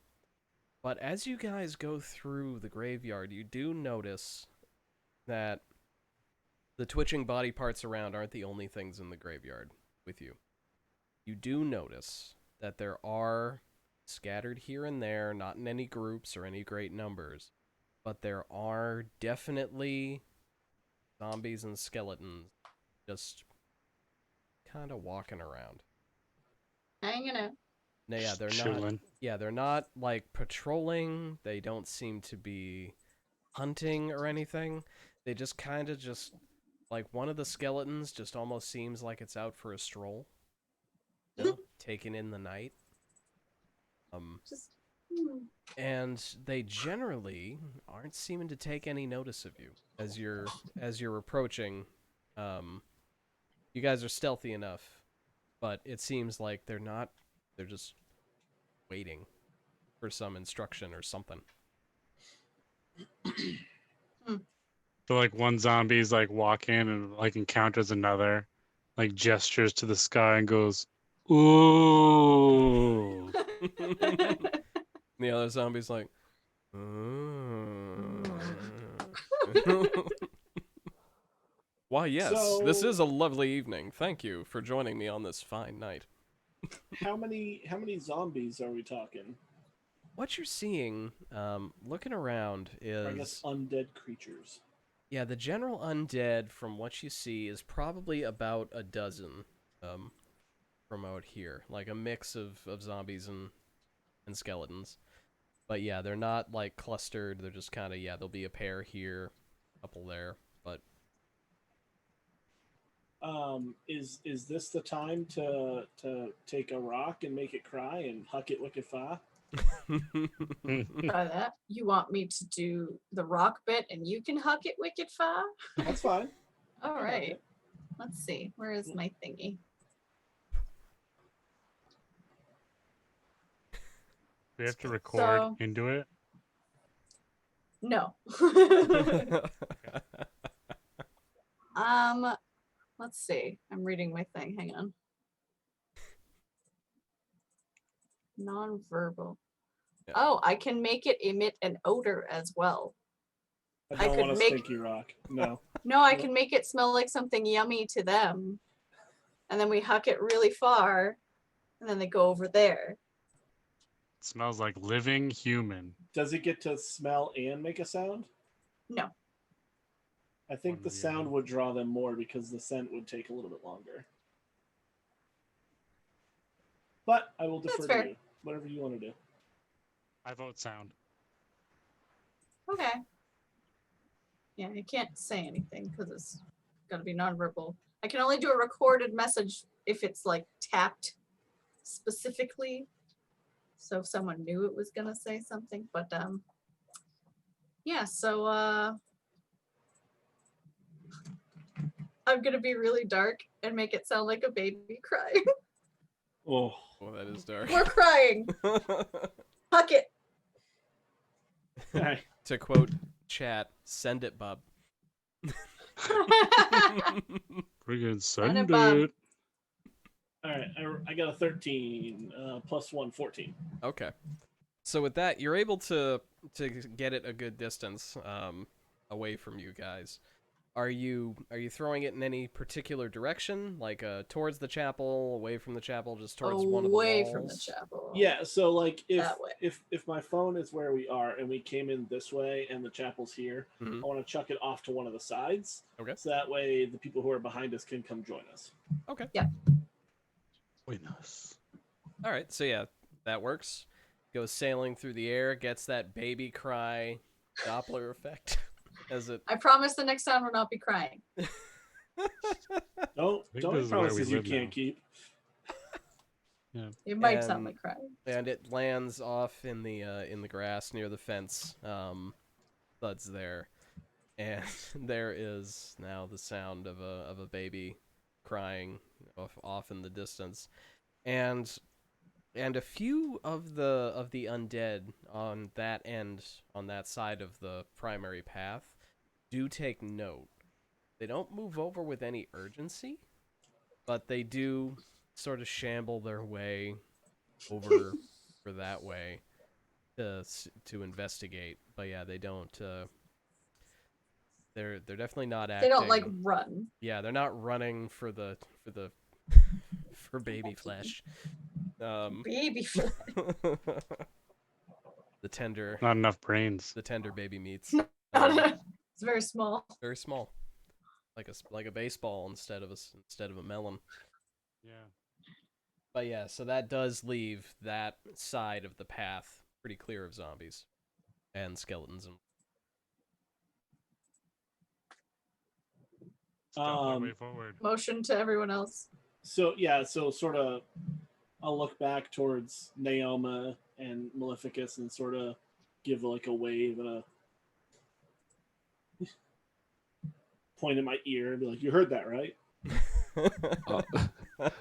but as you guys go through the graveyard, you do notice that the twitching body parts around aren't the only things in the graveyard with you. You do notice that there are scattered here and there, not in any groups or any great numbers, but there are definitely zombies and skeletons just kind of walking around. Hanging out. No, yeah, they're not. Chilling. Yeah, they're not like patrolling. They don't seem to be hunting or anything. They just kind of just like one of the skeletons just almost seems like it's out for a stroll, you know, taking in the night. Just And they generally aren't seeming to take any notice of you as you're approaching. You guys are stealthy enough, but it seems like they're not. They're just waiting for some instruction or something. So like one zombie's like walking and like encounters another, like gestures to the sky and goes, "Ooh." The other zombie's like, "Mm." Why, yes, this So- is a lovely evening. Thank you for joining me on this fine night. How many zombies are we talking? What you're seeing, looking around, Or I guess is undead creatures. yeah, the general undead from what you see is probably about a dozen, from out here, like a mix of zombies and skeletons. But yeah, they're not like clustered. They're just kind of there'll be a pair here, a couple there, but Is this the time to take a rock and make it cry and huck it wicked fa? try that. You want me to do the rock bit and you can huck it wicked far? That's fine. All I like right. it. Let's see. Where is my thingy? We have to record So- into it. No. Let's see. I'm reading my thing. Hang on. Nonverbal. Yeah. Oh, I can make it emit an odor as well. I I don't could want a make- stinky rock. No. No, I Yep. can make it smell like something yummy to them. And then we huck it really far. And then they go over there. It smells like living human. Does it get to smell and make a sound? No. I think One the or the sound other. would draw them more because the scent would take a little bit longer. But I will That's defer fair. to you. Whatever you want to do. I vote sound. Okay. Yeah, I can't say anything because it's got to be nonverbal. I can only do a recorded message if it's like tapped specifically. So if someone knew it was gonna say something, but yeah. So I'm gonna be really dark and make it sound like a baby crying. Oh. Oh, that is dark. We're crying. Huck it. Alright. To quote chat, send it, bub. Friggin' Send send it, Bob. it. Alright. I got a 13 plus 1, 14. Okay. So with that, you're able to get it a good distance away from you guys. Are you throwing it in any particular direction, like towards the chapel, away from the chapel, just towards one of the walls? Away from the chapel. Yeah, so like That way. if my phone is where we are and we came in this way and the chapel's here, Mhm. I want to chuck it off to one of the sides. Okay. So that way the people who are behind us can come join us. Okay. Buenos. All right. So yeah, that works. Goes sailing through the air, gets that baby cry Doppler effect as it. I promise the next time we'll not be crying. Don't think don't this make is where we promises you live can't now. keep. It might sound And- like crying. And it lands off in the grass near the fence. Thuds there, and there is now the sound of a baby crying off in the distance, and a few of the undead on that end, on that side of the primary path, do take note. They don't move over with any urgency, but they do sort of shamble their way over for that way to investigate. But yeah, they don't. They're definitely not They acting. don't like run. Yeah, they're not running for the for baby flesh. Baby fly. the tender Not enough brains. baby meats. It's very small. Very small, like a baseball instead of a melon. Yeah. But yeah, so that does leave that side of the path pretty clear of zombies and skeletons. And Stealth our way forward. Motion to everyone else. So yeah, so sort of, I'll look back towards Naoma and Maleficus and sort of give like a wave and a point in my ear and be like, "You heard that, right?"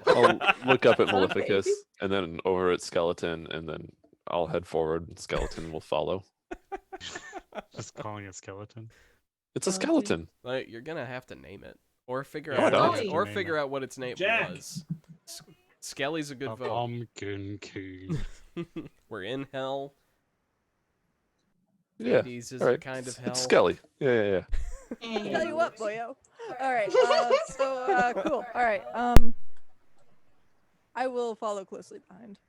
I'll look up at Hello, Maleficus baby. and then over at Skeleton, and then I'll head forward and Skeleton will follow. Just calling it skeleton. It's a Okay. skeleton. Like, you're gonna have to name it, or figure No, I out don't. what Or figure out what its name Jack. was. Skelly's a good A vote. pumpkin king. We're in hell. Yeah. Hades is All a right. kind of hell. It's Skelly. Yeah. Tell you what, boyo. All right. Cool. All right. I will follow closely behind.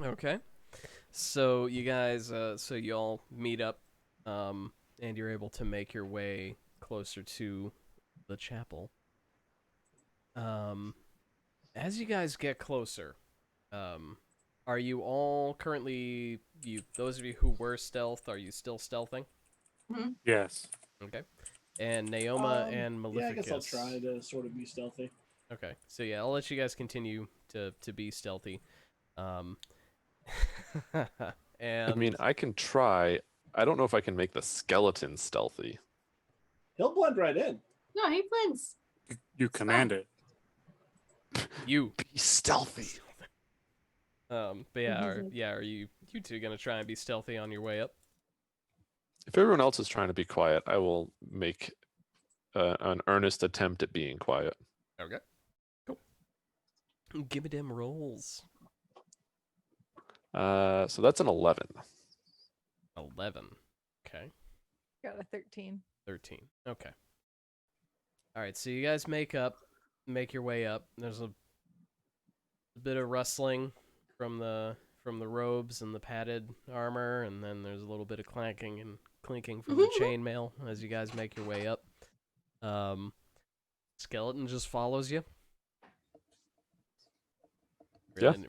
Okay. So you guys, so you all meet up, and you're able to make your way closer to the chapel. As you guys get closer, are you all currently, those of you who were stealth, are you still stealthing? Yes. Okay. And Naoma and Maleficus. Yeah, I guess I'll try to sort of be stealthy. Okay. So yeah, I'll let you guys continue to be stealthy. And I mean, I can try. I don't know if I can make the skeleton stealthy. He'll blend right in. No, he blends. You command it. you. Be stealthy. But yeah, are you two gonna try and be stealthy on your way up? If everyone else is trying to be quiet, I will make an earnest attempt at being quiet. Okay. Cool. Give me them rolls. So that's an 11. 11. Okay. Got a 13. 13. Okay. All right. So you guys make your way up. There's a bit of rustling from the robes and the padded armor, and then there's a little bit of clanking and clinking from the chainmail as you guys make your way up. Skeleton just follows you.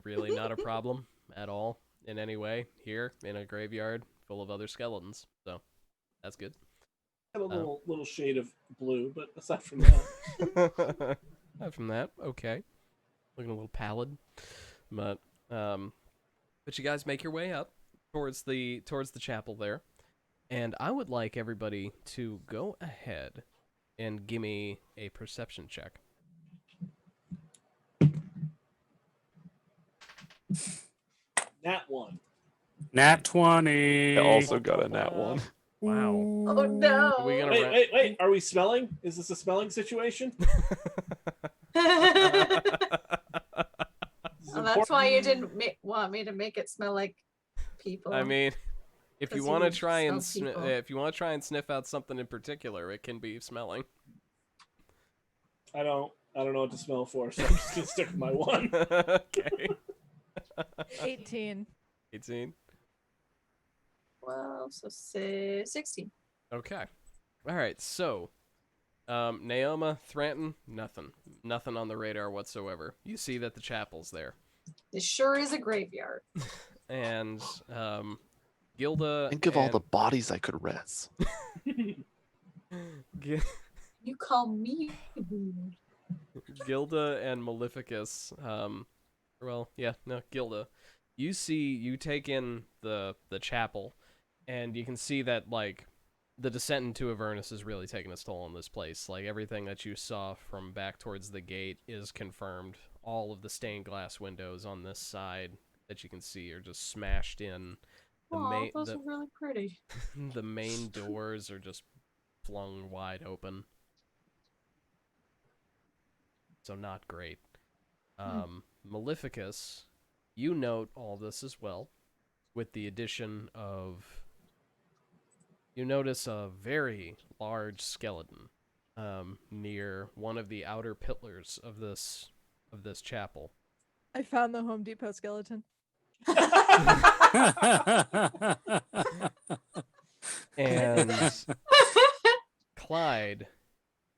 Really not a problem at all in any way here in a graveyard full of other skeletons. So that's good. Got a little shade of blue, but aside from that, Aside from that, okay. Looking a little pallid, but you guys make your way up towards the chapel there, and I would like everybody to go ahead and give me a perception check. Nat 1. Nat 20. I also got a nat 1. Wow. Oh no. Are we gonna Wait. Are we smelling? Is this a smelling situation? Oh, that's why you didn't want me to make it smell like people. I mean, if you 'Cause want to you try and smell people. if you want to try and sniff out something in particular, it can be smelling. I don't know what to smell for, so I'm just gonna stick with my 1. Okay. 18. 18. 12, so 16. Okay. All right. So, Naoma, Thranton, nothing on the radar whatsoever. You see that the chapel's there, This sure is a graveyard. and Gilda. Think of all the bodies I could res. You call me weird. Gilda and Maleficus. Gilda. You take in the chapel, and you can see that like the descent into Avernus is really taking its toll on this place. Like everything that you saw from back towards the gate is confirmed. All of the stained glass windows on this side that you can see are just smashed in. Oh, those are really pretty. The main doors are just flung wide open. So not great. Maleficus, you note all this as well, with the addition of... You notice a very large skeleton near one of the outer pillars of this chapel. I found the Home Depot skeleton. And Clyde,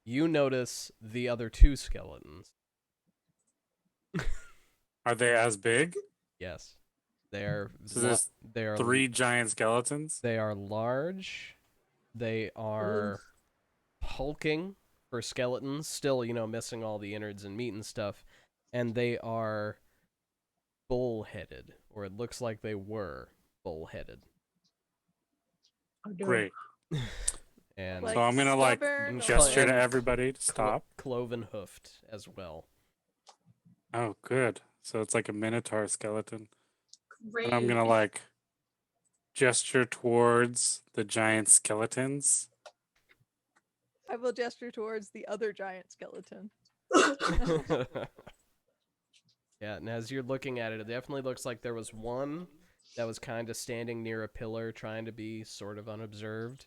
you notice the other two skeletons. Are they as big? Yes, they are. So there's they are 3 giant skeletons? They are large. They are hulking for skeletons, still, missing all the innards and meat and stuff. And they are bull-headed, or it looks like they were bull-headed. Great. And Like So I'm gonna like stubborn or- gesture to and everybody to stop. cloven-hoofed as well. Oh, good. So it's like a minotaur skeleton. Great. And I'm gonna like gesture towards the giant skeletons. I will gesture towards the other giant skeleton. Yeah, and as you're looking at it, it definitely looks like there was one that was kind of standing near a pillar, trying to be sort of unobserved.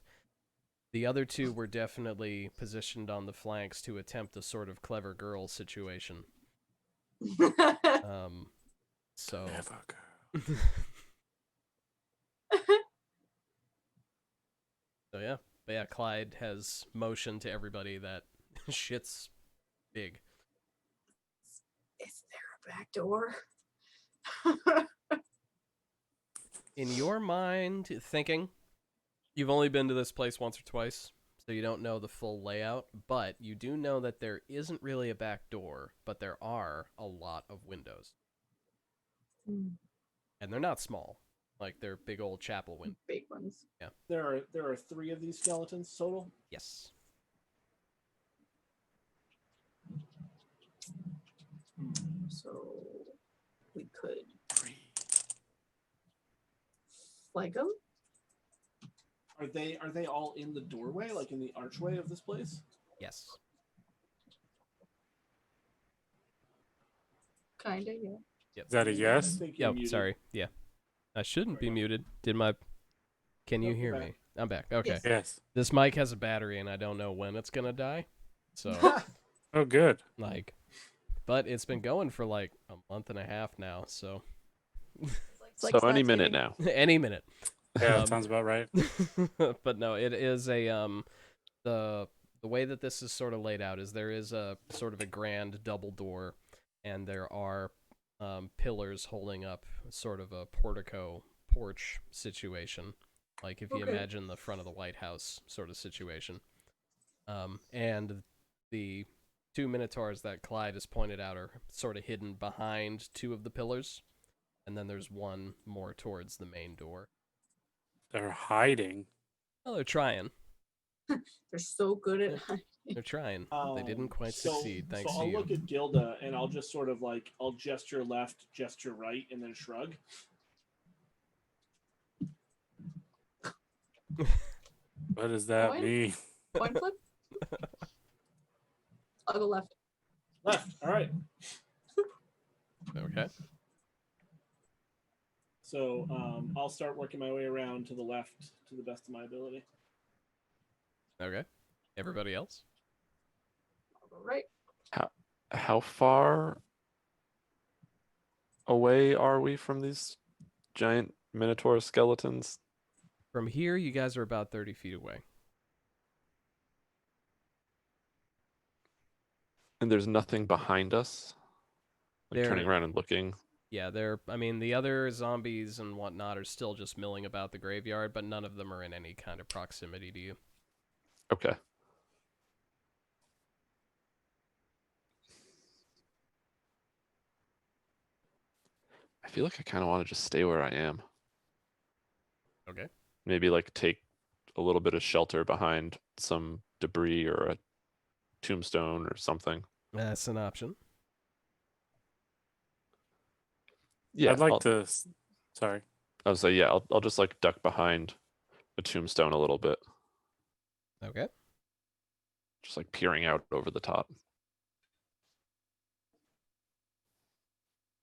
The other two were definitely positioned on the flanks to attempt a sort of clever girl situation. So Clever girl. So yeah, but yeah, Clyde has motioned to everybody that shit's big. Is there a back door? In your mind, thinking, you've only been to this place once or twice, so you don't know the full layout, but you do know that there isn't really a back door, but there are a lot of windows. Mm, And they're not small. Like, they're big old chapel windows. Big ones. There are 3 of these skeletons total. Yes. So we could flag them. Are they all in the doorway, like in the archway of this place? Yes. Kinda, yeah. Yep. Is that a yes? I think you're Oh, muted. sorry. Yeah. I shouldn't be There we go. muted. Can you Nope, hear you're me? back. I'm back. Okay. Yes. Yes. This mic has a battery and I don't know when it's gonna die. So Oh, good. but it's been going for like a month and a half now, so It's like So any Snapchatting. minute now. any minute. Yeah, Um, that sounds about right. But no, it is a the way that this is sort of laid out is there is a sort of a grand double door, and there are pillars holding up sort of a porch situation, like if you Okay. imagine the front of the White House sort of situation. And the 2 minotaurs that Clyde has pointed out are sort of hidden behind 2 of the pillars, and then there's one more towards the main door. They're hiding. Oh, they're trying. They're so good at hiding. They're trying. They didn't quite So- succeed, thanks so to I'll you. look at Gilda and I'll just sort of like I'll gesture left, gesture right, and then shrug. What does that Coin? mean? Coin flip? I'll go left. Left. All right. Okay. So I'll start working my way around to the left to the best of my ability. Okay. Everybody else? I'll go right. How far away are we from these giant minotaur skeletons? From here, you guys are about 30 feet away. And there's nothing behind us? Like turning There- around and looking. Yeah, the other zombies and whatnot are still just milling about the graveyard, but none of them are in any kind of proximity to you. Okay. I feel like I kind of want to just stay where I am. Okay. Maybe like take a little bit of shelter behind some debris or a tombstone or something. That's an option. Yeah, I'd like I'll, to. Sorry. I'll say yeah. I'll just like duck behind a tombstone a little bit, Okay. just like peering out over the top.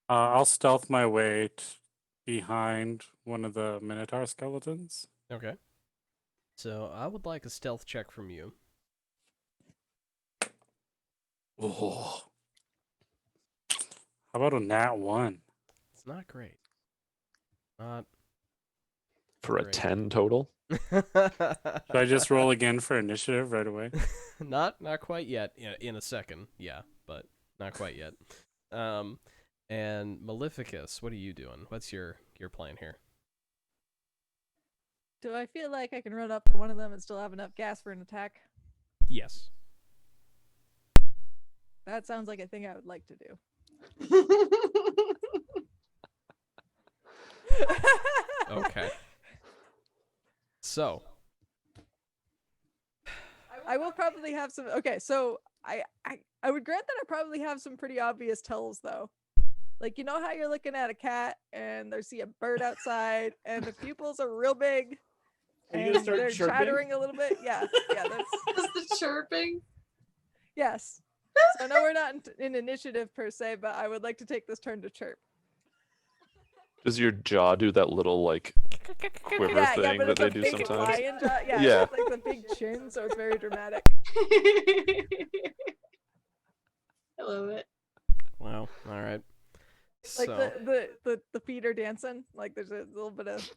I'll stealth my way behind one of the minotaur skeletons. Okay. So I would like a stealth check from you. Oh. How about a nat 1? It's not great. Not For a great. 10 total. Should I just roll again for initiative right away? Not quite yet. In a second, yeah, but not quite yet. And Maleficus, what are you doing? What's your plan here? Do I feel like I can run up to one of them and still have enough gas for an attack? Yes. That sounds like a thing I would like to do. Okay. So I will probably have some. Okay, so I would grant that I probably have some pretty obvious tells though. Like, you know how you're looking at a cat and they see a bird outside and the pupils are real big Are you and gonna start they're chirping? chattering a little bit? Yeah, that's Just the chirping. yes. So I know we're not in initiative per se, but I would like to take this turn to chirp. Does your jaw do that little like quiver Yeah, thing but that it's they a do big sometimes? lion jaw. Yeah, Yeah. it's like the big chin, so it's very dramatic. I love it. wow. All right. Like So the feet are dancing. Like there's a little bit of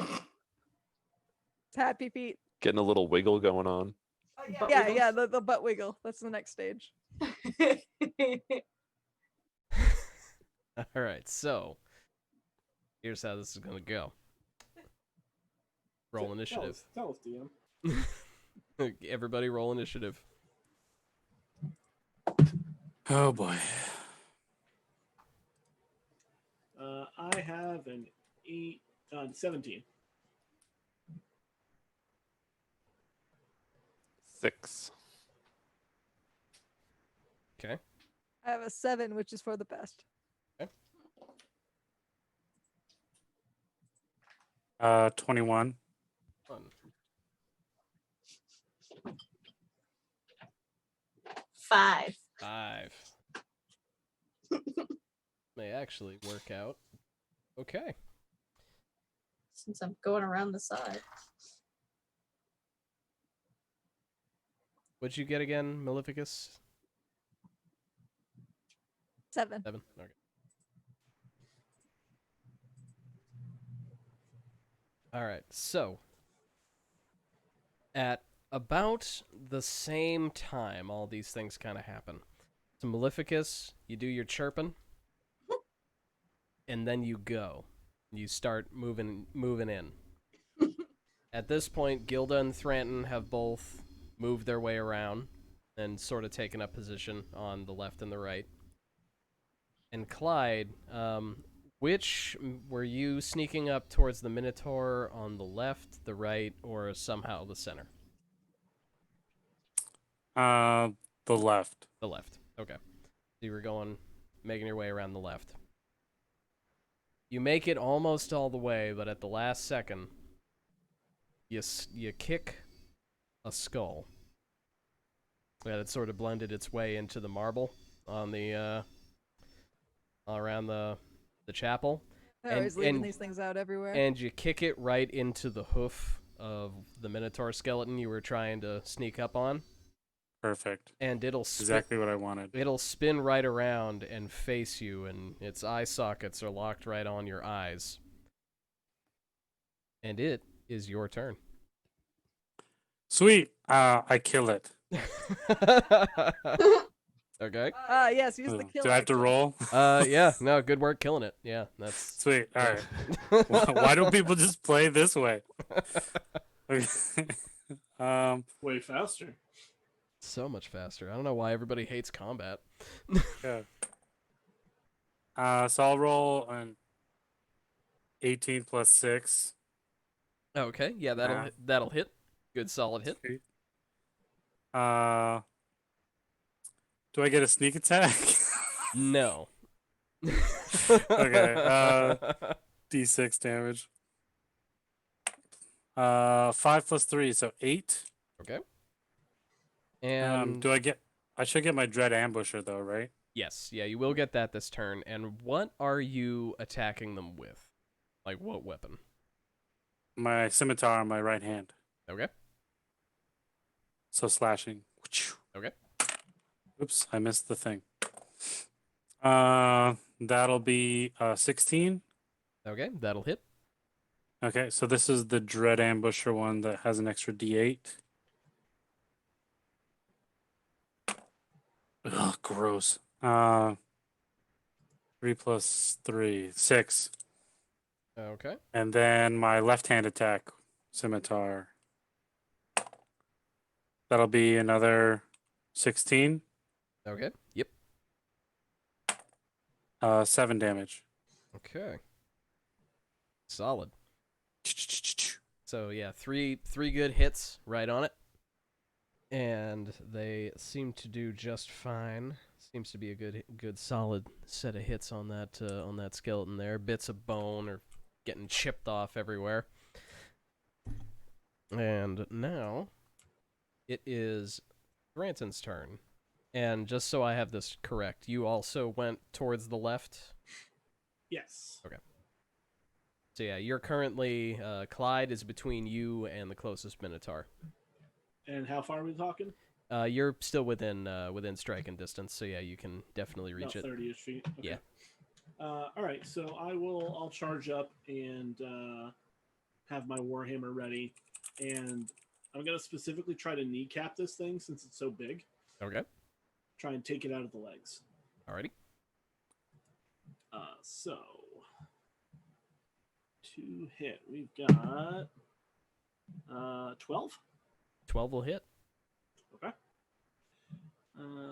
it's happy feet. Getting a little wiggle going on. Butt Yeah, wiggles. yeah, the butt wiggle. That's the next stage. all right. So here's how this is gonna go. Roll initiative. Tell us, DM. Everybody roll initiative. Oh boy. I have an 17. 6. Okay. I have a 7, which is for the best. 21. 1. 5. 5. May actually work out. Okay. Since I'm going around the side. What'd you get again, Maleficus? 7. 7. Okay. All right. So at about the same time, all these things kind of happen. So Maleficus, you do your chirping, and then you go. You start moving in. At this point, Gilda and Thranton have both moved their way around and sort of taken up position on the left and the right. And Clyde, which were you sneaking up towards the Minotaur on the left, the right, or somehow the center? The left. The left. Okay. So you were making your way around the left. You make it almost all the way, but at the last second, you kick a skull. Yeah, it sort of blended its way into the marble on the around the chapel. They're always leaving these things out everywhere. And you kick it right into the hoof of the Minotaur skeleton you were trying to sneak up on. Perfect. And it'll exactly what I wanted. It'll spin right around and face you, and its eye sockets are locked right on your eyes. And it is your turn. Sweet. I kill it. Okay. Yes, use the kill. Do I have to action. roll? Yeah. No, good work killing it. Yeah, that's Sweet. All right. Why don't people just play this way? Way faster. so much faster. I don't know why everybody hates combat. Yeah. So I'll roll an 18 plus 6. Okay. Yeah, that'll hit. Good solid hit. Sweet. Do I get a sneak attack? No. Okay. D6 damage. 5 plus 3, so 8. Okay. And do I get? I should get my dread ambusher though, right? yes, yeah, you will get that this turn. And what are you attacking them with? Like what weapon? My scimitar on my right hand. Okay. So slashing. Okay. Oops, I missed the thing. That'll be 16. Okay, that'll hit. Okay, so this is the Dread Ambusher one that has an extra D8. Ugh, gross. 3 plus 3, 6. Okay. And then my left-hand attack, Scimitar. That'll be another 16. Okay. Yep. 7 damage. Okay. Solid. So yeah, three good hits right on it, and they seem to do just fine. Seems to be a good solid set of hits on that skeleton there. Bits of bone are getting chipped off everywhere. And now it is Thranton's turn. And just so I have this correct, you also went towards the left. Yes. So yeah, you're currently Clyde is between you and the closest Minotaur. And how far are we talking? You're still within striking distance, so yeah, you can definitely reach About it. 30-ish feet. Okay. Yeah. All right, so I'll charge up and have my warhammer ready, and I'm gonna specifically try to kneecap this thing since it's so big. Okay. Try and take it out of the legs. Alrighty. So to hit, we've got 12. 12 will hit. Okay.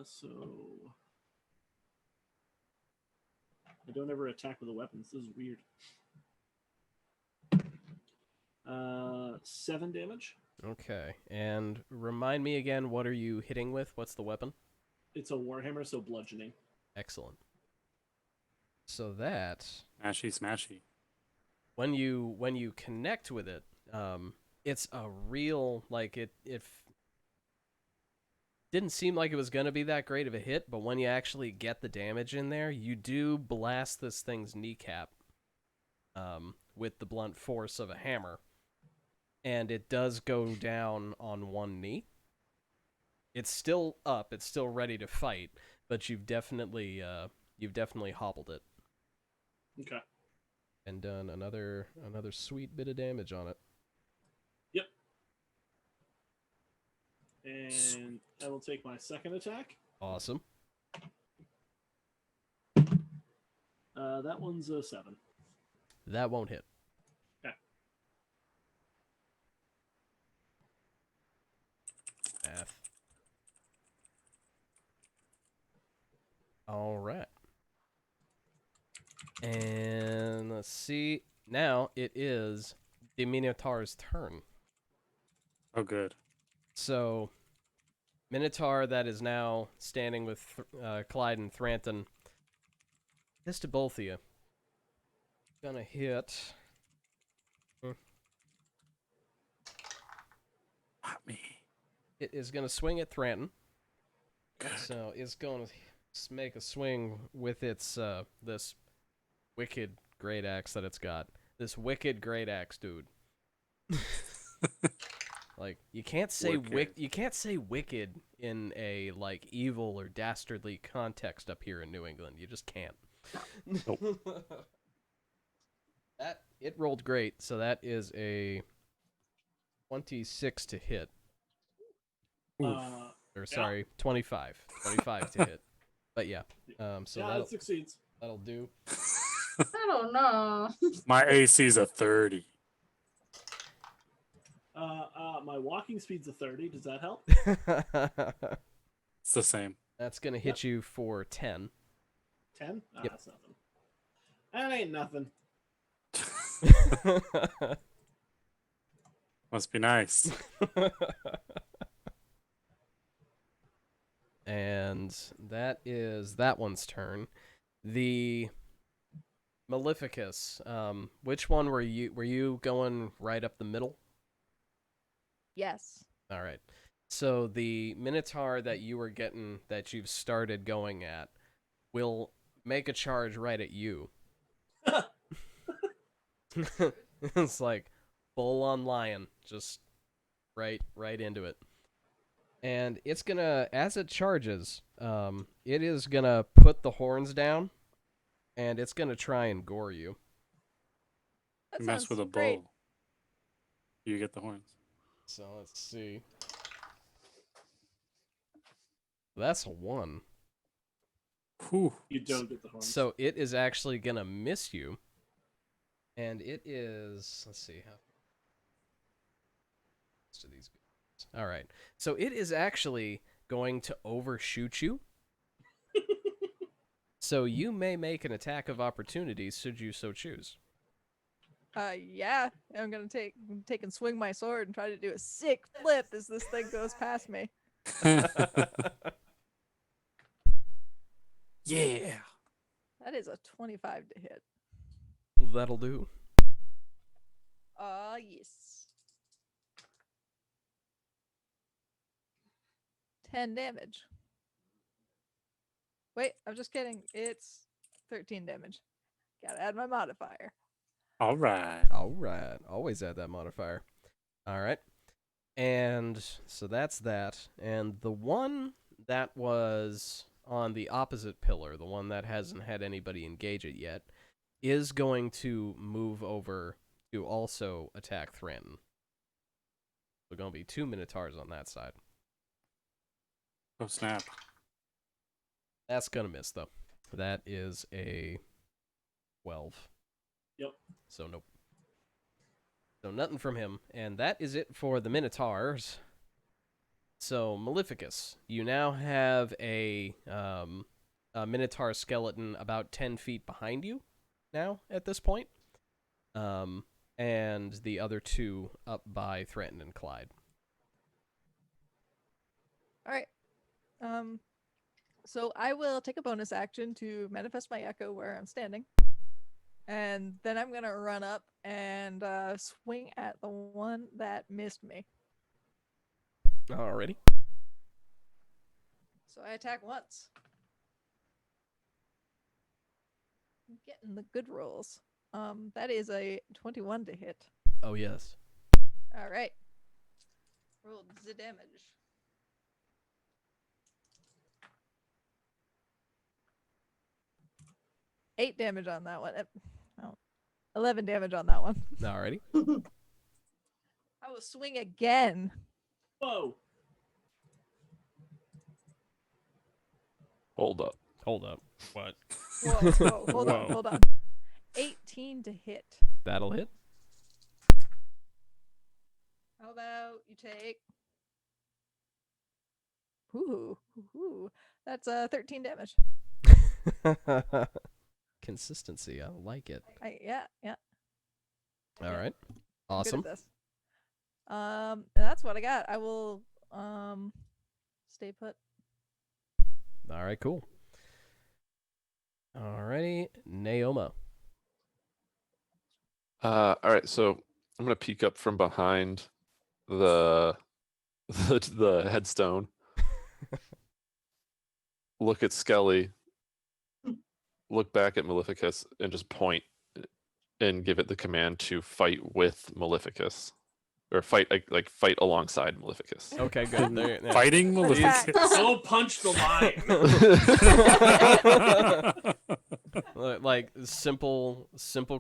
So I don't ever attack with a weapon. This is weird. 7 damage. Okay. And remind me again, what are you hitting with? What's the weapon? It's a warhammer, so bludgeoning. Excellent. So that Smashy, smashy. when you connect with it, it's a real it didn't seem like it was gonna be that great of a hit, but when you actually get the damage in there, you do blast this thing's kneecap with the blunt force of a hammer, and it does go down on one knee. It's still up, it's still ready to fight, but you've definitely hobbled it. Okay. And done another sweet bit of damage on it. Yep. And I will take my second attack. Awesome. That one's a 7. That won't hit. Okay. Math. All right. And let's see. Now it is the Minotaur's turn. Oh, good. So, Minotaur that is now standing with Clyde and Thranton. This to both of you. Gonna hit. Not me. It is gonna swing at Thranton. Good. So it's going to make a swing with its this wicked great axe that it's got. This wicked great axe, dude. Like you can't say wicked in a like evil or dastardly context up here in New England. You just can't. Nope. That it rolled great, so that is a 26 to hit. Or sorry, 25. 25 to hit. But yeah. So yeah, it succeeds. that'll do. I don't know. My AC's a 30. My walking speed's a 30. Does that help? It's the same. That's gonna hit you for 10. 10? Yep. That's nothing. That ain't nothing. Must be nice. And that is that one's turn. The Maleficus. Which one were you? Were you going right up the middle? Yes. All right. So the Minotaur that you've started going at, will make a charge right at you. It's like full on lion, just right into it. And it's gonna, as it charges, it is gonna put the horns down, and it's gonna try and gore you. That Mess with sounds a great. bull. You get the horns. So let's see. That's a 1. Whew. You don't get the horns. So it is actually gonna miss you, and it is. Let's see how. To these guys. All right. So it is actually going to overshoot you. So you may make an attack of opportunity should you so choose. Yeah, I'm gonna take and swing my sword and try to do a sick flip as this thing goes past me. Yeah. That is a 25 to hit. That'll do. Yes. 10 damage. Wait, I'm just kidding. It's 13 damage. Gotta add my modifier. All right. All right. Always add that modifier. All right. And so that's that. And the one that was on the opposite pillar, the one that hasn't had anybody engage it yet, is going to move over to also attack Thranton. There's going to be 2 Minotaurs on that side. Oh, snap. That's going to miss, though. That is a 12. Yep. So, nope. So, nothing from him. And that is it for the Minotaurs. So, Maleficus, you now have a Minotaur skeleton about 10 feet behind you now at this point. And the other 2 up by Thranton and Clyde. All right. So I will take a bonus action to manifest my echo where I'm standing. And then I'm going to run up and swing at the one that missed me. Alrighty. So I attack once. I'm getting the good rolls. That is a 21 to hit. Oh, yes. All right. Roll the damage. 8 damage on that one. 11 damage on that one. Alrighty. I will swing again. Whoa. Hold up. Hold up. What? Whoa, hold on, Whoa. hold on. 18 to hit. That'll hit. How about you take... Ooh. That's 13 damage. Consistency. I like it. Yeah. All right. I'm good Awesome. at this. And that's what I got. I will stay put. All right, cool. Alrighty, Naoma. All right, so I'm gonna peek up from behind the the headstone. Look at Skelly. Look back at Maleficus and just point and give it the command to fight with Maleficus, or fight like fight alongside Maleficus. Okay, good. There, yeah. Fighting Attack. Maleficus. Go punch the lion. Like simple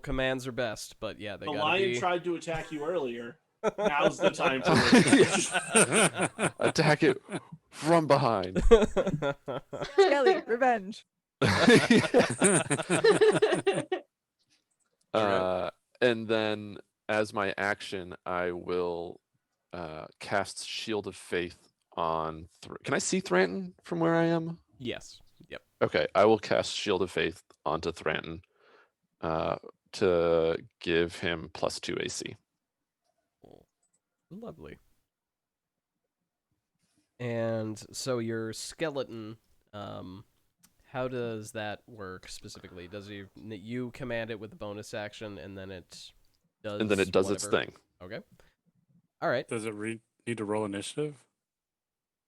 commands are best, but yeah, they The gotta lion be. tried to attack you earlier. Now's the time to Attack it from behind. Skelly, revenge. And then as my action, I will cast Shield of Faith on. Can I see Thranton from where I am? Yes. Yep. Okay, I will cast Shield of Faith onto Thranton to give him +2 AC. Lovely. And so your skeleton, how does that work specifically? Does you command it with a bonus action, and then it does? And then it does its whatever? thing. Okay. All right. Does it need to roll initiative?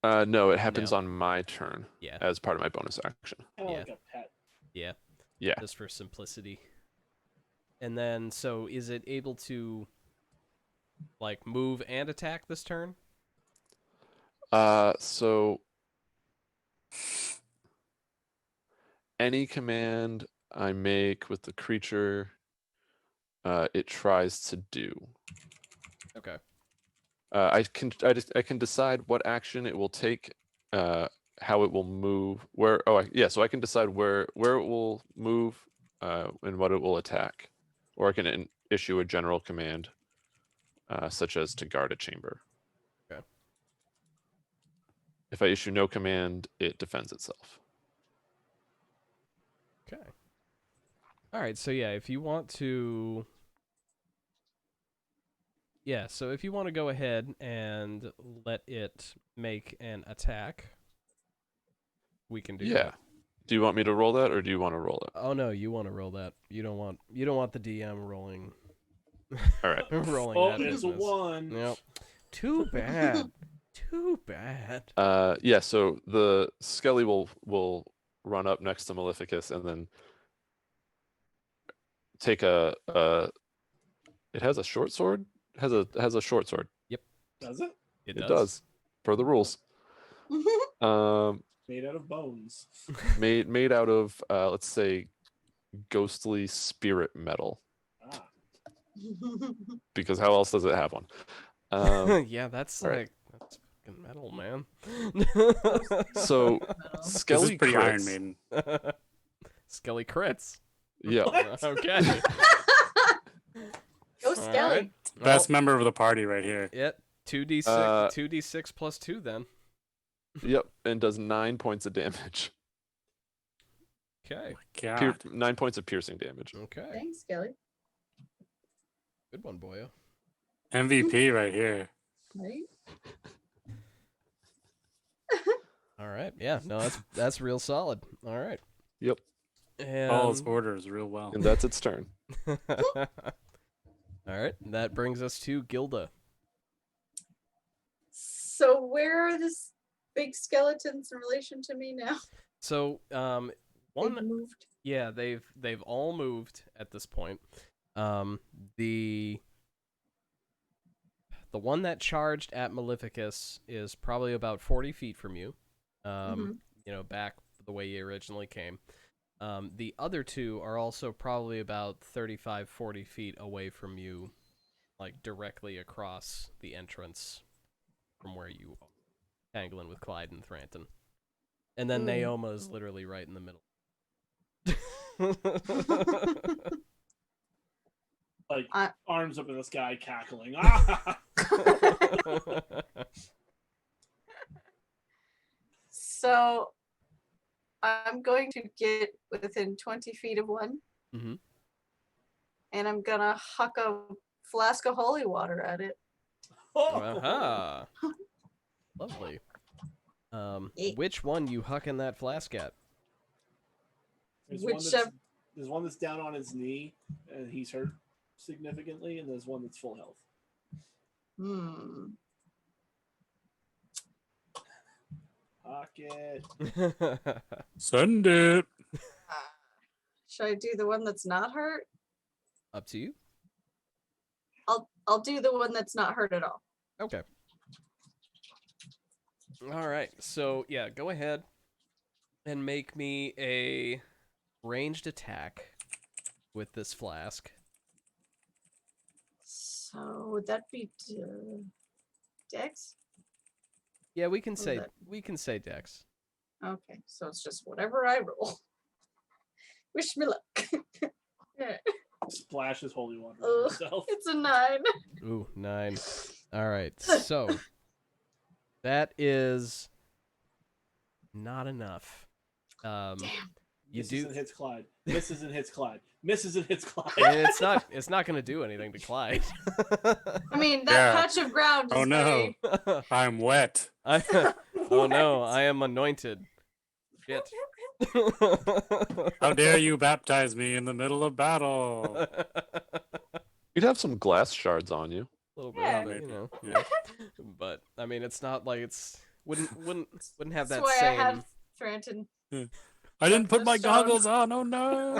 No, it happens No. on my turn Yeah. as part of my bonus action. Kind of Yeah. like a pet. Yeah. Yeah. Just for simplicity. And then, so is it able to, like, move and attack this turn? So any command I make with the creature, it tries to do. Okay. I can decide what action it will take, how it will move, where. Oh, yeah. So I can decide where it will move, and what it will attack, or I can issue a general command, such as to guard a chamber. Okay. If I issue no command, it defends itself. Okay. All right. So yeah, if you want to. Yeah, so if you want to go ahead and let it make an attack, we can do Yeah. that. Do you want me to roll that, or do you want to roll it? Oh no, you want to roll that. You don't want the DM rolling. All right. rolling Oh, that it's a business. 1. Yep. Too bad. Too bad. Yeah. So the Skelly will run up next to Maleficus and then take a. It has a short sword. Has a short sword. Does it? It It does, per the rules. Made out of bones. Made out of let's say ghostly spirit metal, Ah. because how else does it have one? Yeah, that's all right. like that's fucking metal, man. So Metal. This Skelly is pretty Iron crits. Maiden. Skelly crits. Yeah. What? Okay. Go All Skelly. right. Best member of the party right here. Yeah, 2d6 Uh, 2d6 plus 2 then. Yep. And does 9 points of damage. Okay. God. 9 points of piercing damage. Okay. Thanks, Skelly. Good one, boyo. MVP right here. Right? All right. Yeah. No, that's real solid. All right. Yep. Follows And orders real well. And that's its turn. all right. That brings us to Gilda. So where are this big skeletons in relation to me now? So, They've one moved. yeah, they've all moved at this point. The one that charged at Maleficus is probably about 40 feet from you. You know, back the way you originally came. The other two are also probably about 35, 40 feet away from you, like directly across the entrance from where you are, tangling with Clyde and Thranton. And then Naoma is literally right in the middle. Like, I- arms up in the sky, cackling. Ah! So I'm going to get within 20 feet of one. Mhm. And I'm gonna huck a flask of holy water at it. Aha! Lovely. Eh. Which one you hucking that flask at? There's one that's down on his knee, and he's hurt significantly, and there's one that's full health. Huck it. Send it. Should I do the one that's not hurt? Up to you. I'll do the one that's not hurt at all. Okay. All right. So, yeah, go ahead and make me a ranged attack with this flask. So would that be Dex? Yeah, we can What was say that? Dex. Okay, so it's just whatever I roll. Wish me luck. Yeah. Splashes holy water Ugh. on himself. It's a 9. Ooh, 9. All right. So, that is not enough. You Misses do and hits Clyde. Misses and hits Clyde. Misses and hits Clyde. and it's not going to do anything to Clyde. I mean, that Yeah. patch of ground is Oh no. very... I'm wet. Oh no, I am anointed. Shit. How dare you baptize me in the middle of battle? You'd have some glass shards on you. A little bit, Yeah. but, you know. Yeah. But I mean, it's not like it's wouldn't have That's that why I same. had Thranton. I didn't put the my stone. goggles on. Oh no.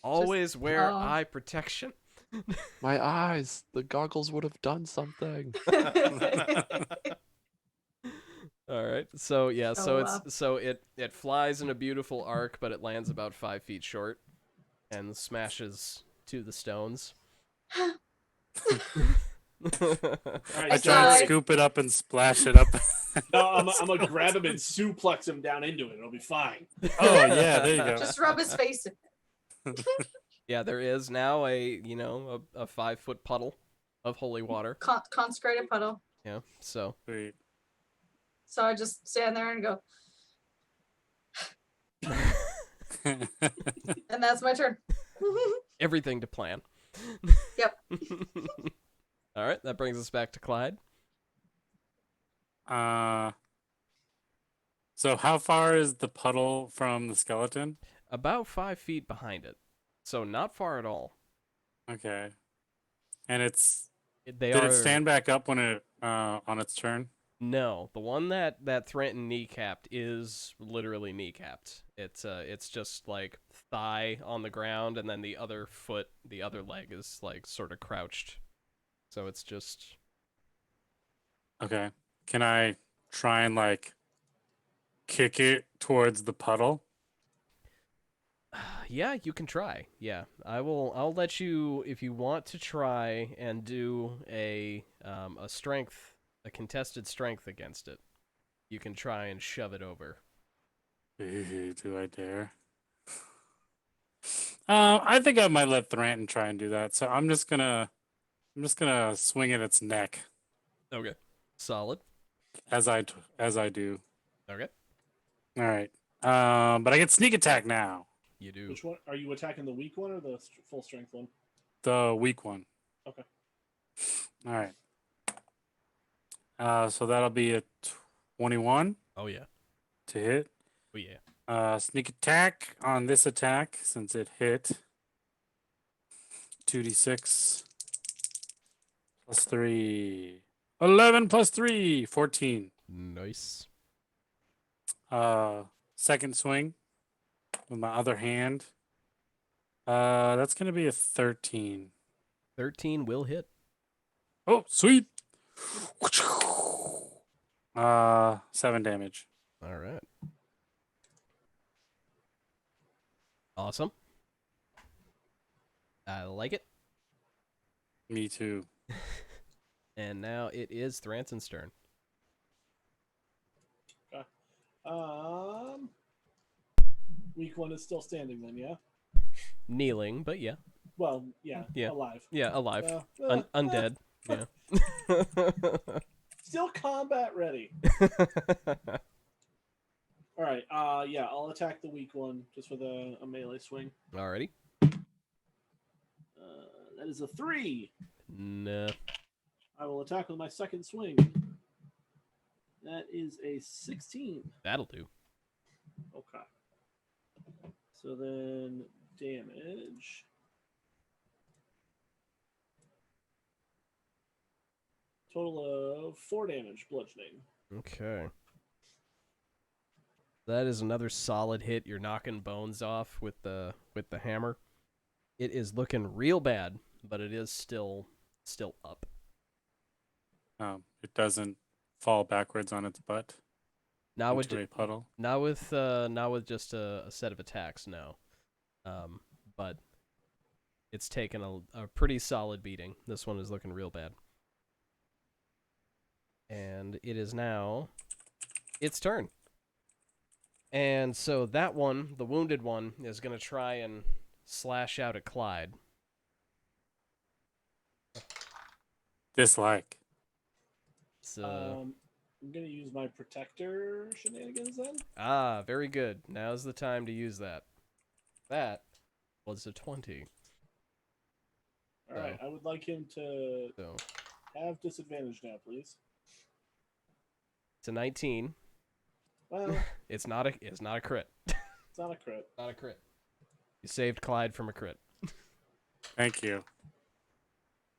Always wear oh. eye protection. My eyes. The goggles would have done something. All right. So yeah, so So, it flies in a beautiful arc, but it lands about 5 feet short and smashes to the stones. All right, I It's, try and uh, scoop it up and splash it up. No, I'm gonna grab him and suplex him down into it. It'll be fine. Oh yeah, there you go. just rub his face in. Yeah, there is now a 5-foot puddle of holy water. Consecrated puddle. Yeah. So Sweet. So I just stand there and go, and that's my turn. everything to plan. Yep. All right, that brings us back to Clyde. So how far is the puddle from the skeleton? About 5 feet behind it, so not far at all. Okay. And They did are it stand back up when it on its turn? No, the one that threatened kneecapped is literally kneecapped. It's just like thigh on the ground, and then the other leg is like sort of crouched. So it's just Okay. Can I try and like kick it towards the puddle? yeah, you can try. Yeah, I'll let you if you want to try and do a contested strength against it. You can try and shove it over. Ooh, do I dare? I think I might let Thranton try and do that. So I'm just gonna swing at its neck Okay, solid. as I do. Okay, All right. But I get sneak attack now. you do. Which one are you attacking? The weak one or the full strength one? The weak one. Okay. All right. So that'll be a 21 Oh yeah. to hit. Oh yeah. Sneak attack on this attack since it hit. 2d6 plus 3. 11 plus 3. 14. Nice. Second swing with my other hand. That's going to be a 13. 13 will hit. Oh, sweet. 7 damage. All right. Awesome. I like it. Me too. And now it is Thranson's turn. Weak one is still standing then, yeah? Kneeling, but yeah. Well, yeah, Yeah. alive. Yeah, alive. Well, Undead. Yeah. Still combat ready. All right. Yeah, I'll attack the weak one just with a melee swing. Alrighty. That is a 3. Nah. I will attack with my second swing. That is a 16. That'll do. Okay. So then damage. Total of 4 damage, bludgeoning. Okay. That is another solid hit. You're knocking bones off with the hammer. It is looking real bad, but it is still up. It doesn't fall backwards on its butt Not with into a puddle. not with just a set of attacks, no. But it's taken a pretty solid beating. This one is looking real bad. And it is now its turn. And so that one, the wounded one, is going to try and slash out at Clyde. Dislike. So, I'm going to use my protector shenanigans then. very good. Now's the time to use that. That was a 20. All right. I would like him to So, have disadvantage now, please. it's a 19. Well, It's not a crit. it's not a crit. Not a crit. You saved Clyde from a crit. Thank you.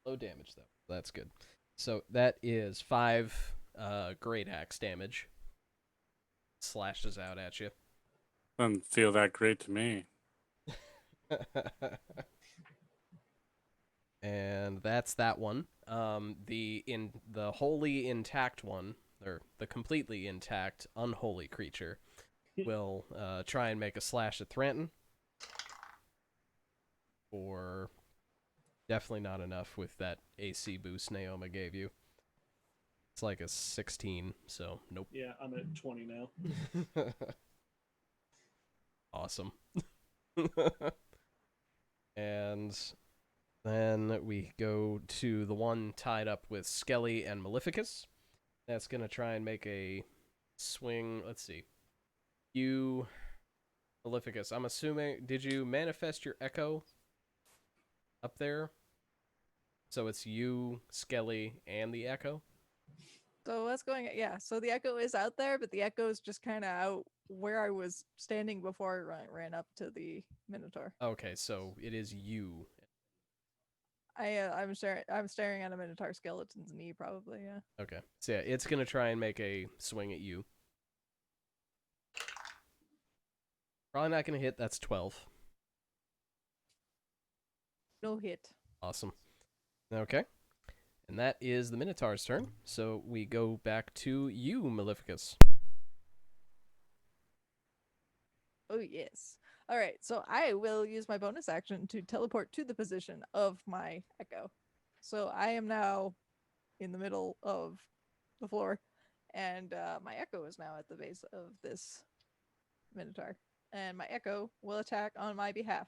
Low damage, though. That's good. So that is 5 great axe damage. Slashes out at you. Doesn't feel that great to me. that's that one. The wholly intact one, or the completely intact unholy creature, will try and make a slash at Thranton. Or definitely not enough with that AC boost Naoma gave you. It's like a 16, so nope. Yeah, I'm at 20 now. Awesome. And then we go to the one tied up with Skelly and Maleficus. That's going to try and make a swing. Let's see. You, Maleficus, I'm assuming, did you manifest your echo up there? So it's you, Skelly, and the echo? So what's going on? Yeah, so the echo is out there, but the echo is just kind of out where I was standing before I ran up to the Minotaur. Okay, so it is you. I'm staring at a Minotaur skeleton's knee, probably. Yeah. Okay, so yeah, it's gonna try and make a swing at you. Probably not gonna hit. That's 12. No hit. Awesome. Okay. And that is the Minotaur's turn. So we go back to you, Maleficus. Oh yes. All right. So I will use my bonus action to teleport to the position of my echo. So I am now in the middle of the floor, and my echo is now at the base of this Minotaur, and my echo will attack on my behalf.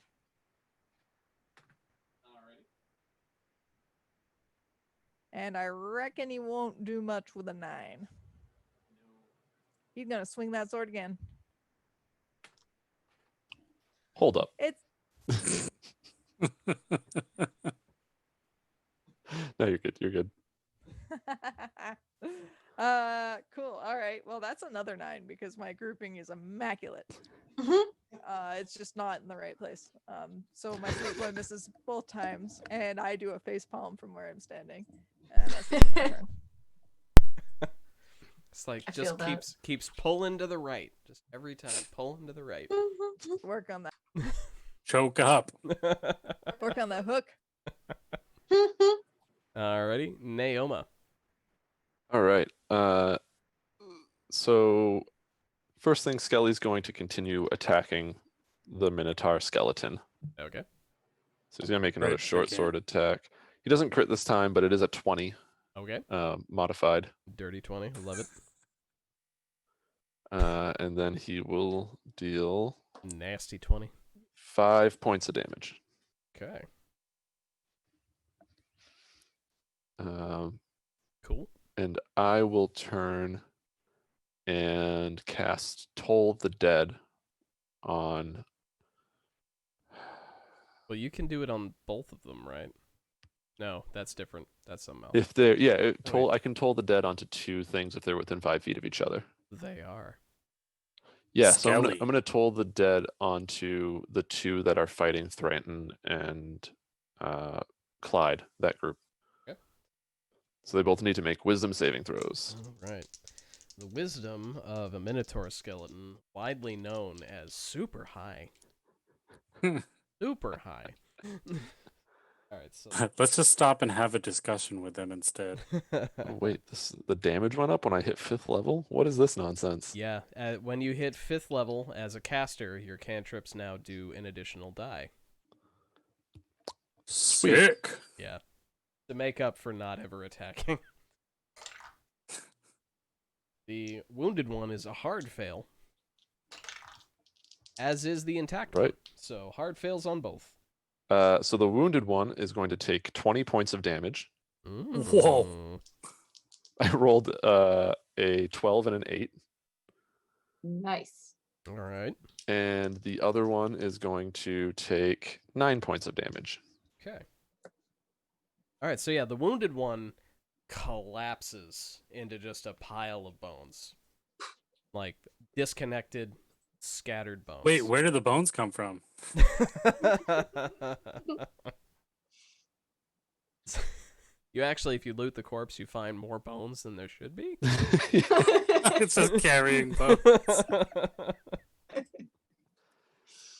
And I reckon he won't do much with a 9. He's gonna swing that sword again. Hold up. It's No, you're good. You're good. cool. All right. Well, that's another 9 because my grouping is immaculate. Mhm. It's just not in the right place. So my sweet boy misses both times, and I do a face palm from where I'm standing. And that's the end of my turn. It's like I just feel that. keeps pulling to the right. Just every time pulling to the right. Work on that. Choke up. Work on that hook. Alrighty, Naoma. All right. So first thing, Skelly's going to continue attacking the Minotaur skeleton. Okay. So he's gonna make another Crit short again. sword attack. He doesn't crit this time, but it is a 20 Okay. modified. Dirty 20. Love it. And then he will deal Nasty 20. 5 points of damage. Okay. Um, Cool. and I will turn and cast Toll the Dead on. Well, you can do it on both of them, right? No, that's different. That's something else. If they're toll, Wait. I can toll the dead onto 2 things if they're within 5 feet of each other. They are. Yeah, so Skelly. I'm gonna toll the dead onto the 2 that are fighting Thranton and Clyde, that group. Okay. So they both need to make wisdom saving throws. All right. The wisdom of a Minotaur skeleton, widely known as super high. Super high. All right, so Let's just stop and have a discussion with them instead. Oh, wait, the damage went up when I hit 5th level? What is this nonsense? yeah, when you hit 5th level as a caster, your cantrips now do an additional die. Sweet. Sick. Yeah, to make up for not ever attacking. The wounded one is a hard fail, as is the intact one. Right. So hard fails on both. So the wounded one is going to take 20 points of damage. Whoa. I rolled a 12 and an 8. Nice. All right. And the other one is going to take 9 points of damage. Okay. All right, so yeah, the wounded one collapses into just a pile of bones. Like disconnected, scattered bones. Wait, where did the bones come from? You actually, if you loot the corpse, you find more bones than there should be. It's just carrying bones.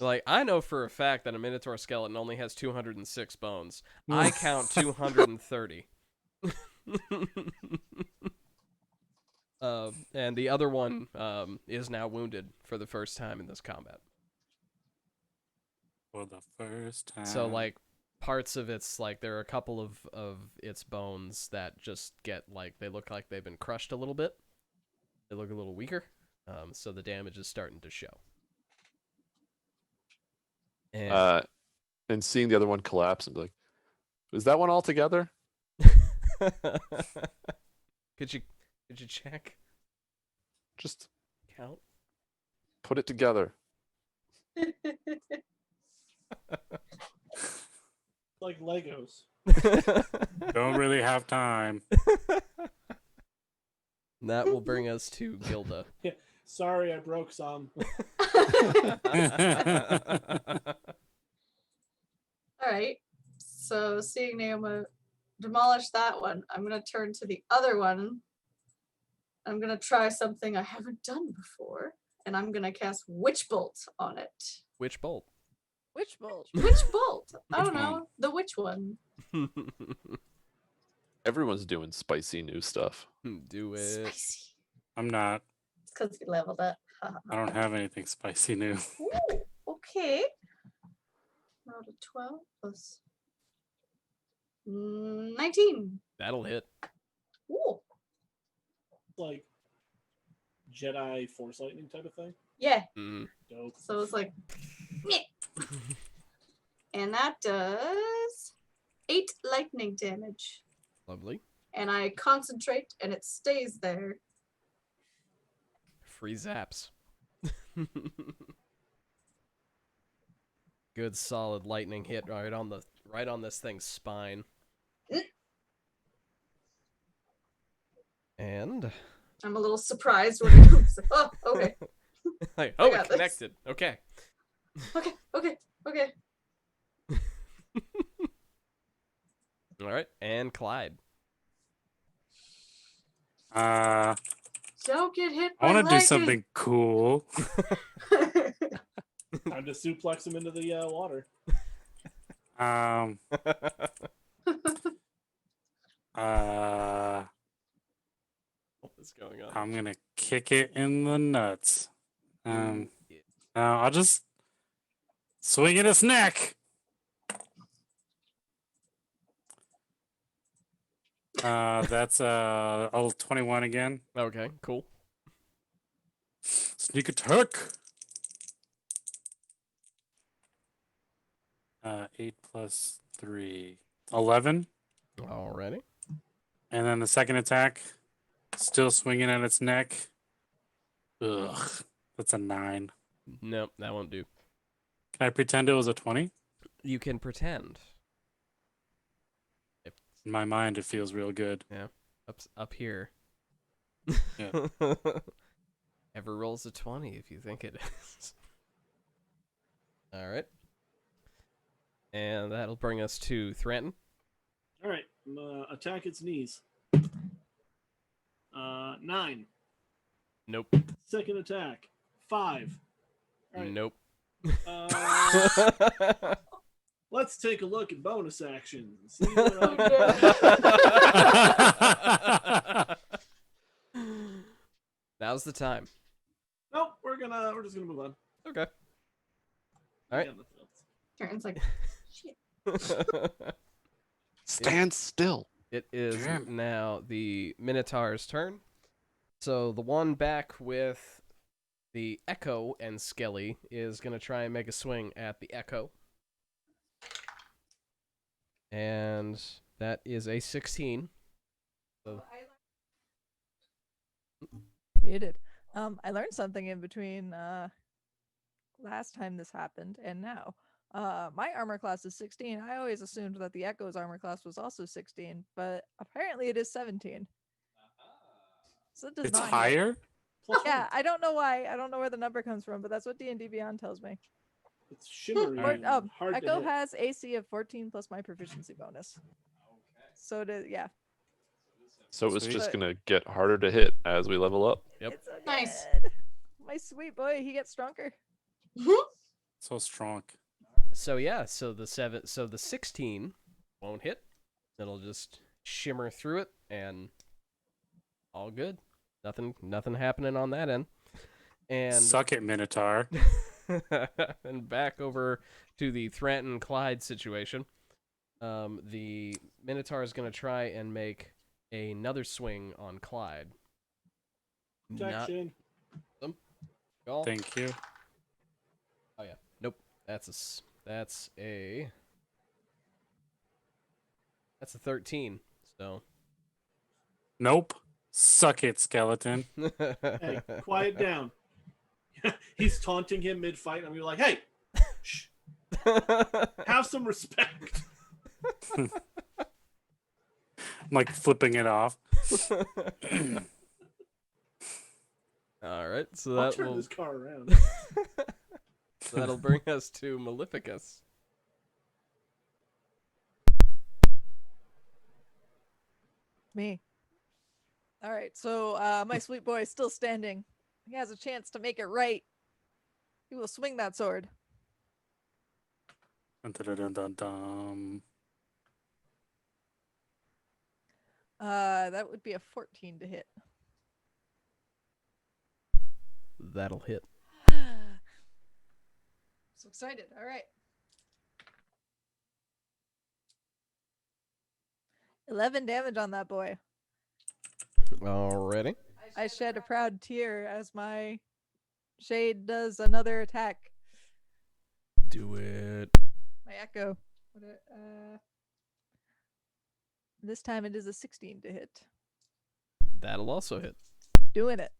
Like, I know for a fact that a Minotaur skeleton only has 206 bones. I count 230. And the other one is now wounded for the first time in this combat. For the first time. So, like, parts of its, like, there are a couple of its bones that just get, like, they look like they've been crushed a little bit. They look a little weaker. So the damage is starting to show. And seeing the other one collapse and be like, is that one all together? Could you check? Just Count? put it together. Like Legos. Don't really have time. That will bring us to Gilda. Sorry, I broke some. All right. So seeing Naoma demolish that one, I'm gonna turn to the other one. I'm gonna try something I haven't done before, and I'm gonna cast Witch Bolt on it. Which bolt? Witch bolt. Witch Bolt. I don't Which one? know. The witch one. Everyone's doing spicy new stuff. Do it. Spicy. I'm not. It's because we leveled up. I don't have anything spicy new. Ooh, okay. Rolled a 12 plus 19. That'll hit. Ooh. Like Jedi Force Lightning type of thing. Yeah. Mm. Dope. So it's like, meh. And that does 8 lightning damage. Lovely. And I concentrate, and it stays there. Free zaps. Good solid lightning hit right on this thing's spine. And I'm a little surprised when it comes. Oh, okay, like, I oh, got it this. connected. Okay. okay. All right, and Clyde. Don't get hit I by want to do lightning. something cool. Time to suplex him into the water. What is going on? I'm gonna kick it in the nuts. I'll just swing at its neck. That's a 21 again. Okay, cool. Sneak attack. 8 plus 3, 11. Alrighty. And then the second attack, still swinging at its neck. Ugh, that's a 9. Nope, that won't do. Can I pretend it was a 20? You can pretend. In my mind, it feels real good. Up here. Yeah. Ever rolls a 20 if you think it is. All right. And that'll bring us to Thranton. All right, attack its knees. 9. Nope. Second attack. 5. All right. Nope. Let's take a look at bonus actions. See what I can- Now's the time. Nope, we're just gonna move on. Okay. All right. Yeah, that's- Karen's like, shit. Stand still. It is Damn. now the Minotaur's turn. So the one back with the Echo and Skelly is going to try and make a swing at the Echo. And that is a 16. So, Muted. I learned something in between last time this happened and now. My armor class is 16. I always assumed that the Echo's armor class was also 16, but apparently it is 17. So it does It's not. higher? Plus Yeah, one. I don't know why. I don't know where the number comes from, but that's what D&D Beyond tells me. It's shimmery. Or- and Or, hard to Echo hit. has AC of 14 plus my proficiency bonus. So it is, yeah. So it's Sweet. just gonna get harder to hit as we level up. Yep. It's so Nice. good. My sweet boy, he gets stronger. So strong. So yeah, so the 16 won't hit. It'll just shimmer through it and all good. Nothing happening on that end. And Suck it, Minotaur. and back over to the Thranton Clyde situation. The Minotaur is going to try and make another swing on Clyde. Not Protection. Y'all. Thank you. Oh yeah. Nope. That's a 13. So. Nope. Suck it, skeleton. Hey, quiet down. He's taunting him mid-fight, and we're like, "Hey, shh, have some respect." I'm like flipping it off. All right. So I'll that turn will this car around. so that'll bring us to Maleficus. Me. All right, so my sweet boy is still standing. He has a chance to make it right. He will swing that sword. Dun, dun, dun, dun, dun. That would be a 14 to hit. That'll hit. So excited. All right. 11 damage on that boy. Already. I shed a proud tear as my shade does another attack. Do it. My echo. This time it is a 16 to hit. That'll also hit. Doing it.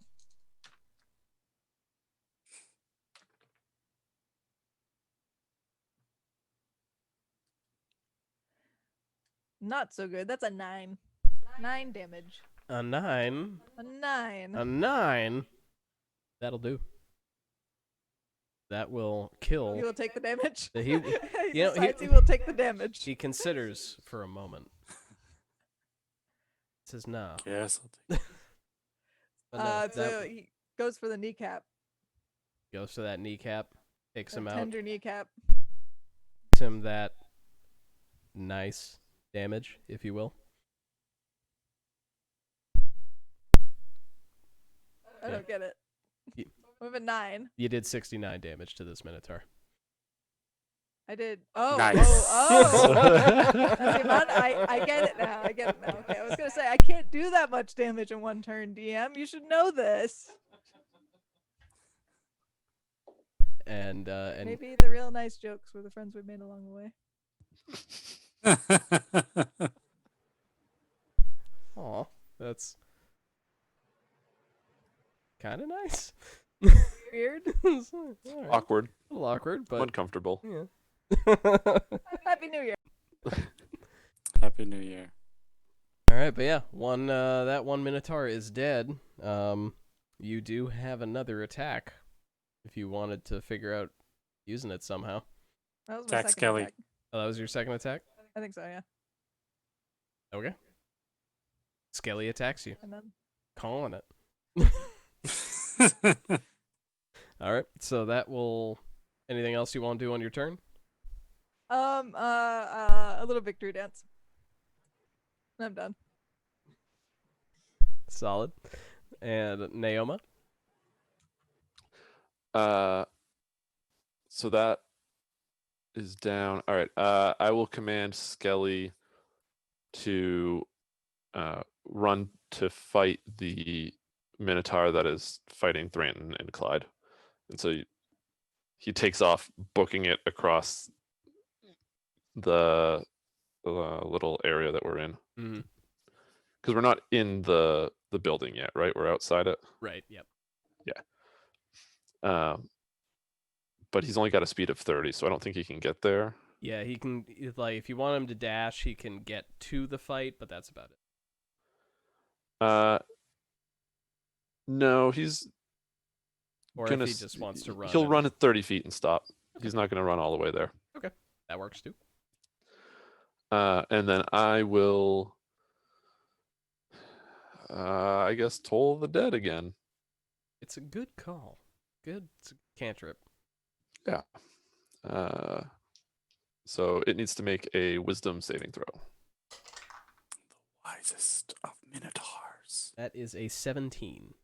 Not so good. That's a 9. 9 damage. A 9. A 9. A 9. That'll do. That will kill. He will take the damage. He, he you know, decides he will take the damage. He considers for a moment. Says no. Yes, I'll take it. So he goes for the kneecap. Goes for that kneecap. Takes him out. Tender kneecap. Takes him that nice damage, if you will. I don't get it. You- We have a 9. You did 69 damage to this Minotaur. I did. Oh, Nice. oh. That's the amount. I get it now. I get it now. Okay, I was gonna say I can't do that much damage in one turn, DM. You should know this. And Maybe the real nice jokes were the friends we made along the way. aw, that's kind of nice. Weird. All right. Awkward, A little awkward, but uncomfortable. yeah. Happy New Year. Happy New Year. All right, but yeah, that one Minotaur is dead. You do have another attack if you wanted to figure out using it somehow. That was my Attack second Skelly. attack. Oh, that was your second attack? I think so, yeah. Okay. Skelly attacks you. And then Calling it. All right, so that will... Anything else you want to do on your turn? a little victory dance. I'm done. Solid. And Naoma? So that is down. All right. I will command Skelly to run to fight the Minotaur that is fighting Thranton and Clyde. And so he takes off, booking it across the little area that we're in. Mm-hmm. Because we're not in the building yet, right? We're outside it. Right, yep. But he's only got a speed of 30, so I don't think he can get there. Yeah, he can, like, if you want him to dash, he can get to the fight, but that's about it. No, he's Or gonna. if he just wants to run. He'll and- run at 30 feet and stop. He's not going to run all the way there. That works too. And then I will, I guess, toll the dead again. It's a good call. Good. It's a cantrip. Yeah. So it needs to make a wisdom saving throw. Wisest of minotaurs. That is a 17.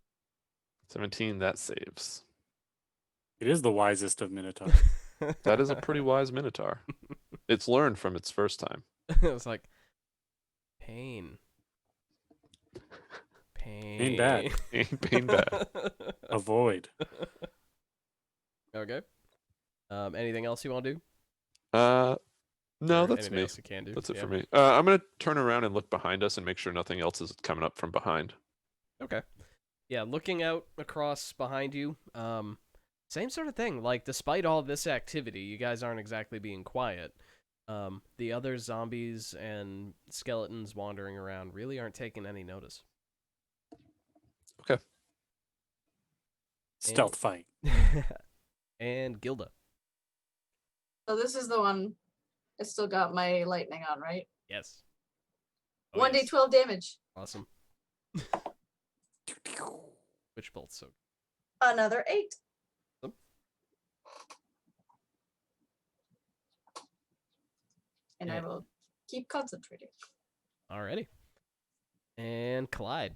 17, that saves. It is the wisest of minotaurs. That is a pretty wise minotaur. It's learned from its first time. It was like, pain. Pain. bad. Pain bad. Avoid. Okay. Anything else you want to do? No, Or that's anything me. else you can do? That's it Yeah. for me. I'm gonna turn around and look behind us and make sure nothing else is coming up from behind. Okay. Yeah, looking out across behind you, same sort of thing. Like, despite all this activity, you guys aren't exactly being quiet. The other zombies and skeletons wandering around really aren't taking any notice. Stealth fight. And Gilda. So this is the one. I still got my lightning on, right? Yes. 1d12 damage. Awesome. Which bolt's so Another 8. Awesome. And I will keep concentrating. Alrighty. And Clyde.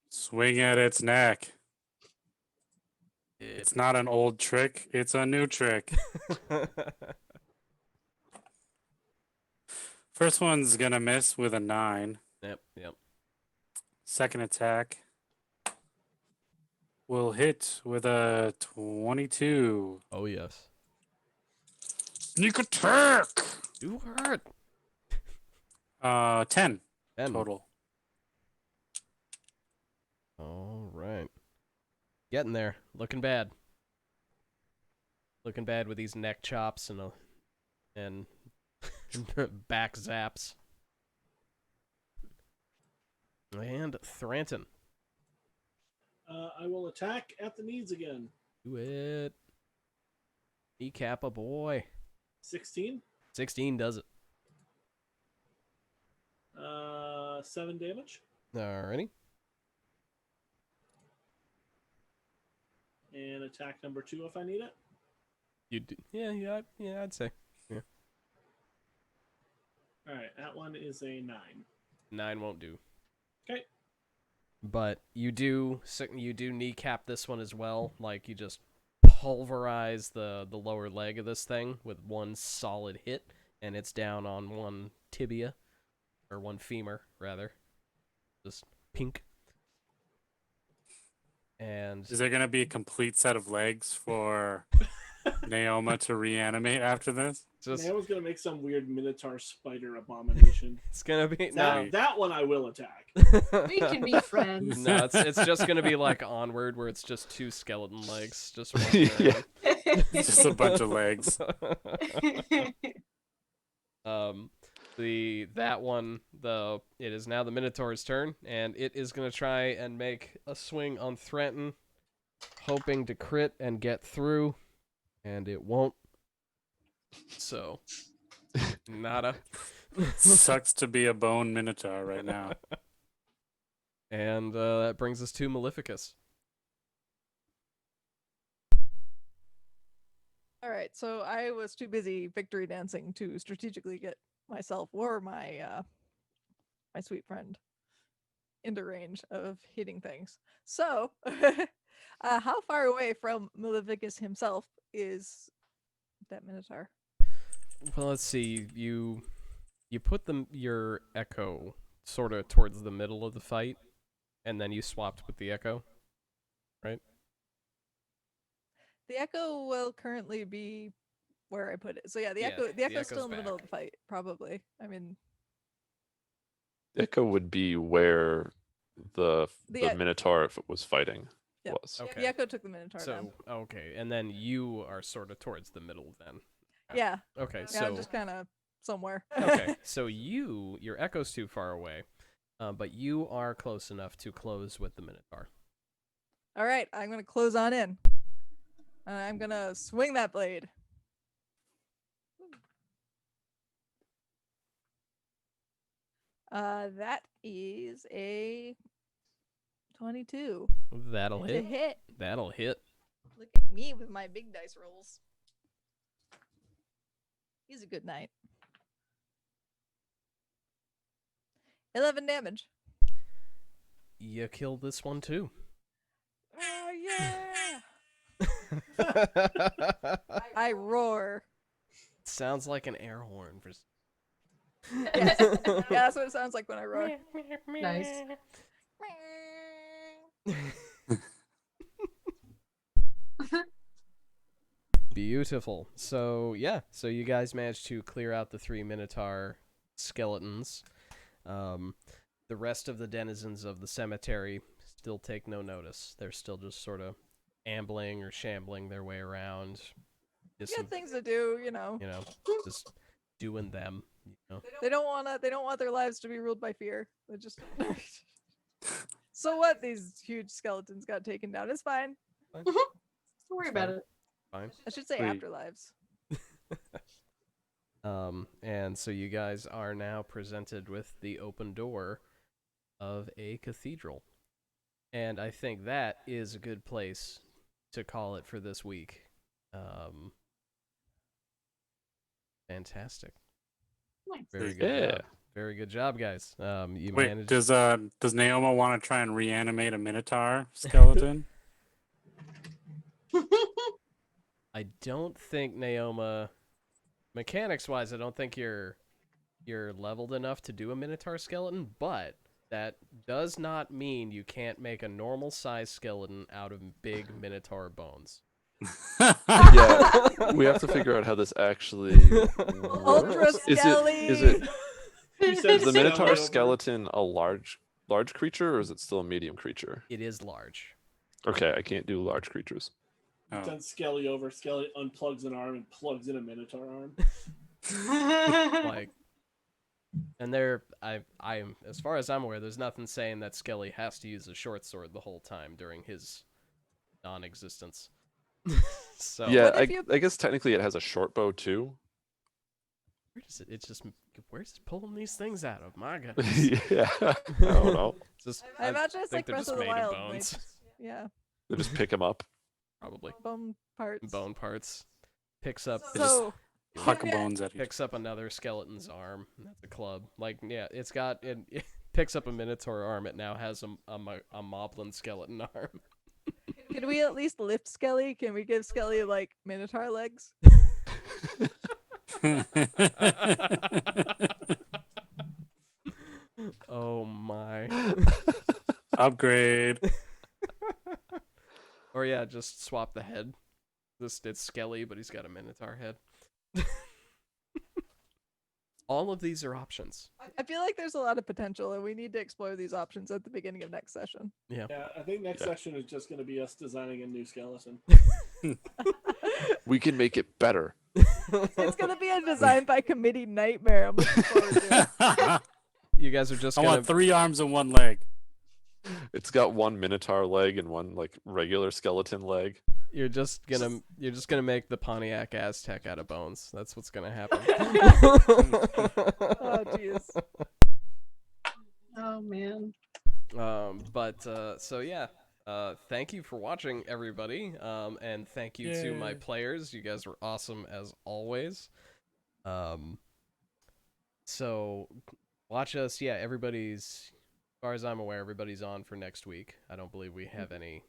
Swing at its neck. It's not an old trick, it's a new trick. First one's gonna miss with a 9. Yep. Second attack will hit with a 22. Oh, yes. Sneak attack! You hurt. 10 10. total. All right. Getting there. Looking bad. Looking bad with these neck chops and back zaps. And Thranton. I will attack at the needs again. Do it. Kneecap a boy. 16. 16 does it. 7 damage. Alrighty. And attack number 2 if I need it. You do, yeah, I'd say. Yeah. Alright, that one is a 9. 9 won't do. Okay. But you do kneecap this one as well. Like, you just pulverize the lower leg of this thing with one solid hit, and it's down on one tibia, or one femur, rather. Just pink. And Is there gonna be a complete set of legs for Naoma to reanimate after this? just I was going to make some weird minotaur spider abomination. it's gonna be That one I will attack. We can be friends. No, it's just gonna be like Onward, where it's just 2 skeleton legs just walking Yeah. Just a bunch of legs. It is now the Minotaur's turn, and it is gonna try and make a swing on Thranton, hoping to crit and get through, and it won't. So, nada. Sucks to be a bone minotaur right now. And that brings us to Maleficus. All right, so I was too busy victory dancing to strategically get myself or my my sweet friend into range of hitting things. So, how far away from Maleficus himself is that minotaur? Well, let's see. You put your echo sort of towards the middle of the fight, and then you swapped with the echo, right? The echo will currently be where I put it. So yeah, the Yeah, echo's echo's still in the middle of back. the fight, probably. I mean, Echo would be where the The- Minotaur, if it was fighting, Yeah. was. Okay. the echo took the minotaur down. So okay, and then you are sort of towards the middle then. Yeah, Okay, yeah, so I'm just kind of somewhere. okay, so your echo's too far away, but you are close enough to close with the Minotaur. All right, I'm gonna close on in. And I'm gonna swing that blade. That is a 22. That'll It's a hit. hit. That'll hit. Look at me with my big dice rolls. He's a good knight. 11 damage. You killed this one too. Oh yeah! I roar. Sounds like an air horn for. Yes. Yeah, that's what it sounds like when I roar. Nice. Beautiful. So yeah, so you guys managed to clear out the 3 Minotaur skeletons. The rest of the denizens of the cemetery still take no notice. They're still just sort of ambling or shambling their way around. Just Got things to do, you know. just doing them. You know. They don't want their lives to be ruled by fear. They just So what? These huge skeletons got taken down. It's fine. Don't worry about it. Fine. I should say Sweet. afterlives. And so you guys are now presented with the open door of a cathedral. And I think that is a good place to call it for this week. Fantastic. Nice. Very good Yeah. job. Very good job, guys. You Wait, managed. does Naoma want to try and reanimate a Minotaur skeleton? I don't think Naoma, mechanics-wise, I don't think you're leveled enough to do a Minotaur skeleton, but that does not mean you can't make a normal-sized skeleton out of big Minotaur bones. Yeah, we have to figure out how this actually Ultra works. Is skelly. it You said is the skelly Minotaur over- skeleton a large creature, or is it still a medium creature? It is large. Okay, I can't do large creatures. Oh. Send Skelly over. Skelly unplugs an arm and plugs in a Minotaur arm. Like, and I'm as far as I'm aware, there's nothing saying that Skelly has to use a short sword the whole time during his non-existence. So Yeah, What if you- I guess technically it has a short bow too. where does it? It's just where's it pulling these things out of? My goodness. Yeah, I don't know. It's just, I imagine it's think like they're Breath just of the made of Wild. Like, bones. yeah, They just pick them up. Probably bone parts. bone parts. Picks up So Huck bones at each. picks up another skeleton's arm. That's a club. Like, yeah, it picks up a Minotaur arm. It now has a Moblin skeleton arm. can we at least lift Skelly? Can we give Skelly like Minotaur legs? Oh my. Upgrade. Or yeah, just swap the head. It's Skelly, but he's got a Minotaur head. All of these are options. I feel like there's a lot of potential, and we need to explore these options at the beginning of next session. Yeah. Yeah, I think next Yeah. session is just going to be us designing a new skeleton. We can make it better. It's gonna be a design by committee nightmare. I'm looking forward to it. I You guys are just gonna want 3 arms and 1 leg. It's got one Minotaur leg and one like regular skeleton leg. you're just gonna make the Pontiac Aztec out of bones. That's what's gonna happen. Oh jeez. Oh man. So yeah, thank you for watching, everybody, and thank you to my Yay. players. You guys were awesome as always. So watch us. Yeah, everybody's, as far as I'm aware, everybody's on for next week. I don't believe we have any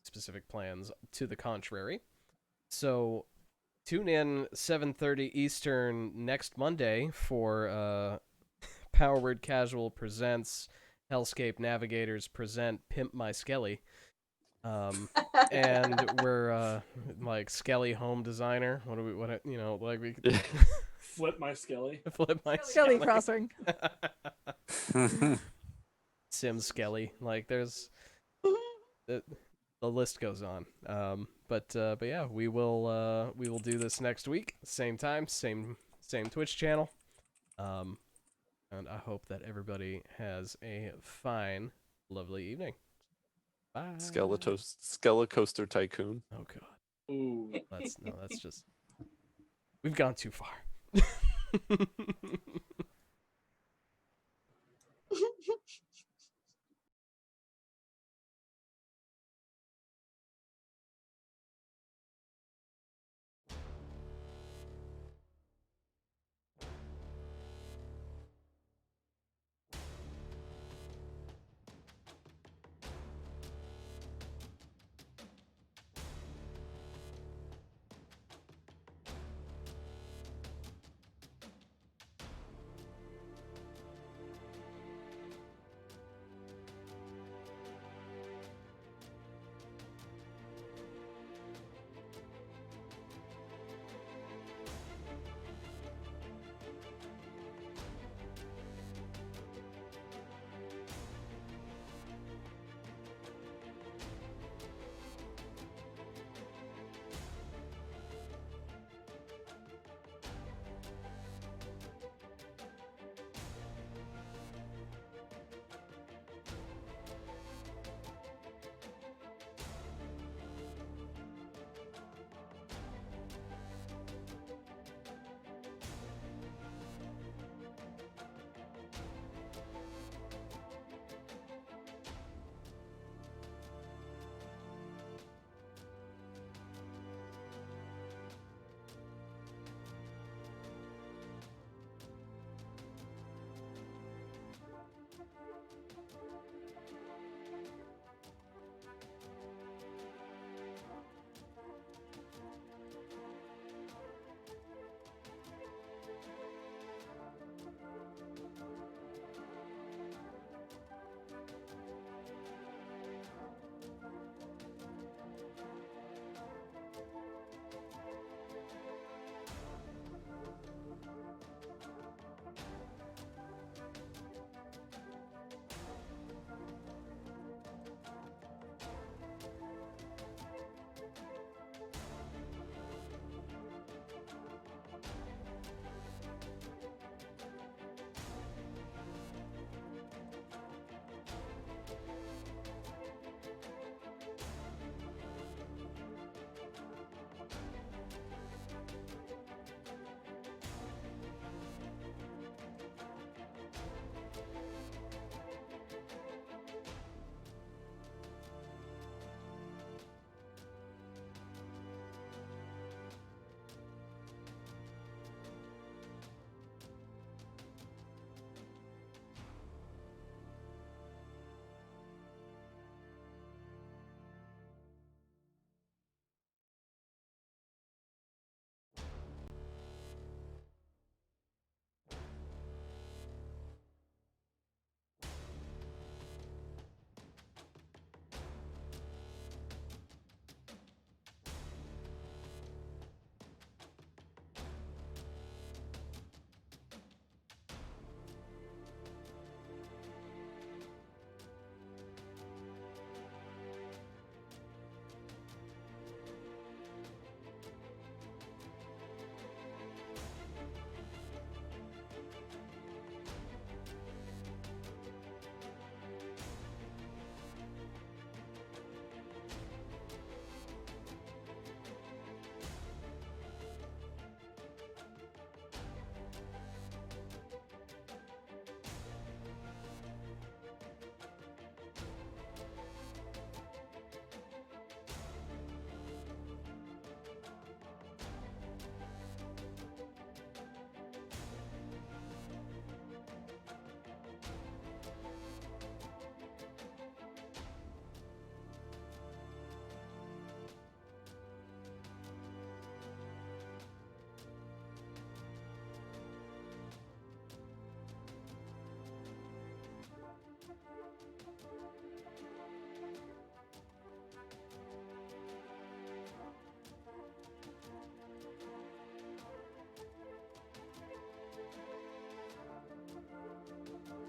specific plans to the contrary. So tune in 7:30 Eastern next Monday for Power Word Casual presents Hellscape Navigators present Pimp My Skelly. And we're like Skelly home designer. We Flip my Skelly. flip my Skelly crossing. Sim Skelly. Like there's the list goes on. But yeah, we will do this next week, same time, same Twitch channel. And I hope that everybody has a fine, lovely evening. Bye. Skelecoaster Tycoon. Oh god. Ooh. That's just we've gone too far.